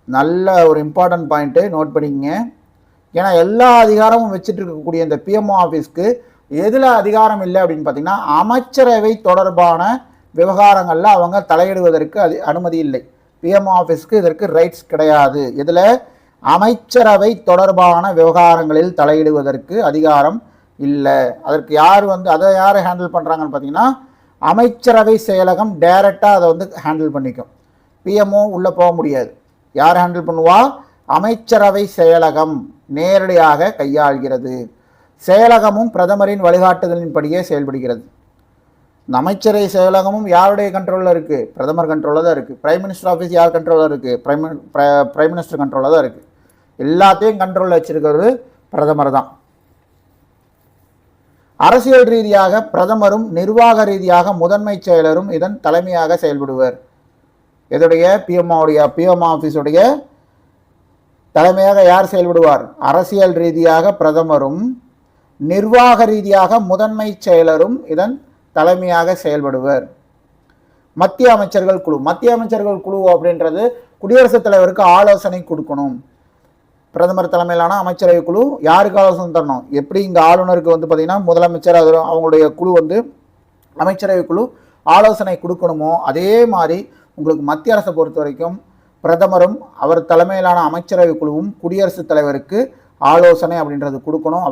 [SPEAKER 1] நல்ல ஒரு இம்பார்ட்டன்ட் பாயிண்ட்டு, நோட் பண்ணிக்கங்க. ஏன்னா எல்லா அதிகாரமும் வச்சுட்டு இருக்கக்கூடிய இந்த பிஎம்ஓ ஆஃபீஸ்க்கு எதில் அதிகாரம் இல்லை அப்படின்னு பார்த்தீங்கன்னா, அமைச்சரவை தொடர்பான விவகாரங்களில் அவங்க தலையிடுவதற்கு அனுமதி இல்லை. பிஎம்ஓ ஆஃபீஸ்க்கு இதற்கு ரைட்ஸ் கிடையாது. இதில் அமைச்சரவை தொடர்பான விவகாரங்களில் தலையிடுவதற்கு அதிகாரம் இல்லை. அதற்கு அதை யார் ஹேண்டில் பண்ணுறாங்கன்னு பார்த்தீங்கன்னா, அமைச்சரவை செயலகம் டைரெக்டாக அதை வந்து ஹேண்டில் பண்ணிக்கும். பிஎம்ஓ உள்ளே போக முடியாது. யார் ஹேண்டில் பண்ணுவா? அமைச்சரவை செயலகம் நேரடியாக கையாள்கிறது. செயலகமும் பிரதமரின் வழிகாட்டுதலின்படியே செயல்படுகிறது. இந்த அமைச்சரவை செயலகமும் யாருடைய கண்ட்ரோலில் இருக்குது? பிரதமர் கண்ட்ரோலில் தான் இருக்குது. பிரைம் மினிஸ்டர் ஆஃபீஸ் யார் கண்ட்ரோலில் இருக்குது? பிரைம் மினிஸ்டர் கண்ட்ரோலில் தான் இருக்குது. எல்லாத்தையும் கண்ட்ரோலில் வச்சிருக்கிறது பிரதமர் தான். அரசியல் ரீதியாக பிரதமரும் நிர்வாக ரீதியாக முதன்மை செயலரும் இதன் தலைமையாக செயல்படுவர். இதோடைய பிஎம்ஓ ஆஃபீஸுடைய தலைமையாக யார் செயல்படுவார்? அரசியல் ரீதியாக பிரதமரும் நிர்வாக ரீதியாக முதன்மை செயலரும் இதன் தலைமையாக செயல்படுவர். மத்திய அமைச்சர்கள் குழு. மத்திய அமைச்சர்கள் குழு அப்படின்றது குடியரசுத் தலைவருக்கு ஆலோசனை கொடுக்கணும். பிரதமர் தலைமையிலான அமைச்சரவை குழு யாருக்கு ஆலோசனை தரணும்? எப்படி இங்கே ஆளுநருக்கு வந்து பார்த்திங்கன்னா முதலமைச்சர் அவங்களுடைய குழு வந்து அமைச்சரவை குழு ஆலோசனை கொடுக்கணுமோ, அதே மாதிரி உங்களுக்கு மத்திய அரசை பொறுத்த வரைக்கும் பிரதமரும் அவர் தலைமையிலான அமைச்சரவை குழுவும் குடியரசுத் தலைவருக்கு ஆலோசனை அப்படின்றது கொடுக்கணும்.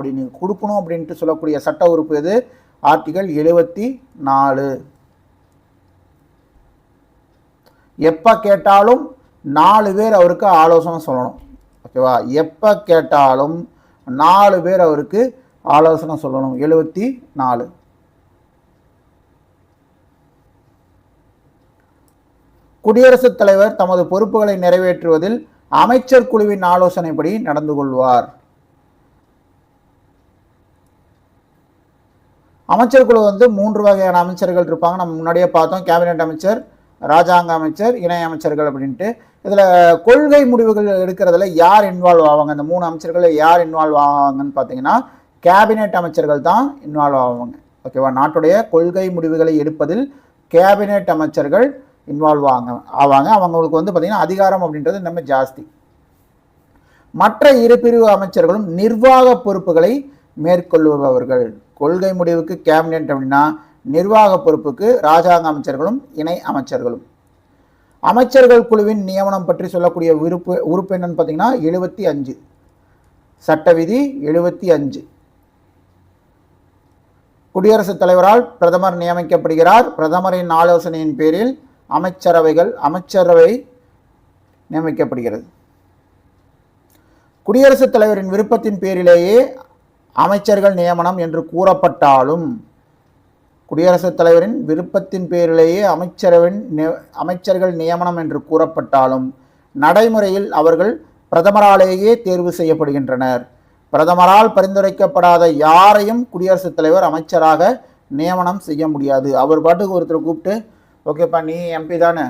[SPEAKER 1] அப்படின்ட்டு சொல்லக்கூடிய சட்ட உறுப்பு எது? ஆர்டிகல் 74. எப்போ கேட்டாலும் 4 பேர் அவருக்கு ஆலோசனை சொல்லணும். ஓகேவா? எப்போ கேட்டாலும் 4 பேர் அவருக்கு ஆலோசனை சொல்லணும். 74. குடியரசுத் தலைவர் தமது பொறுப்புகளை நிறைவேற்றுவதில் அமைச்சர் குழுவின் ஆலோசனைப்படி நடந்து கொள்வார். அமைச்சர் குழு வந்து 3 வகையான அமைச்சர்கள் இருப்பாங்க. நம்ம முன்னாடியே பார்த்தோம், கேபினெட் அமைச்சர், ராஜாங்க அமைச்சர், இணை அமைச்சர்கள் அப்படின்ட்டு. இதில் கொள்கை முடிவுகள் எடுக்கிறதுல யார் இன்வால்வ் ஆவாங்க? இந்த 3 அமைச்சர்களில் யார் இன்வால்வ் ஆவாங்கன்னு பார்த்தீங்கன்னா, கேபினெட் அமைச்சர்கள் தான் இன்வால்வ் ஆவாங்க. ஓகேவா? நாட்டுடைய கொள்கை முடிவுகளை எடுப்பதில் கேபினெட் அமைச்சர்கள் இன்வால்வ் ஆவாங்க. அவங்களுக்கு வந்து பார்த்திங்கன்னா அதிகாரம் அப்படின்றது நம்ம ஜாஸ்தி. மற்ற 2 பிரிவு அமைச்சர்களும் நிர்வாக பொறுப்புகளை மேற்கொள்பவர்கள். கொள்கை முடிவுக்கு கேபினெட் அப்படின்னா, நிர்வாக பொறுப்புக்கு ராஜாங்க அமைச்சர்களும் இணை அமைச்சர்களும். அமைச்சர்கள் குழுவின் நியமனம் பற்றி சொல்லக்கூடிய உறுப்பு என்னன்னு பார்த்தீங்கன்னா 75. சட்ட விதி 75. குடியரசுத் தலைவரால் பிரதமர் நியமிக்கப்படுகிறார். பிரதமரின் ஆலோசனையின் பேரில் அமைச்சரவை நியமிக்கப்படுகிறது. குடியரசுத் தலைவரின் விருப்பத்தின் பேரிலேயே அமைச்சர்கள் நியமனம் என்று கூறப்பட்டாலும், குடியரசுத் தலைவரின் விருப்பத்தின் பேரிலேயே அமைச்சர்கள் நியமனம் என்று கூறப்பட்டாலும் நடைமுறையில் அவர்கள் பிரதமராலேயே தேர்வு செய்யப்படுகின்றனர். பிரதமரால் பரிந்துரைக்கப்படாத யாரையும் குடியரசுத் தலைவர் அமைச்சராக நியமனம் செய்ய முடியாது. அவர் பாட்டுக்கு ஒருத்தர் கூப்பிட்டு, ஓகேப்பா நீ எம்பி தானே,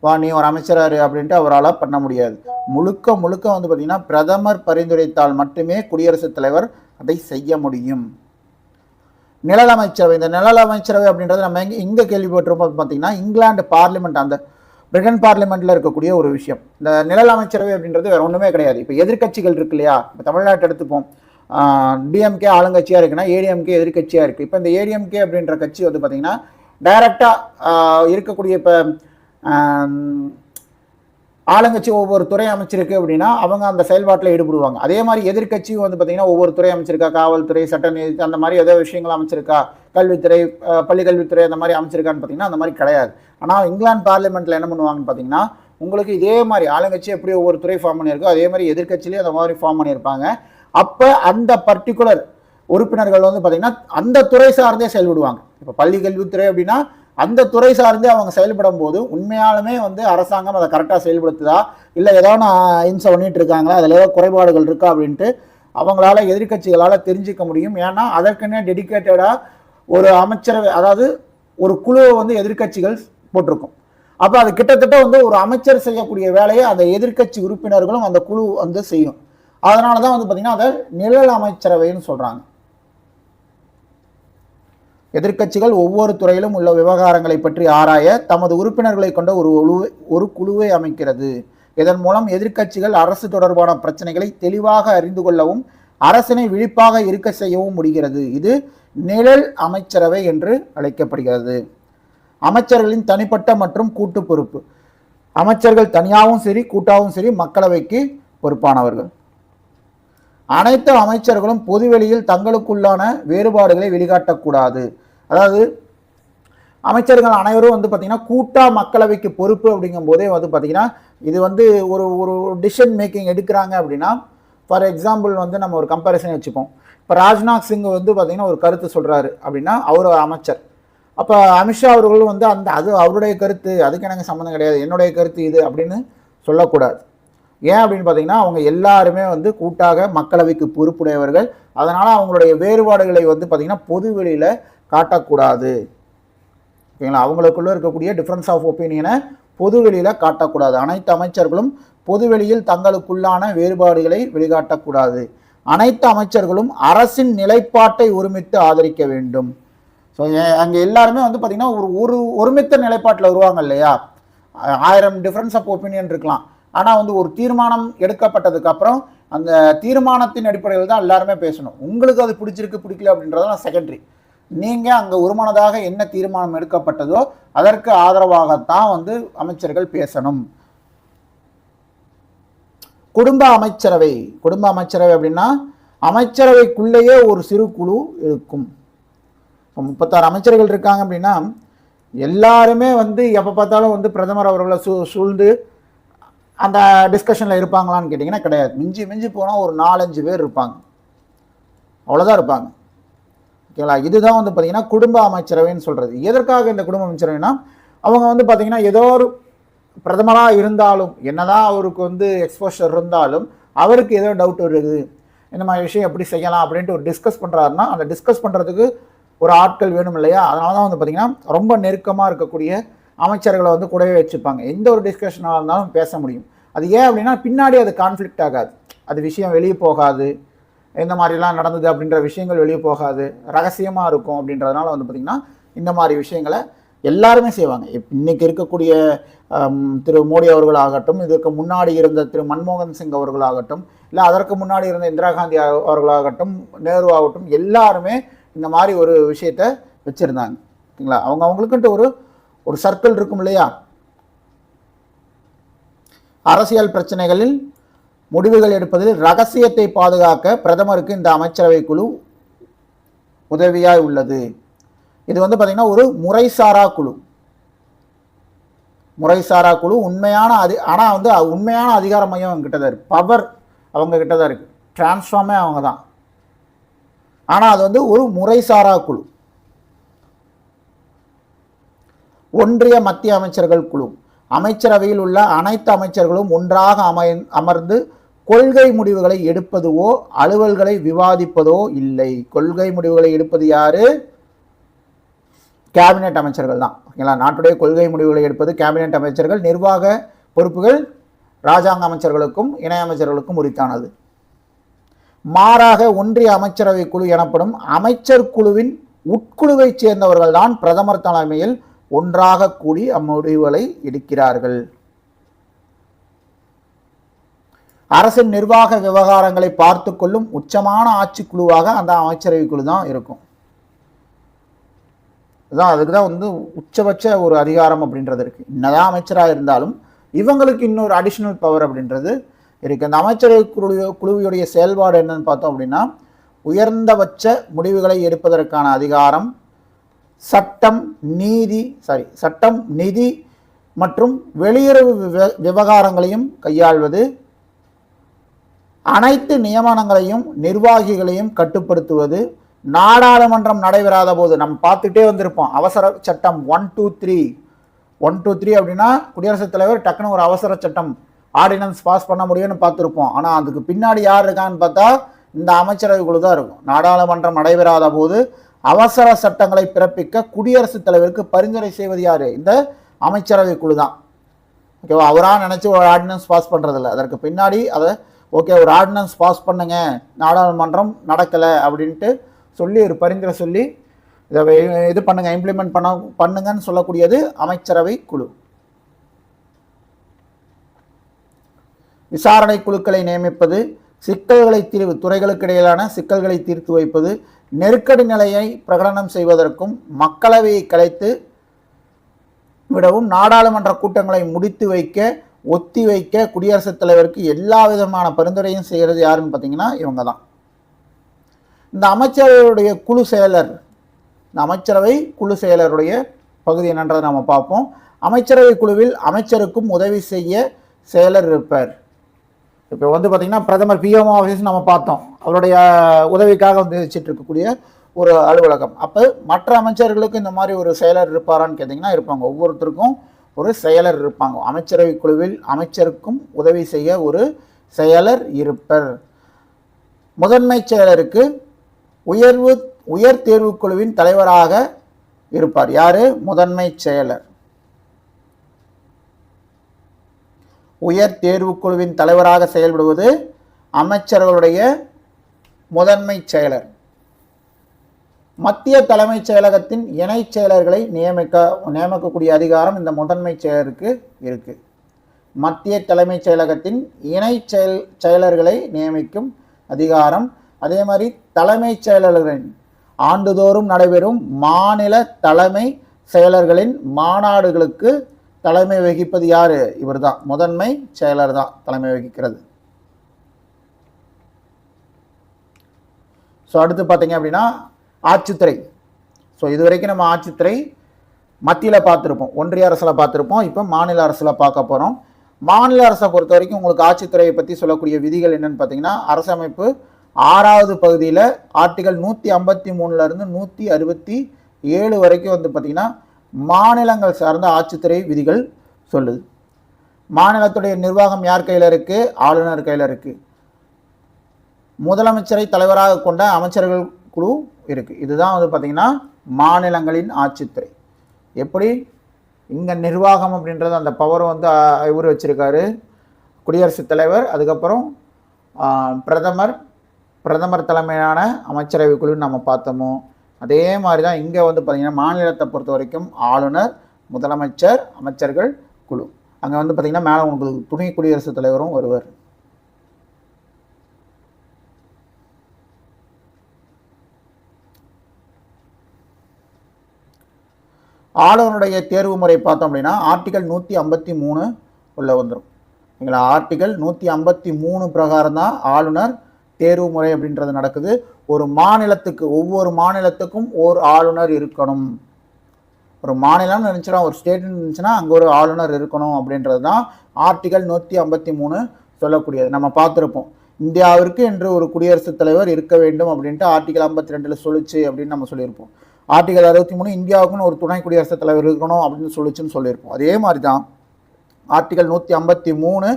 [SPEAKER 1] வா நீ ஒரு அமைச்சராரு அப்படின்ட்டு அவரால் பண்ண முடியாது. முழுக்க வந்து பார்த்திங்கன்னா பிரதமர் பரிந்துரைத்தால் மட்டுமே குடியரசுத் தலைவர் அதை செய்ய முடியும். நிழல் அமைச்சரவை. இந்த நிழல் அமைச்சரவை அப்படின்றது நம்ம எங்கே கேள்விப்பட்டிருப்போம் பார்த்தீங்கன்னா, இங்கிலாந்து பார்லிமெண்ட், அந்த பிரிட்டன் பார்லிமெண்ட்டில் இருக்கக்கூடிய ஒரு விஷயம். இந்த நிழல் அமைச்சரவை அப்படின்றது வேறு ஒன்றுமே கிடையாது. இப்போ எதிர்கட்சிகள் இருக்கு இல்லையா, இப்போ தமிழ்நாட்டை எடுத்துப்போம், டிஎம்கே ஆளுங்கட்சியாக இருக்குன்னா ஏடிஎம்கே எதிர்கட்சியாக இருக்குது. இப்போ இந்த ஏடிஎம்கே அப்படின்ற கட்சி வந்து பார்த்திங்கன்னா டைரெக்டாக இருக்கக்கூடிய இப்போ ஆளுங்கட்சி ஒவ்வொரு துறை அமைச்சிருக்கு அப்படின்னா அவங்க அந்த செயல்பாட்டில் ஈடுபடுவாங்க. அதே மாதிரி எதிர்கட்சியும் வந்து பார்த்தீங்கன்னா ஒவ்வொரு துறை அமைச்சிருக்கா, காவல்துறை, சட்ட நீதி, அந்த மாதிரி ஏதோ விஷயங்கள் அமைச்சிருக்கா, கல்வித்துறை, பள்ளி கல்வித்துறை அந்த மாதிரி அமைச்சிருக்கான்னு பார்த்தீங்கன்னா அந்த மாதிரி கிடையாது. ஆனால் இங்கிலாந்து பார்லிமெண்ட்டில் என்ன பண்ணுவாங்கன்னு பார்த்தீங்கன்னா உங்களுக்கு இதே மாதிரி ஆளுங்கட்சி எப்படி ஒவ்வொரு துறை ஃபார்ம் பண்ணியிருக்கோ அதே மாதிரி எதிர்கட்சியிலேயே அந்த மாதிரி ஃபார்ம் பண்ணியிருப்பாங்க. அப்போ அந்த பர்டிகுலர் உறுப்பினர்கள் வந்து பார்த்தீங்கன்னா அந்த துறை சார்ந்தே செயல்படுவாங்க. இப்போ பள்ளி கல்வித்துறை அப்படின்னா அந்த துறை சார்ந்து அவங்க செயல்படும் போது உண்மையாலுமே வந்து அரசாங்கம் அதை கரெக்டாக செயல்படுத்துதா, இல்லை ஏதாவது இம்சை பண்ணிட்டு இருக்காங்களா, அதில் ஏதோ குறைபாடுகள் இருக்கா அப்படின்ட்டு அவங்களால எதிர்கட்சிகளால் தெரிஞ்சிக்க முடியும். ஏன்னா அதற்குன்னே டெடிக்கேட்டடாக ஒரு அமைச்சரவை, அதாவது ஒரு குழுவை வந்து எதிர்கட்சிகள் போட்டிருக்கும். அப்போ அது கிட்டத்தட்ட வந்து ஒரு அமைச்சர் செய்யக்கூடிய வேலையை அந்த எதிர்கட்சி உறுப்பினர்களும் அந்த குழு வந்து செய்யும். அதனால தான் வந்து பார்த்தீங்கன்னா அதை நிழல் அமைச்சரவைன்னு சொல்கிறாங்க. எதிர்க்கட்சிகள் ஒவ்வொரு துறையிலும் உள்ள விவகாரங்களை பற்றி ஆராய தமது உறுப்பினர்களை கொண்ட ஒரு குழுவை அமைக்கிறது. இதன் மூலம் எதிர்க்கட்சிகள் அரசு தொடர்பான பிரச்சனைகளை தெளிவாக அறிந்து கொள்ளவும் அரசினை விழிப்பாக இருக்க செய்யவும் முடிகிறது. இது நிழல் அமைச்சரவை என்று அழைக்கப்படுகிறது. அமைச்சர்களின் தனிப்பட்ட மற்றும் கூட்டு பொறுப்பு. அமைச்சர்கள் தனியாகவும் சரி கூட்டாகவும் சரி மக்களவைக்கு பொறுப்பானவர்கள். அனைத்து அமைச்சர்களும் பொதுவெளியில் தங்களுக்குள்ளான வேறுபாடுகளை வெளிக்காட்டக்கூடாது. அதாவது அமைச்சர்கள் அனைவரும் வந்து பார்த்தீங்கன்னா கூட்டா மக்களவைக்கு பொறுப்பு அப்படிங்கும் போதே வந்து பார்த்தீங்கன்னா இது வந்து ஒரு ஒரு டிசிஷன் மேக்கிங் எடுக்கிறாங்க அப்படின்னா, ஃபார் எக்ஸாம்பிள் வந்து நம்ம ஒரு கம்பேரிசன் வச்சுப்போம். இப்போ ராஜ்நாத் சிங் வந்து பார்த்தீங்கன்னா ஒரு கருத்து சொல்கிறாரு அப்படின்னா அவர் அமைச்சர். அப்போ அமித்ஷா அவர்கள் வந்து அது அவருடைய கருத்து, அதுக்கு எனக்கு சம்மந்தம் கிடையாது, என்னுடைய கருத்து இது அப்படின்னு சொல்லக்கூடாது. ஏன் அப்படின்னு பார்த்தீங்கன்னா அவங்க எல்லாருமே வந்து கூட்டாக மக்களவைக்கு பொறுப்புடையவர்கள். அதனால் அவங்களுடைய வேறுபாடுகளை வந்து பார்த்திங்கன்னா பொது வெளியில் காட்டக்கூடாது. ஓகேங்களா? அவங்களுக்குள்ளே இருக்கக்கூடிய டிஃப்ரென்ஸ் ஆஃப் ஒப்பீனியனை பொது வெளியில் காட்டக்கூடாது. அனைத்து அமைச்சர்களும் பொதுவெளியில் தங்களுக்குள்ளான வேறுபாடுகளை வெளிக்காட்டக்கூடாது. அனைத்து அமைச்சர்களும் அரசின் நிலைப்பாட்டை ஒருமித்து ஆதரிக்க வேண்டும். ஸோ அங்கே எல்லாருமே வந்து பார்த்திங்கன்னா ஒரு ஒருமித்த நிலைப்பாட்டில் வருவாங்க இல்லையா? 1000 டிஃப்ரென்ஸ் ஆஃப் ஒப்பீனியன் இருக்கலாம், ஆனால் வந்து ஒரு தீர்மானம் எடுக்கப்பட்டதுக்கு அப்புறம் அந்த தீர்மானத்தின் அடிப்படையில் தான் எல்லாருமே பேசணும். உங்களுக்கு அது பிடிச்சிருக்கு பிடிக்கல அப்படின்றதெல்லாம் செகண்டரி. நீங்கள் அங்கே ஒருமனதாக என்ன தீர்மானம் எடுக்கப்பட்டதோ அதற்கு ஆதரவாகத்தான் வந்து அமைச்சர்கள் பேசணும். குடும்ப அமைச்சரவை. குடும்ப அமைச்சரவை அப்படின்னா அமைச்சரவைக்குள்ளேயே ஒரு சிறு குழு இருக்கும். 36 அமைச்சர்கள் இருக்காங்க அப்படின்னா எல்லாருமே வந்து எப்போ பார்த்தாலும் வந்து பிரதமர் அவர்களை சூழ்ந்து அந்த டிஸ்கஷனில் இருப்பாங்களான்னு கேட்டிங்கன்னா கிடையாது. மிஞ்சி போனால் ஒரு 4-5 பேர் இருப்பாங்க, அவ்வளோதான் இருப்பாங்க. ஓகேங்களா? இதுதான் வந்து பார்த்திங்கன்னா குடும்ப அமைச்சரவைன்னு சொல்கிறது. எதற்காக இந்த குடும்ப அமைச்சரவைனா அவங்க வந்து பார்த்திங்கன்னா ஏதோ ஒரு பிரதமராக இருந்தாலும் என்னதான் அவருக்கு வந்து எக்ஸ்போஷர் இருந்தாலும் அவருக்கு ஏதோ டவுட் இருக்குது, இந்த மாதிரி விஷயம் எப்படி செய்யலாம் அப்படின்ட்டு ஒரு டிஸ்கஸ் பண்ணுறாருன்னா அந்த டிஸ்கஸ் பண்ணுறதுக்கு ஒரு ஆட்கள் வேணும் இல்லையா? அதனால தான் வந்து பார்த்திங்கன்னா ரொம்ப நெருக்கமாக இருக்கக்கூடிய அமைச்சர்களை வந்து கூடவே வச்சுப்பாங்க. எந்த ஒரு டிஸ்கஷனாக இருந்தாலும் பேச முடியும். அது ஏன் அப்படின்னா பின்னாடி அது கான்ஃப்ளிக்ட் ஆகாது, அது விஷயம் வெளியே போகாது, எந்த மாதிரிலாம் நடந்தது அப்படின்ற விஷயங்கள் வெளியே போகாது, ரகசியமாக இருக்கும். அப்படின்றதுனால வந்து பார்த்திங்கன்னா இந்த மாதிரி விஷயங்களை எல்லாருமே செய்வாங்க. இன்றைக்கி இருக்கக்கூடிய திரு மோடி அவர்களாகட்டும், இதற்கு முன்னாடி இருந்த திரு மன்மோகன் சிங் அவர்களாகட்டும், இல்லை அதற்கு முன்னாடி இருந்த இந்திரா காந்தி அவர்களாகட்டும், நேரு ஆகட்டும், எல்லாருமே இந்த மாதிரி ஒரு விஷயத்தை வச்சுருந்தாங்க. ஓகேங்களா? அவங்களுக்குன்ட்டு ஒரு சர்க்கிள் இருக்கும் இல்லையா? அரசியல் பிரச்சனைகளில் முடிவுகள் எடுப்பதில் ரகசியத்தை பாதுகாக்க பிரதமருக்கு இந்த அமைச்சரவை குழு உதவியாய் உள்ளது. இது வந்து பார்த்திங்கன்னா ஒரு முறைசாரா குழு. முறைசாரா குழு உண்மையான ஆனால் வந்து உண்மையான அதிகார மையம் அவங்க கிட்ட தான் இருக்குது, பவர் அவங்க கிட்ட தான் இருக்குது, டிரான்ஸ்ஃபார்மே அவங்க தான். ஆனால் அது வந்து ஒரு முறைசாரா குழு. ஒன்றிய மத்திய அமைச்சர்கள் குழு. அமைச்சரவையில் உள்ள அனைத்து அமைச்சர்களும் ஒன்றாக அமர்ந்து கொள்கை முடிவுகளை எடுப்பதுவோ அலுவல்களை விவாதிப்பதோ இல்லை. கொள்கை முடிவுகளை எடுப்பது யாரு? கேபினெட் அமைச்சர்கள் தான். ஓகேங்களா? நாட்டுடைய கொள்கை முடிவுகளை எடுப்பது கேபினெட் அமைச்சர்கள். நிர்வாக பொறுப்புகள் இராஜாங்க அமைச்சர்களுக்கும் இணை அமைச்சர்களுக்கும் உரித்தானது. மாறாக ஒன்றிய அமைச்சரவை குழு எனப்படும் அமைச்சர் குழுவின் உட்குழுவை சேர்ந்தவர்கள் தான் பிரதமர் தலைமையில் ஒன்றாக கூடி அம்முடிவுகளை எடுக்கிறார்கள். அரசின் நிர்வாக விவகாரங்களை பார்த்து கொள்ளும் உச்சமான ஆட்சி குழுவாக அந்த அமைச்சரவை குழு தான் இருக்கும். அதுதான் அதுக்கு தான் வந்து உச்சபட்ச ஒரு அதிகாரம் அப்படின்றது இருக்குது. என்னதான் அமைச்சராக இருந்தாலும் இவங்களுக்கு இன்னொரு அடிஷ்னல் பவர் அப்படின்றது இருக்குது. அந்த அமைச்சரவை குழுவுடைய செயல்பாடு என்னன்னு பார்த்தோம் அப்படின்னா, உயர்ந்தபட்ச முடிவுகளை எடுப்பதற்கான அதிகாரம், சட்டம், நிதி மற்றும் வெளியுறவு விவகாரங்களையும் கையாள்வது, அனைத்து நியமனங்களையும் நிர்வாகிகளையும் கட்டுப்படுத்துவது, நாடாளுமன்றம் நடைபெறாத போது நம்ம பார்த்துட்டே வந்திருப்போம். அவசர சட்டம் 123 அப்படின்னா குடியரசுத் தலைவர் டக்குன்னு ஒரு அவசர சட்டம் ஆர்டினன்ஸ் பாஸ் பண்ண முடியும்னு பார்த்துருப்போம். ஆனால் அதுக்கு பின்னாடி யார் இருக்கான்னு பார்த்தா இந்த அமைச்சரவை குழு தான் இருக்கும். நாடாளுமன்றம் நடைபெறாத போது அவசர சட்டங்களை பிறப்பிக்க குடியரசுத் தலைவருக்கு பரிந்துரை செய்வது யார்? இந்த அமைச்சரவை குழு தான். ஓகேவா? அவராக நினச்சி ஒரு ஆர்டினன்ஸ் பாஸ் பண்ணுறதில்ல. அதற்கு பின்னாடி அதை ஓகே ஒரு ஆர்டினன்ஸ் பாஸ் பண்ணுங்க, நாடாளுமன்றம் நடக்கலை அப்படின்ட்டு சொல்லி ஒரு பரிந்துரை சொல்லி இதை இது பண்ணுங்க, இம்ப்ளிமெண்ட் பண்ணுங்கன்னு சொல்லக்கூடியது அமைச்சரவை குழு. விசாரணை குழுக்களை நியமிப்பது, சிக்கல்களை துறைகளுக்கு இடையிலான சிக்கல்களை தீர்த்து வைப்பது, நெருக்கடி நிலையை பிரகடனம் செய்வதற்கும் மக்களவையை கலைத்து விடவும் நாடாளுமன்ற கூட்டங்களை முடித்து வைக்க ஒத்தி வைக்க குடியரசுத் தலைவருக்கு எல்லா விதமான பரிந்துரையும் செய்கிறது யாருன்னு பார்த்தீங்கன்னா இவங்க தான். இந்த அமைச்சரவையுடைய குழு செயலர், இந்த அமைச்சரவை குழு செயலருடைய பகுதி என்னன்றதை நம்ம பார்ப்போம். அமைச்சரவை குழுவில் அமைச்சருக்கும் உதவி செய்ய செயலர் இருப்பார். இப்போ வந்து பார்த்திங்கன்னா பிரதமர் பிஎம்ஓ ஆஃபீஸ் நம்ம பார்த்தோம், அவருடைய உதவிக்காக வந்து வச்சுட்டு இருக்கக்கூடிய ஒரு அலுவலகம். அப்போ மற்ற அமைச்சர்களுக்கு இந்த மாதிரி ஒரு செயலர் இருப்பாரான்னு கேட்டிங்கன்னா இருப்பாங்க. ஒவ்வொருத்தருக்கும் ஒரு செயலர் இருப்பாங்க. அமைச்சரவை குழுவில் அமைச்சருக்கும் உதவி செய்ய ஒரு செயலர் இருப்பர். முதன்மை செயலருக்கு உயர் தேர்வு குழுவின் தலைவராக இருப்பார். யாரு? முதன்மை செயலர். உயர் தேர்வு குழுவின் தலைவராக செயல்படுவது அமைச்சர்களுடைய முதன்மை செயலர். மத்திய தலைமைச் செயலகத்தின் இணை செயலர்களை நியமிக்கக்கூடிய அதிகாரம் இந்த முதன்மை செயலருக்கு இருக்கு. மத்திய தலைமைச் செயலகத்தின் இணை செயலர்களை நியமிக்கும் அதிகாரம். அதே மாதிரி தலைமைச் செயலர்களின் ஆண்டுதோறும் நடைபெறும் மாநில தலைமை செயலர்களின் மாநாடுகளுக்கு தலைமை வகிப்பது யாரு? இவர் தான், முதன்மை செயலர் தான் தலைமை வகிக்கிறது. ஸோ அடுத்து பார்த்தீங்க அப்படின்னா ஆட்சித்துறை. ஸோ இது வரைக்கும் நம்ம ஆட்சித்துறை மத்தியில் பார்த்துருப்போம், ஒன்றிய அரசில் பார்த்துருப்போம். இப்போ மாநில அரசில் பார்க்க போகிறோம். மாநில அரசை பொறுத்த வரைக்கும் உங்களுக்கு ஆட்சித்துறையை பற்றி சொல்லக்கூடிய விதிகள் என்னன்னு பார்த்தீங்கன்னா, அரசமைப்பு 6வது பகுதியில் ஆர்டிகல் 153 167 வரைக்கும் வந்து பார்த்திங்கன்னா மாநிலங்கள் சார்ந்த ஆட்சித்துறை விதிகள் சொல்லுது. மாநிலத்துடைய நிர்வாகம் யார் கையில் இருக்குது? ஆளுநர் கையில் இருக்குது. முதலமைச்சரை தலைவராக கொண்ட அமைச்சர்கள் குழு இருக்குது. இதுதான் வந்து பார்த்திங்கன்னா மாநிலங்களின் ஆட்சித்துறை. எப்படி இங்கே நிர்வாகம் அப்படின்றது அந்த பவர் வந்து இவர் வச்சுருக்காரு, குடியரசுத் தலைவர். அதுக்கப்புறம் பிரதமர் தலைமையிலான அமைச்சரவை குழுன்னு நம்ம பார்த்தோமோ, அதே மாதிரி தான் இங்கே வந்து பார்த்திங்கன்னா மாநிலத்தை பொறுத்த வரைக்கும் ஆளுநர், முதலமைச்சர், அமைச்சர்கள் குழு. அங்கே வந்து பார்த்திங்கன்னா மேலே உங்களுக்கு துணை குடியரசுத் தலைவரும் வருவார். ஆளுநருடைய தேர்வு முறை பார்த்தோம் அப்படின்னா ஆர்டிகல் 153 உள்ள வந்துடும். எங்களை ஆர்டிகல் 153 பிரகாரம் தான் ஆளுநர் தேர்வு முறை அப்படின்றது நடக்குது. ஒரு மாநிலத்துக்கு, ஒவ்வொரு மாநிலத்துக்கும் ஒரு ஆளுநர் இருக்கணும். ஒரு மாநிலம் நினச்சினா, ஒரு ஸ்டேட் இருந்துச்சுன்னா அங்கே ஒரு ஆளுநர் இருக்கணும் அப்படின்றது தான் ஆர்டிகல் 153 சொல்லக்கூடியது. நம்ம பார்த்துருப்போம், இந்தியாவிற்கு என்று ஒரு குடியரசுத் தலைவர் இருக்க வேண்டும் அப்படின்ட்டு ஆர்டிகல் 52 சொல்லிச்சு அப்படின்னு நம்ம சொல்லியிருப்போம். ஆர்டிகல் 63 இந்தியாவுக்குன்னு ஒரு துணை குடியரசுத் தலைவர் இருக்கணும் அப்படின்னு சொல்லிச்சுன்னு சொல்லியிருப்போம். அதே மாதிரி தான் ஆர்டிகல் 153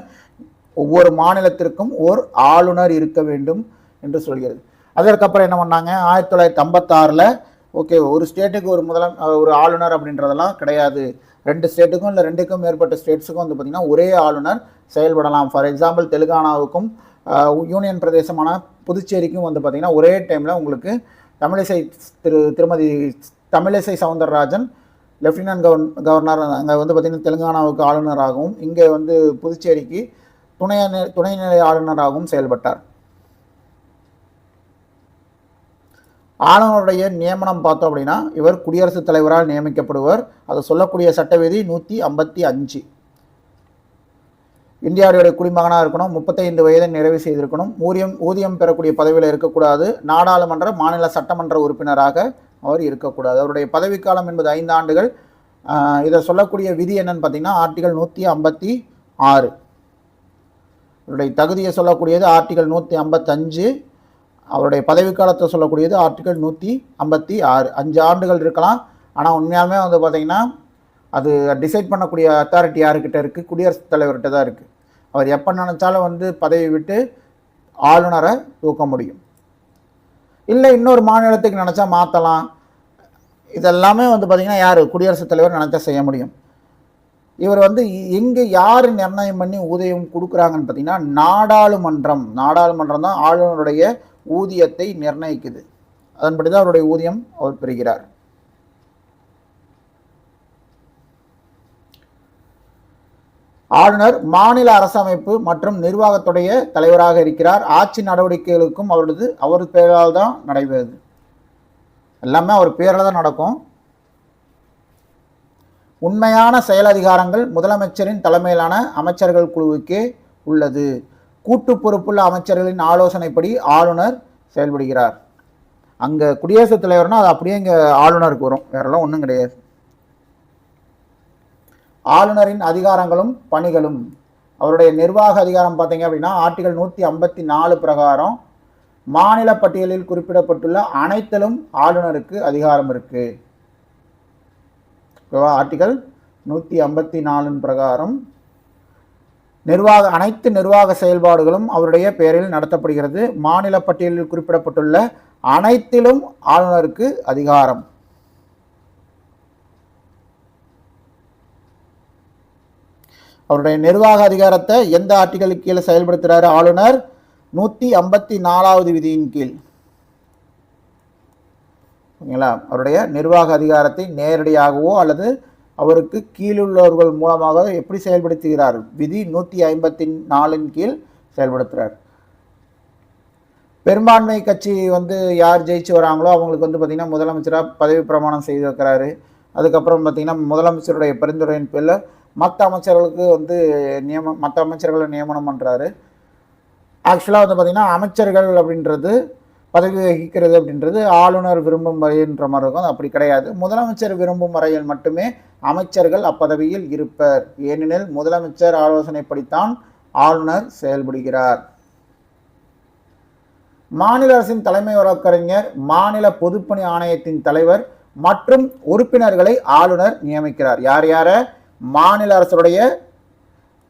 [SPEAKER 1] ஒவ்வொரு மாநிலத்திற்கும் ஒரு ஆளுநர் இருக்க வேண்டும் என்று சொல்கிறது. அதற்கப்புறம் என்ன பண்ணாங்க, 1956 ஓகே ஒரு ஸ்டேட்டுக்கு ஒரு ஆளுநர் அப்படின்றதெல்லாம் கிடையாது. 2 ஸ்டேட்டுக்கும் இல்லை 2க்கும் மேற்பட்ட ஸ்டேட்ஸுக்கும் வந்து பார்த்திங்கன்னா ஒரே ஆளுநர் செயல்படலாம். ஃபார் எக்ஸாம்பிள் தெலுங்கானாவுக்கும் யூனியன் பிரதேசமான புதுச்சேரிக்கும் வந்து பார்த்திங்கன்னா ஒரே டைமில் உங்களுக்கு திருமதி தமிழிசை சவுந்தரராஜன் லெஃப்டினன்ட் கவர்னர் அங்கே வந்து பார்த்திங்கன்னா தெலுங்கானாவுக்கு ஆளுநராகவும், இங்கே வந்து புதுச்சேரிக்கு துணைநிலை ஆளுநராகவும் செயல்பட்டார். ஆளுநருடைய நியமனம் பார்த்தோம் அப்படின்னா இவர் குடியரசுத் தலைவரால் நியமிக்கப்படுவர். அதை சொல்லக்கூடிய சட்ட விதி 155. இந்தியாவுடைய குடிமகனாக இருக்கணும், 35 வயதை நிறைவு செய்திருக்கணும், ஊதியம் பெறக்கூடிய பதவியில் இருக்கக்கூடாது, நாடாளுமன்ற மாநில சட்டமன்ற உறுப்பினராக அவர் இருக்கக்கூடாது. அவருடைய பதவிக்காலம் என்பது 5 ஆண்டுகள். இதை சொல்லக்கூடிய விதி என்னன்னு பார்த்தீங்கன்னா ஆர்டிகல் 156. அவருடைய தகுதியை சொல்லக்கூடியது ஆர்டிகல் 155. அவருடைய பதவிக்காலத்தை சொல்லக்கூடியது ஆர்டிகல் 156. 5 ஆண்டுகள் இருக்கலாம். ஆனால் உண்மையாலுமே வந்து பார்த்திங்கன்னா அது டிசைட் பண்ணக்கூடிய அத்தாரிட்டி யாருக்கிட்ட இருக்குது? குடியரசுத் தலைவர்கிட்ட தான் இருக்குது. அவர் எப்போ நினச்சாலும் வந்து பதவி விட்டு ஆளுநரை தூக்க முடியும், இல்லை இன்னொரு மாநிலத்துக்கு நினச்சா மாற்றலாம். இதெல்லாமே வந்து பார்த்திங்கன்னா யார்? குடியரசுத் தலைவர் நினச்சா செய்ய முடியும். இவர் வந்து எங்கே யார் நிர்ணயம் பண்ணி ஊதியம் கொடுக்குறாங்கன்னு பார்த்தீங்கன்னா நாடாளுமன்றம் தான் ஆளுநருடைய ஊதியத்தை நிர்ணயிக்குது. அதன்படி தான் அவருடைய ஊதியம் அவர் பெறுகிறார். ஆளுநர் மாநில அரசமைப்பு மற்றும் நிர்வாகத்துடைய தலைவராக இருக்கிறார். ஆட்சி நடவடிக்கைகளுக்கும் அவரது பெயரால் தான் நடைபெறுது. எல்லாமே அவர் பேரில் தான் நடக்கும். உண்மையான செயல் அதிகாரங்கள் முதலமைச்சரின் தலைமையிலான அமைச்சர்கள் குழுவுக்கே உள்ளது. கூட்டு பொறுப்புள்ள அமைச்சர்களின் ஆலோசனைப்படி ஆளுநர் செயல்படுகிறார். அங்கே குடியரசுத் தலைவர்னா அது அப்படியே இங்கே ஆளுநருக்கு வரும், வேறெல்லாம் ஒன்றும் கிடையாது. ஆளுநரின் அதிகாரங்களும் பணிகளும். அவருடைய நிர்வாக அதிகாரம் பார்த்தீங்க அப்படின்னா ஆர்டிகல் 154 பிரகாரம் மாநில பட்டியலில் குறிப்பிடப்பட்டுள்ள அனைத்திலும் ஆளுநருக்கு அதிகாரம் இருக்கு. ஆர்டிகல் 154 பிரகாரம் அனைத்து நிர்வாக செயல்பாடுகளும் அவருடைய பெயரில் நடத்தப்படுகிறது. மாநில பட்டியலில் குறிப்பிடப்பட்டுள்ள அனைத்திலும் ஆளுநருக்கு அதிகாரம். அவருடைய நிர்வாக அதிகாரத்தை எந்த ஆர்டிகலுக்கு கீழே செயல்படுத்துகிறாரு ஆளுநர்? 154வது விதியின் கீழ். ஓகேங்களா? அவருடைய நிர்வாக அதிகாரத்தை நேரடியாகவோ அல்லது அவருக்கு கீழுள்ளவர்கள் மூலமாக எப்படி செயல்படுத்துகிறார்? விதி 154ன் கீழ் செயல்படுத்துகிறார். பெரும்பான்மை கட்சி வந்து யார் ஜெயிச்சு வராங்களோ அவங்களுக்கு வந்து பார்த்திங்கன்னா முதலமைச்சராக பதவி பிரமாணம் செய்து வைக்கிறாரு. அதுக்கப்புறம் பார்த்திங்கன்னா முதலமைச்சருடைய பரிந்துரையின் பேரில் மற்ற அமைச்சர்களுக்கு வந்து மற்ற அமைச்சர்களை நியமனம் பண்ணுறாரு. ஆக்சுவலாக வந்து பார்த்திங்கன்னா அமைச்சர்கள் அப்படின்றது பதவி வகிக்கிறது அப்படின்றது ஆளுநர் விரும்பும் வரைன்ற மாதிரி இருக்கும். அப்படி கிடையாது. முதலமைச்சர் விரும்பும் வரையில் மட்டுமே அமைச்சர்கள் அப்பதவியில் இருப்பர். ஏனெனில் முதலமைச்சர் ஆலோசனைப்படித்தான் ஆளுநர் செயல்படுகிறார். மாநில அரசின் தலைமை வழக்கறிஞர், மாநில பொதுப்பணி ஆணையத்தின் தலைவர் மற்றும் உறுப்பினர்களை ஆளுநர் நியமிக்கிறார். யார் யார? மாநில அரசுடைய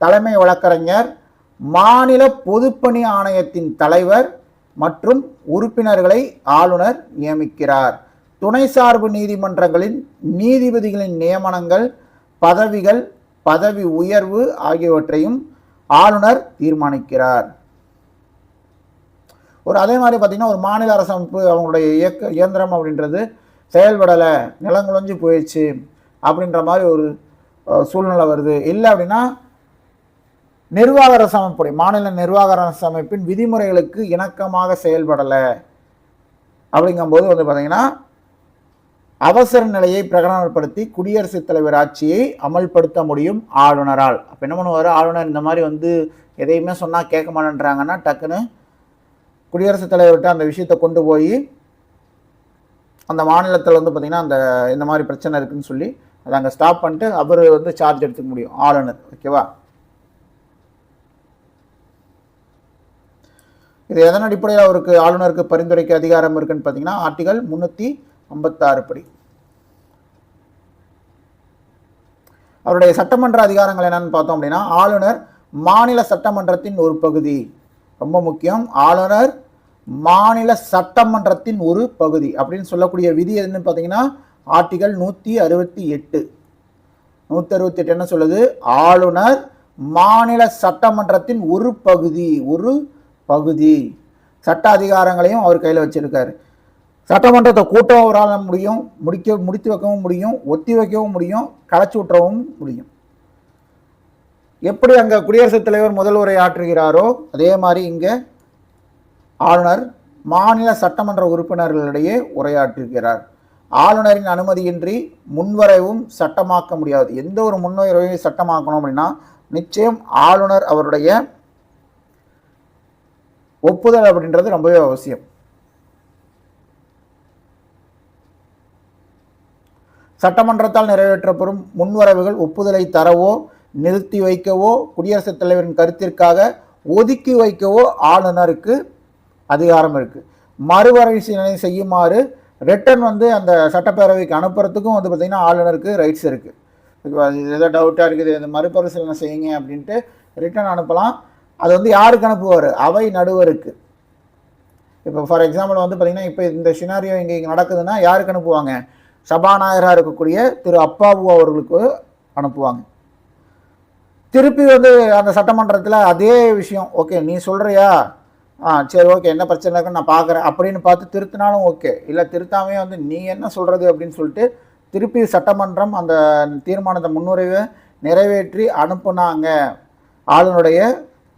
[SPEAKER 1] தலைமை வழக்கறிஞர், மாநில பொதுப்பணி ஆணையத்தின் தலைவர் மற்றும் உறுப்பினர்களை ஆளுநர் நியமிக்கிறார். துணை சார்பு நீதிமன்றங்களின் நீதிபதிகளின் நியமனங்கள், பதவிகள், பதவி உயர்வு ஆகியவற்றையும் ஆளுநர் தீர்மானிக்கிறார். அதே மாதிரி பார்த்தீங்கன்னா ஒரு மாநில அரசமைப்பு அவங்களுடைய இயந்திரம் அப்படின்றது செயல்படலை, நிலங்குலைஞ்சு போயிடுச்சு அப்படின்ற மாதிரி ஒரு சூழ்நிலை வருது. இல்லை அப்படின்னா நிர்வாக அரசமைப்புடைய மாநில நிர்வாக அரசமைப்பின் விதிமுறைகளுக்கு இணக்கமாக செயல்படலை அப்படிங்கும்போது வந்து பார்த்தீங்கன்னா அவசர நிலையை பிரகடனப்படுத்தி குடியரசுத் தலைவர் ஆட்சியை அமல்படுத்த முடியும் ஆளுநரால். அப்போ என்ன பண்ணுவார் ஆளுநர்? இந்த மாதிரி வந்து எதையுமே சொன்னால் கேட்க மாட்டேன்றாங்கன்னா டக்குன்னு குடியரசுத் தலைவர்கிட்ட அந்த விஷயத்தை கொண்டு போய் அந்த மாநிலத்தில் வந்து பார்த்திங்கன்னா இந்த மாதிரி பிரச்சனை இருக்குதுன்னு சொல்லி அதை அங்கே ஸ்டாப் பண்ணிட்டு அவர் வந்து சார்ஜ் எடுத்துக்க முடியும் ஆளுநர். ஓகேவா? இது எதன் அடிப்படையில் அவருக்கு ஆளுநருக்கு பரிந்துரைக்க அதிகாரம் இருக்குன்னு பார்த்தீங்கன்னா ஆர்டிகல் 356 படி. அவருடைய சட்டமன்ற அதிகாரங்கள் என்னன்னு பார்த்தோம் அப்படின்னா ஆளுநர் மாநில சட்டமன்றத்தின் ஒரு பகுதி. ரொம்ப முக்கியம். ஆளுநர் மாநில சட்டமன்றத்தின் ஒரு பகுதி அப்படின்னு சொல்லக்கூடிய விதி எதுன்னு பார்த்தீங்கன்னா ஆர்டிகல் 168 என்ன சொல்லுது? ஆளுநர் மாநில சட்டமன்றத்தின் ஒரு பகுதி சட்ட அதிகாரங்களையும் அவர் கையில் வச்சிருக்காரு. சட்டமன்றத்தை கூட்டவும் அவரால் முடித்து வைக்கவும் முடியும், ஒத்தி வைக்கவும் முடியும், கலைச்சி விட்டுறவும் முடியும். எப்படி அங்கே குடியரசுத் தலைவர் முதல் உரை ஆற்றுகிறாரோ அதே மாதிரி இங்கே ஆளுநர் மாநில சட்டமன்ற உறுப்பினர்களிடையே உரையாற்றுகிறார். ஆளுநரின் அனுமதியின்றி முன்வரைவும் சட்டமாக்க முடியாது. எந்த ஒரு முன்வரைவையும் சட்டமாக்கணும் அப்படின்னா நிச்சயம் ஆளுநர் அவருடைய ஒப்புதல் அப்படின்றது ரொம்பவே அவசியம். சட்டமன்றத்தால் நிறைவேற்றப்படும் முன்வரைவுகள் ஒப்புதலை தரவோ நிறுத்தி வைக்கவோ குடியரசுத் தலைவரின் கருத்திற்காக ஒதுக்கி வைக்கவோ ஆளுநருக்கு அதிகாரம் இருக்குது. மறுபரிசீலனை செய்யுமாறு ரிட்டன் அந்த சட்டப்பேரவைக்கு அனுப்புறதுக்கும் பார்த்திங்கன்னா ஆளுநருக்கு ரைட்ஸ் இருக்குது. ஏதோ டவுட்டாக இருக்குது, இந்த மறுபரிசீலனை செய்யுங்க அப்படின்ட்டு ரிட்டன் அனுப்பலாம். அது யாருக்கு அனுப்புவார்? அவை நடுவருக்கு. இப்போ ஃபார் எக்ஸாம்பிள் பார்த்திங்கன்னா இப்போ இந்த சினாரியோ இங்கே நடக்குதுன்னா யாருக்கு அனுப்புவாங்க? சபாநாயகராக இருக்கக்கூடிய திரு அப்பாவு அவர்களுக்கு அனுப்புவாங்க. திருப்பி அந்த சட்டமன்றத்தில் அதே விஷயம், ஓகே நீ சொல்கிறியா, சரி ஓகே என்ன பிரச்சனை இருக்குன்னு நான் பார்க்குறேன் அப்படின்னு பார்த்து திருத்தினாலும் ஓகே, இல்லை திருத்தாமே நீ என்ன சொல்கிறது அப்படின்னு சொல்லிட்டு திருப்பி சட்டமன்றம் அந்த தீர்மானத்தை முன்னுரைவை நிறைவேற்றி அனுப்புனாங்க, ஆளுநருடைய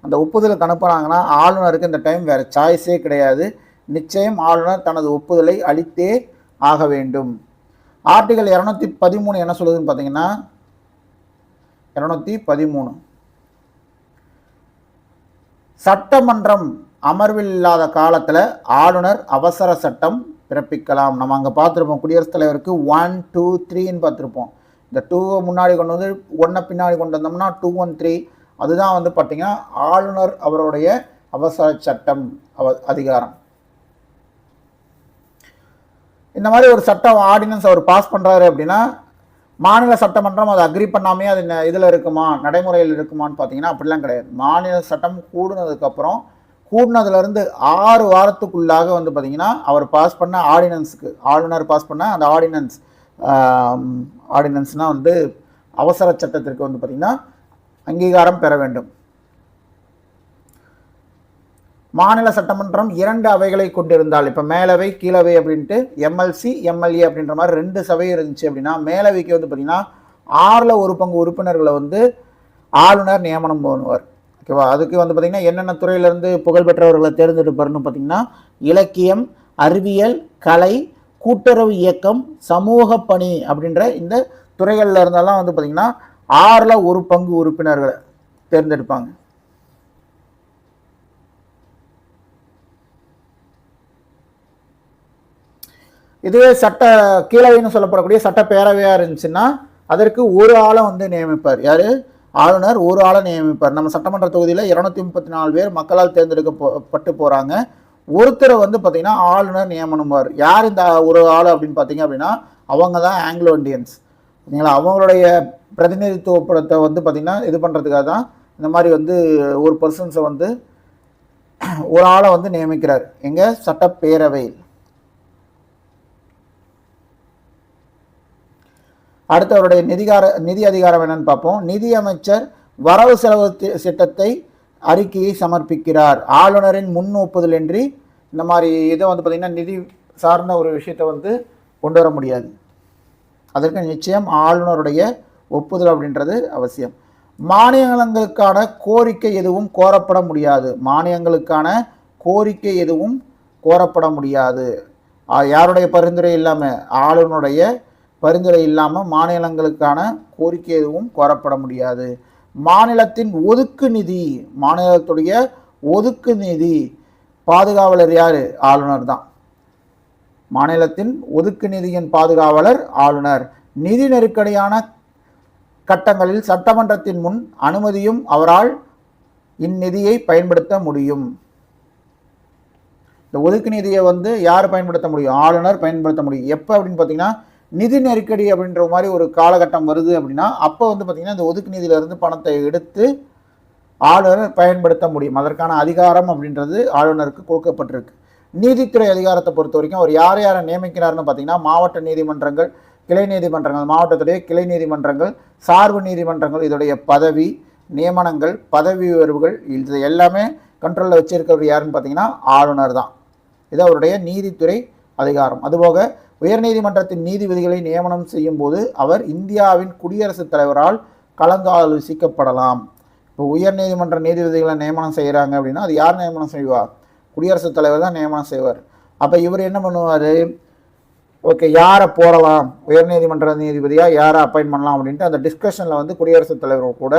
[SPEAKER 1] அந்த ஒப்புதலுக்கு அனுப்புனாங்கன்னா ஆளுநருக்கு இந்த டைம் வேறு சாய்ஸே கிடையாது. நிச்சயம் ஆளுநர் தனது ஒப்புதலை அளித்தே ஆக வேண்டும். ஆர்டிகல் 213 என்ன சொல்லுதுன்னு பார்த்தீங்கன்னா 213 சட்டமன்றம் அமர்வில் இல்லாத காலத்தில் ஆளுநர் அவசர சட்டம் பிறப்பிக்கலாம். நம்ம அங்கே பார்த்துருப்போம் குடியரசுத் தலைவருக்கு 1, 2, 3ன்னு பார்த்துருப்போம். இந்த 2 முன்னாடி கொண்டு 1 பின்னாடி கொண்டு வந்தோம்னா 2, 1, 3 அதுதான் பார்த்தீங்கன்னா ஆளுநர் அவருடைய அவசர சட்டம் அதிகாரம். இந்த மாதிரி ஒரு சட்டம் ஆர்டினன்ஸ் அவர் பாஸ் பண்ணுறாரு அப்படின்னா மாநில சட்டமன்றம் அதை அக்ரி பண்ணாமே அது இதில் இருக்குமா, நடைமுறையில் இருக்குமான்னு பார்த்தீங்கன்னா அப்படிலாம் கிடையாது. மாநில சட்டம் கூடுனதுக்கப்புறம் கூடுனதுலேருந்து 6 வாரத்துக்குள்ளாக பார்த்தீங்கன்னா அவர் பாஸ் பண்ண ஆர்டினன்ஸுக்கு ஆளுநர் பாஸ் பண்ண அந்த ஆர்டினன்ஸ்னால் அவசர சட்டத்திற்கு பார்த்திங்கன்னா அங்கீகாரம் பெற வேண்டும். மாநில சட்டமன்றம் 2 அவைகளை கொண்டிருந்தால், இப்போ மேலவை கீழவை அப்படின்ட்டு எம்எல்சி எம்எல்ஏ அப்படின்ற மாதிரி 2 சபை இருந்துச்சு அப்படின்னா மேலவைக்கு பார்த்திங்கன்னா 6ல் 1 பங்கு உறுப்பினர்களை ஆளுநர் நியமனம் பண்ணுவார். ஓகேவா? அதுக்கு பார்த்திங்கன்னா என்னென்ன துறையிலேருந்து புகழ்பெற்றவர்களை தேர்ந்தெடுப்பார்னு பார்த்திங்கன்னா இலக்கியம், அறிவியல், கலை, கூட்டுறவு இயக்கம், சமூக பணி அப்படின்ற இந்த துறைகளில் இருந்தாலும் பார்த்திங்கன்னா 6ல் 1 பங்கு உறுப்பினர்களை தேர்ந்தெடுப்பாங்க. இதுவே கீழவைன்னு சொல்லப்படக்கூடிய சட்டப்பேரவையாக இருந்துச்சுன்னா அதற்கு ஒரு ஆளை நியமிப்பார். யார்? ஆளுநர் ஒரு ஆளை நியமிப்பார். நம்ம சட்டமன்ற தொகுதியில் 234 பேர் மக்களால் தேர்ந்தெடுக்கப்பட்டு போகிறாங்க. ஒருத்தரை பார்த்திங்கன்னா ஆளுநர் நியமனம்பார். யார் இந்த ஒரு ஆள் அப்படின்னு பார்த்தீங்க அப்படின்னா அவங்க தான் ஆங்கிலோ இண்டியன்ஸ். சரிங்களா? அவங்களுடைய பிரதிநிதித்துவத்தை பார்த்திங்கன்னா இது பண்ணுறதுக்காக தான் இந்த மாதிரி ஒரு பர்சன்ஸை ஒரு ஆளை நியமிக்கிறார் எங்கள் சட்டப்பேரவையில். அடுத்து அவருடைய நிதி அதிகாரம் என்னன்னு பார்ப்போம். நிதி அமைச்சர் வரவு செலவு திட்டத்தை அறிக்கையை சமர்ப்பிக்கிறார். ஆளுநரின் முன் ஒப்புதல் இன்றி இந்த மாதிரி இதை பார்த்திங்கன்னா நிதி சார்ந்த ஒரு விஷயத்தை கொண்டு வர முடியாது. அதற்கு நிச்சயம் ஆளுநருடைய ஒப்புதல் அப்படின்றது அவசியம். மானியங்களுக்கான கோரிக்கை எதுவும் கோரப்பட முடியாது. மானியங்களுக்கான கோரிக்கை எதுவும் கோரப்பட முடியாது. யாருடைய பரிந்துரை இல்லாமல், ஆளுநருடைய பரிந்துரை இல்லாமல் மாநிலங்களுக்கான கோரிக்கை எதுவும் கோரப்பட முடியாது. மாநிலத்தின் ஒதுக்கு நிதி, மாநிலத்துடைய ஒதுக்கு நிதி பாதுகாவலர் யார்? ஆளுநர் தான். மாநிலத்தின் ஒதுக்கு நிதியின் பாதுகாவலர் ஆளுநர். நிதி நெருக்கடியான கட்டங்களில் சட்டமன்றத்தின் முன் அனுமதியும் அவரால் இந்நிதியை பயன்படுத்த முடியும். இந்த ஒதுக்கு நிதியை யார் பயன்படுத்த முடியும்? ஆளுநர் பயன்படுத்த முடியும். எப்போ அப்படின்னு பார்த்தீங்கன்னா நிதி நெருக்கடி அப்படின்ற மாதிரி ஒரு காலகட்டம் வருது அப்படின்னா அப்போ பார்த்திங்கன்னா இந்த ஒதுக்கு நிதியிலிருந்து பணத்தை எடுத்து ஆளுநர் பயன்படுத்த முடியும். அதற்கான அதிகாரம் அப்படின்றது ஆளுநருக்கு கொடுக்கப்பட்டிருக்கு. நீதித்துறை அதிகாரத்தை பொறுத்த வரைக்கும் அவர் யார் யாரை நியமிக்கிறாருன்னு பார்த்திங்கன்னா மாவட்ட நீதிமன்றங்கள், கிளை நீதிமன்றங்கள், மாவட்டத்துடைய கிளை நீதிமன்றங்கள், சார்பு நீதிமன்றங்கள், இதோடைய பதவி நியமனங்கள், பதவி உயர்வுகள் இது எல்லாமே கண்ட்ரோலில் வச்சிருக்கிறவர் யாருன்னு பார்த்தீங்கன்னா ஆளுநர் தான். இது அவருடைய நீதித்துறை அதிகாரம். அதுபோக உயர்நீதிமன்றத்தின் நீதிபதிகளை நியமனம் செய்யும் போது அவர் இந்தியாவின் குடியரசுத் தலைவரால் கலந்தாலோசிக்கப்படலாம். இப்போ உயர்நீதிமன்ற நீதிபதிகளை நியமனம் செய்கிறாங்க அப்படின்னா அது யார் நியமனம் செய்வார்? குடியரசுத் தலைவர் தான் நியமனம் செய்வார். அப்போ இவர் என்ன பண்ணுவார்? ஓகே, யாரை போடலாம், உயர்நீதிமன்ற நீதிபதியாக யாரை அப்பாயின்ட் பண்ணலாம் அப்படின்ட்டு அந்த டிஸ்கஷனில் வந்து குடியரசுத் தலைவர் கூட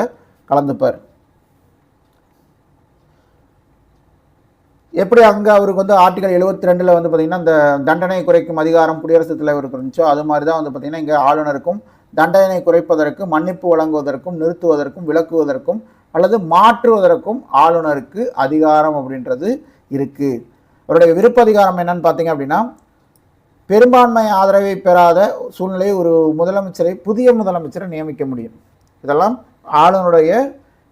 [SPEAKER 1] கலந்துப்பார். எப்படி அங்கே அவருக்கு வந்து ஆர்டிகல் 72 வந்து பார்த்திங்கன்னா இந்த தண்டனை குறைக்கும் அதிகாரம் குடியரசுத் தலைவருக்கு இருந்துச்சோ அது மாதிரி தான் வந்து பார்த்திங்கன்னா இங்கே ஆளுநருக்கும் தண்டனை குறைப்பதற்கு, மன்னிப்பு வழங்குவதற்கும், நிறுத்துவதற்கும், விலக்குவதற்கும் அல்லது மாற்றுவதற்கும் ஆளுநருக்கு அதிகாரம் அப்படின்றது இருக்குது. அவருடைய விருப்ப அதிகாரம் என்னன்னு பார்த்தீங்க அப்படின்னா, பெரும்பான்மை ஆதரவை பெறாத சூழ்நிலை ஒரு முதலமைச்சரை, புதிய முதலமைச்சரை நியமிக்க முடியும். இதெல்லாம் ஆளுநருடைய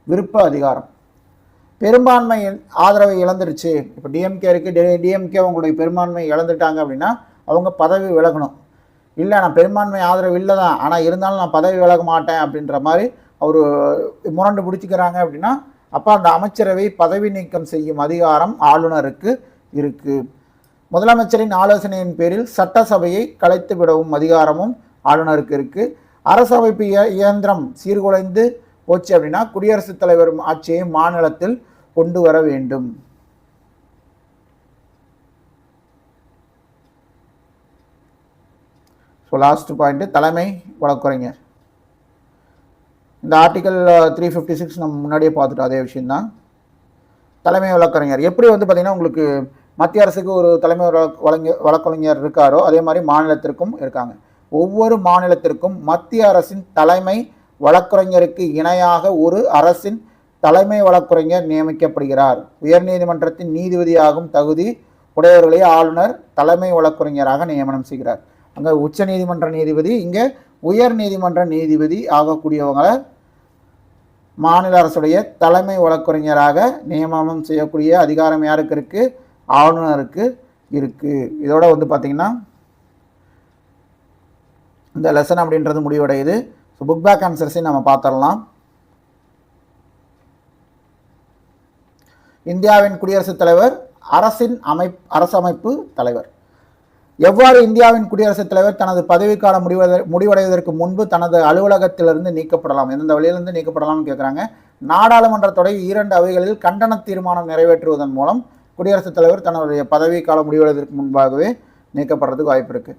[SPEAKER 1] விருப்ப அதிகாரம். பெரும்பான்மை ஆதரவை இழந்துருச்சு, இப்போ டிஎம்கே இருக்குது, டிஎம்கே அவங்களுடைய பெரும்பான்மை இழந்துட்டாங்க அப்படின்னா அவங்க பதவி விலகணும். இல்லை நான் பெரும்பான்மை ஆதரவு இல்லை தான், ஆனால் இருந்தாலும் நான் பதவி விலக மாட்டேன் அப்படின்ற மாதிரி அவர் முரண்டு பிடிச்சிக்கிறாங்க அப்படின்னா அப்போ அந்த அமைச்சரவை பதவி நீக்கம் செய்யும் அதிகாரம் ஆளுநருக்கு இருக்குது. முதலமைச்சரின் ஆலோசனையின் பேரில் சட்டசபையை கலைத்து விடவும் அதிகாரமும் ஆளுநருக்கு இருக்குது. அரசமைப்பு இயந்திரம் சீர்குலைந்து போச்சு அப்படின்னா குடியரசுத் தலைவர் ஆட்சியை மாநிலத்தில் கொண்டு வர வேண்டும். ஸோ லாஸ்ட் பாயிண்ட் தலைமை வழக்கறிஞர். இந்த ஆர்டிகல் 356 நம்ம முன்னாடியே பார்த்துட்டோம், அதே விஷயம்தான். தலைமை வழக்கறிஞர் எப்படி வந்து பார்த்திங்கன்னா உங்களுக்கு மத்திய அரசுக்கு ஒரு தலைமை வழக்கறிஞர் இருக்காரோ அதே மாதிரி மாநிலத்திற்கும் இருக்காங்க. ஒவ்வொரு மாநிலத்திற்கும் மத்திய அரசின் தலைமை வழக்கறிஞருக்கு இணையாக ஒரு அரசின் தலைமை வழக்கறிஞர் நியமிக்கப்படுகிறார். உயர்நீதிமன்றத்தின் நீதிபதியாகும் தகுதி உடையவர்களே ஆளுநர் தலைமை வழக்கறிஞராக நியமனம் செய்கிறார். அங்கே உச்ச நீதிமன்ற நீதிபதி, இங்கே உயர் நீதிமன்ற நீதிபதி ஆகக்கூடியவங்களை மாநில அரசுடைய தலைமை வழக்கறிஞராக நியமனம் செய்யக்கூடிய அதிகாரம் யாருக்கு இருக்குது? ஆளுநருக்கு இருக்குது. இதோட வந்து பார்த்திங்கன்னா இந்த லெசன் அப்படின்றது முடிவடையுது. ஸோ புக் பேக் ஆன்சர்ஸையும் நம்ம பார்த்துடலாம். இந்தியாவின் குடியரசுத் தலைவர் அரசமைப்பு தலைவர். எவ்வாறு இந்தியாவின் குடியரசுத் தலைவர் தனது பதவிக்காலம் முடிவடைவதற்கு முன்பு தனது அலுவலகத்திலிருந்து நீக்கப்படலாம், எந்தெந்த வழியிலிருந்து நீக்கப்படலாம்னு கேட்குறாங்க. நாடாளுமன்றத்துடைய 2 அவைகளில் கண்டன தீர்மானம் நிறைவேற்றுவதன் மூலம் குடியரசுத் தலைவர் தன்னுடைய பதவிக்காலம் முடிவடைவதற்கு முன்பாகவே நீக்கப்படுறதுக்கு வாய்ப்பு இருக்குது.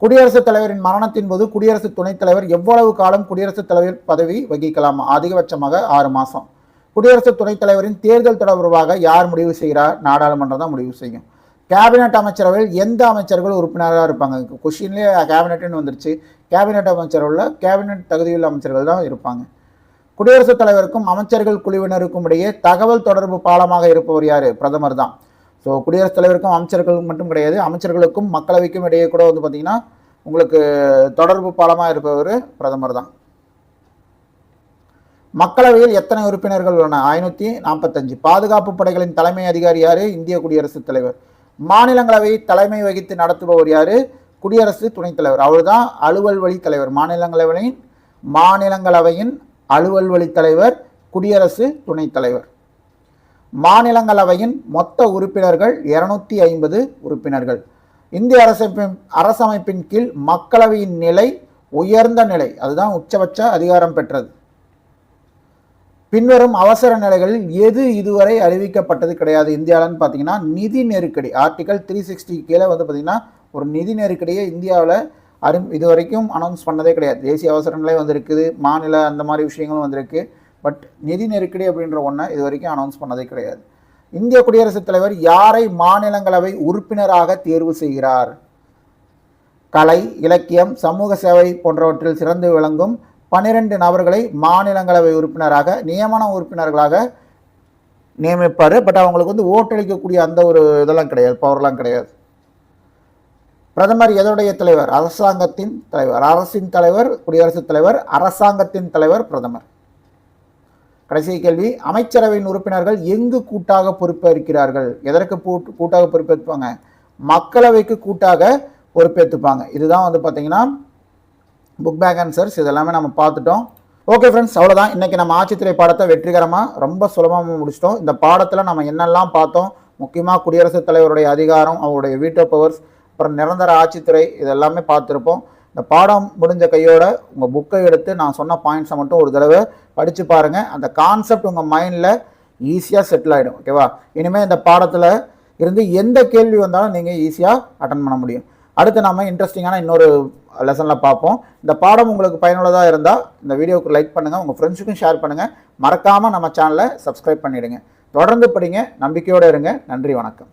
[SPEAKER 1] குடியரசுத் தலைவரின் மரணத்தின் போது குடியரசு துணைத் தலைவர் எவ்வளவு காலம் குடியரசுத் தலைவர் பதவி வகிக்கலாம்? அதிகபட்சமாக 6 மாதம். குடியரசு துணைத் தலைவரின் தேர்தல் தொடர்பாக யார் முடிவு செய்கிறார்? நாடாளுமன்றம் தான் முடிவு செய்யும். கேபினெட் அமைச்சரவையில் எந்த அமைச்சர்கள் உறுப்பினராக இருப்பாங்க? கொஸ்டின்லேயே கேபினெட்னு வந்துருச்சு. கேபினெட் அமைச்சரவையில் கேபினெட் தகுதியுள்ள அமைச்சர்கள் தான் இருப்பாங்க. குடியரசுத் தலைவருக்கும் அமைச்சர்கள் குழுவினருக்கும் இடையே தகவல் தொடர்பு பாலமாக இருப்பவர் யார்? பிரதமர் தான். ஸோ குடியரசுத் தலைவருக்கும் அமைச்சர்களுக்கும் மட்டும் கிடையாது, அமைச்சர்களுக்கும் மக்களவைக்கும் இடையே கூட வந்து பார்த்திங்கன்னா உங்களுக்கு தொடர்பு பாலமாக இருப்பவர் பிரதமர் தான். மக்களவையில் எத்தனை உறுப்பினர்கள் உள்ளன? 545. பாதுகாப்பு படைகளின் தலைமை அதிகாரி யார்? இந்திய குடியரசுத் தலைவர். மாநிலங்களவை தலைமை வகித்து நடத்துபவர் யார்? குடியரசு துணைத் தலைவர். அவர் தான் அலுவல் வழி தலைவர். மாநிலங்களவையின் அலுவல் வழி தலைவர் குடியரசு துணைத் தலைவர். மாநிலங்களவையின் மொத்த உறுப்பினர்கள் 250 உறுப்பினர்கள். இந்திய அரசமைப்பின் கீழ் மக்களவையின் நிலை உயர்ந்த நிலை, அதுதான் உச்சபட்ச அதிகாரம் பெற்றது. பின்வரும் அவசர நிலைகளில் எது இதுவரை அறிவிக்கப்பட்டது கிடையாது இந்தியாவில்னு பார்த்தீங்கன்னா நிதி நெருக்கடி. ஆர்டிகல் 360 கீழே வந்து பார்த்திங்கன்னா ஒரு நிதி நெருக்கடியை இந்தியாவில் இது வரைக்கும் அனௌன்ஸ் பண்ணதே கிடையாது. தேசிய அவசர நிலை வந்திருக்குது, மாநில அந்த மாதிரி விஷயங்களும் வந்திருக்கு. பட் நிதி நெருக்கடி அப்படின்ற ஒன்றை இது வரைக்கும் அனௌன்ஸ் பண்ணதே கிடையாது. இந்திய குடியரசுத் தலைவர் யாரை மாநிலங்களவை உறுப்பினராக தேர்வு செய்கிறார்? கலை, இலக்கியம், சமூக சேவை போன்றவற்றில் சிறந்து விளங்கும் 12 நபர்களை மாநிலங்களவை உறுப்பினராக நியமன உறுப்பினர்களாக நியமிப்பார். பட் அவங்களுக்கு வந்து ஓட்டளிக்கக்கூடிய அந்த ஒரு இதெல்லாம் கிடையாது, பவர்லாம் கிடையாது. பிரதமர் எதோடைய தலைவர்? அரசாங்கத்தின் தலைவர். அரசின் தலைவர் குடியரசுத் தலைவர், அரசாங்கத்தின் தலைவர் பிரதமர். கடைசி கேள்வி, அமைச்சரவையின் உறுப்பினர்கள் எங்கு கூட்டாக பொறுப்பேற்கிறார்கள்? எதற்கு கூட்டாக பொறுப்பேற்பாங்க? மக்களவைக்கு கூட்டாக பொறுப்பேற்றுப்பாங்க. இதுதான் வந்து பார்த்தீங்கன்னா புக் பேக் ஆன்சர்ஸ். இதெல்லாமே நம்ம பார்த்துட்டோம். ஓகே ஃப்ரெண்ட்ஸ், அவ்வளோதான். இன்றைக்கி நம்ம ஆட்சித்துறை பாடத்தை வெற்றிகரமாக ரொம்ப சுலபமாக முடிச்சிட்டோம். இந்த பாடத்தில் நம்ம என்னெல்லாம் பார்த்தோம், முக்கியமாக குடியரசுத் தலைவருடைய அதிகாரம், அவருடைய வீட்டோ பவர்ஸ், அப்புறம் நிரந்தர ஆட்சித்துறை, இதெல்லாமே பார்த்துருப்போம். இந்த பாடம் முடிஞ்ச கையோட உங்கள் புக்கை எடுத்து நான் சொன்ன பாயிண்ட்ஸை மட்டும் ஒரு தடவை படித்து பாருங்கள். அந்த கான்செப்ட் உங்கள் மைண்டில் ஈஸியாக செட்டில் ஆகிடும். ஓகேவா? இனிமேல் இந்த பாடத்தில் இருந்து எந்த கேள்வி வந்தாலும் நீங்கள் ஈஸியாக அட்டன் பண்ண முடியும். அடுத்து நம்ம இன்ட்ரெஸ்டிங்கான இன்னொரு லெசனில் பார்ப்போம். இந்த பாடம் உங்களுக்கு பயனுள்ளதாக இருந்தால் இந்த வீடியோவுக்கு லைக் பண்ணுங்கள், உங்கள் ஃப்ரெண்ட்ஸுக்கும் ஷேர் பண்ணுங்கள். மறக்காமல் நம்ம சேனலை சப்ஸ்கிரைப் பண்ணிவிடுங்க. தொடர்ந்து படிங்க, நம்பிக்கையோடு இருங்க. நன்றி, வணக்கம்.